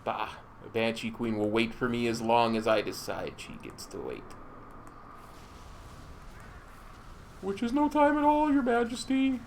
Bah, the Banshee Queen will wait for me as long as I decide she gets to wait. Which is no time at all, Your Majesty.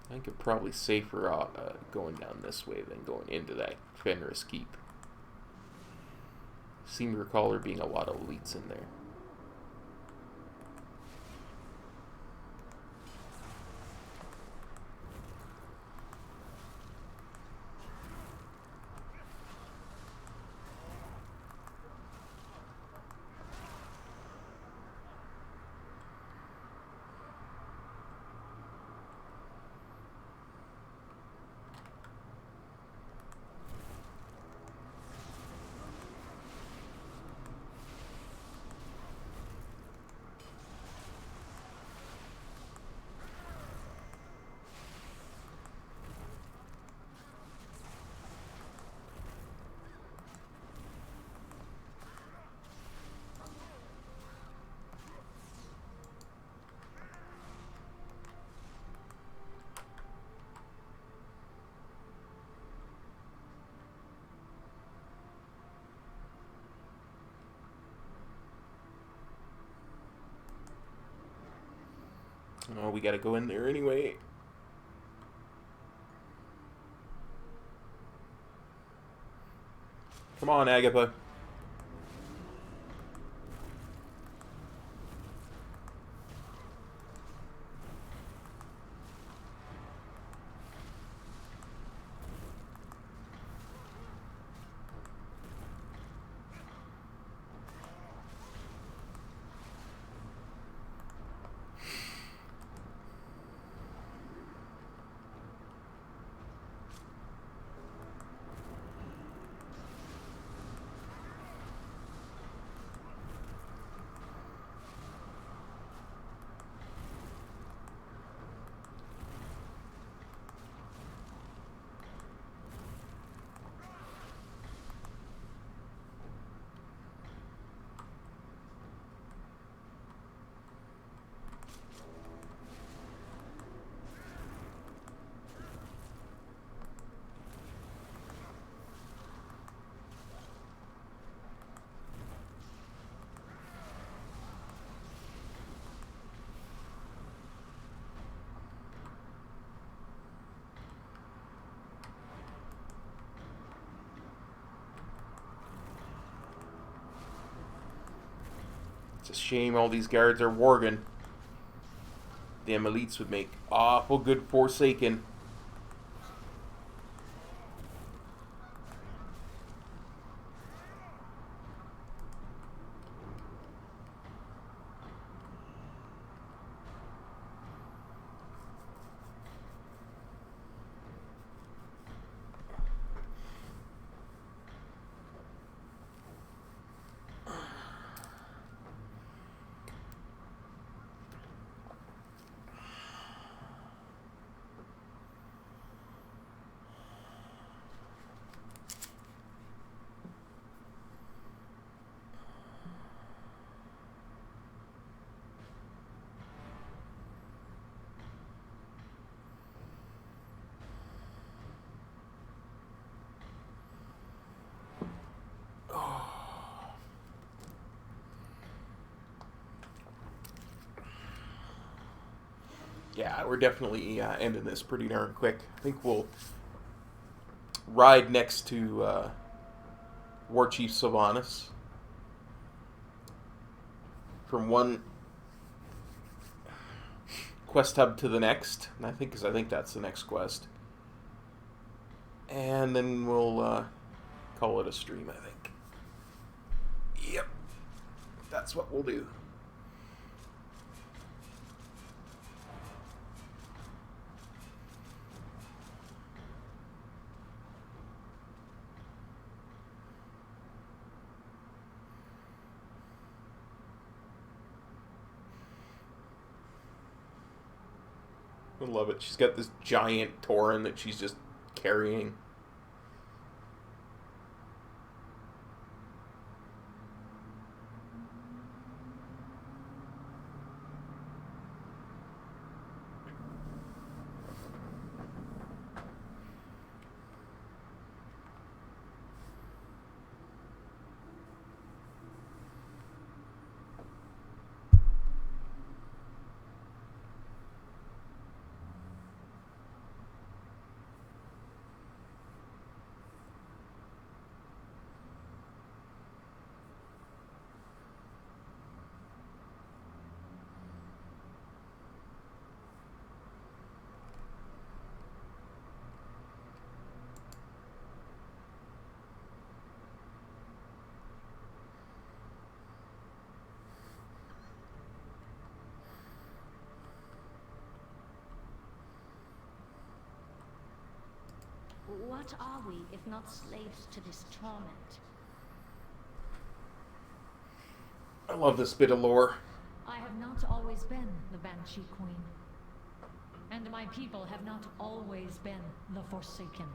I think it's probably safer going down this way than going into that Fenris Keep. Seem to recall there being a lot of elites in there. Oh, we gotta go in there anyway. Come on, Agatha. It's a shame all these guards are Worgen. Them elites would make awful good Forsaken. Yeah, we're definitely ending this pretty darn quick. I think we'll ride next to War Chief Sylvanas from one quest hub to the next, and I think that's the next quest, and then we'll call it a stream. I think. Yep, that's what we'll do. I love it. She's got this giant Tauren that she's just carrying. What are we, if not slaves to this torment? I love this bit of lore. I have not always been the Banshee Queen. And my people have not always been the Forsaken.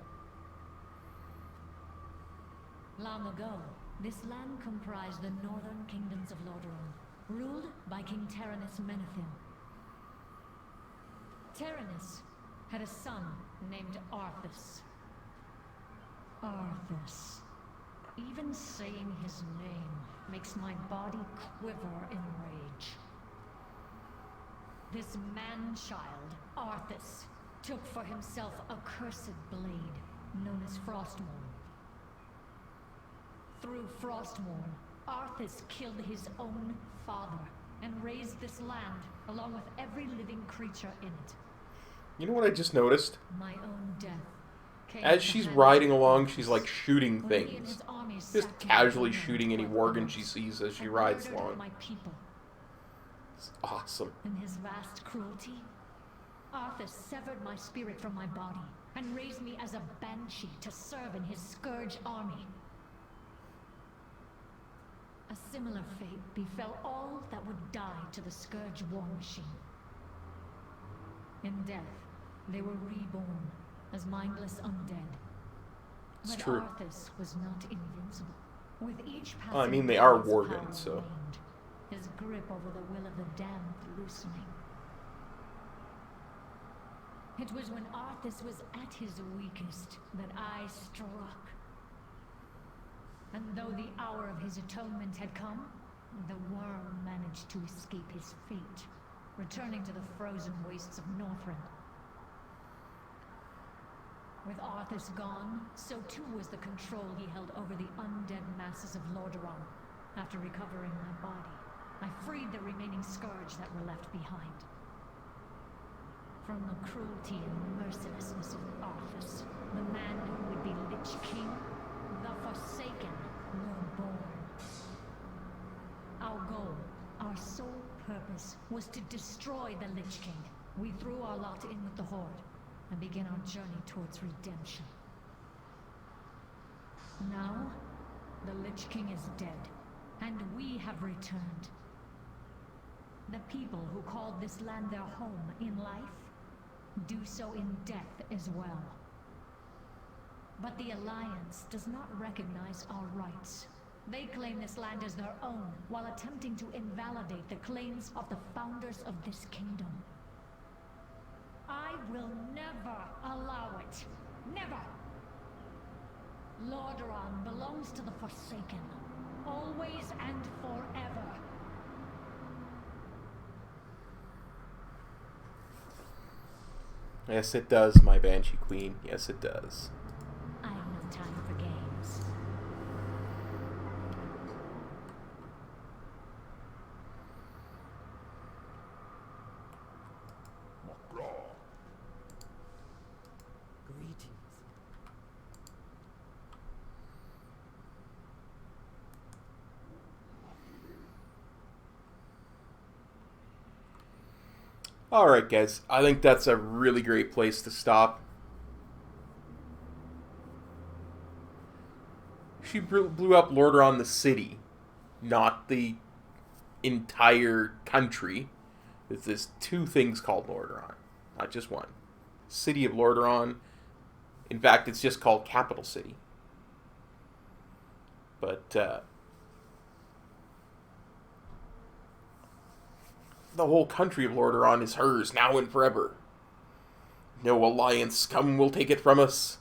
Long ago, this land comprised the northern kingdoms of Lordaeron, ruled by King Tyrannus Menethil. Tyrannus had a son named Arthas. Arthas. Even saying his name makes my body quiver in rage. This man-child, Arthas, took for himself a cursed blade known as Frostmourne. Through Frostmourne, Arthas killed his own father and raised this land along with every living creature in it. You know what I just noticed? My own death. As she's riding along, she's like shooting things. Just casually shooting any Worgen she sees as she rides along. It's awesome. In his vast cruelty, Arthas severed my spirit from my body and raised me as a banshee to serve in his Scourge army. A similar fate befell all that would die to the Scourge war machine. In death, they were reborn as mindless undead. It's But true. Arthas was not invincible. With each passing Well, I mean, they are day, his Worgen, power so. waned, his grip over the will of the damned loosening. It was when Arthas was at his weakest that I struck. And though the hour of his atonement had come, the worm managed to escape his fate, returning to the frozen wastes of Northrend. With Arthas gone, so too was the control he held over the undead masses of Lordaeron after recovering my body. I freed the remaining scourge that were left behind. From the cruelty and mercilessness of Arthas, the man who would be Lich King, the Forsaken were born. Our goal, our sole purpose, was to destroy the Lich King. We threw our lot in with the Horde, and began our journey towards redemption. Now, the Lich King is dead, and we have returned. The people who called this land their home in life, do so in death as well. But the Alliance does not recognize our rights. They claim this land as their own, while attempting to invalidate the claims of the founders of this kingdom. I will never allow it. Never! Lordaeron belongs to the Forsaken, always and forever. Yes, it does, my Banshee Queen. Yes, it does. I have no time for games. Greetings. Alright, guys. I think that's a really great place to stop. She blew up Lordaeron the city, not the entire country. There's two things called Lordaeron, not just one. City of Lordaeron. In fact, it's just called Capital City. But, the whole country of Lordaeron is hers, now and forever. No alliance come will take it from us.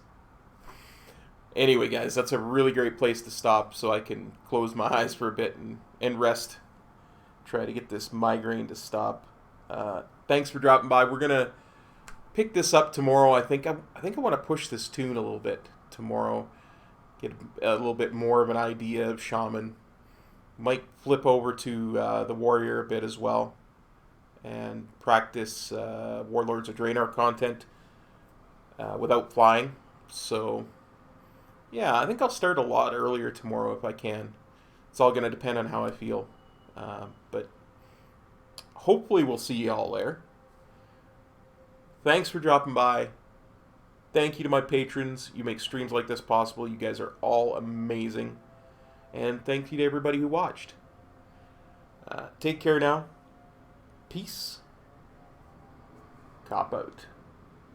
Anyway, guys, that's a really great place to stop so I can close my eyes for a bit and rest. Try to get this migraine to stop. Thanks for dropping by. We're going to pick this up tomorrow. I think I want to push this tune a little bit tomorrow. Get a little bit more of an idea of Shaman. Might flip over to the Warrior a bit as well. And practice Warlords of Draenor content without flying. So, yeah, I think I'll start a lot earlier tomorrow if I can. It's all going to depend on how I feel. But hopefully we'll see you all there. Thanks for dropping by. Thank you to my patrons. You make streams like this possible. You guys are all amazing. And thank you to everybody who watched. Take care now. Peace. Cop out.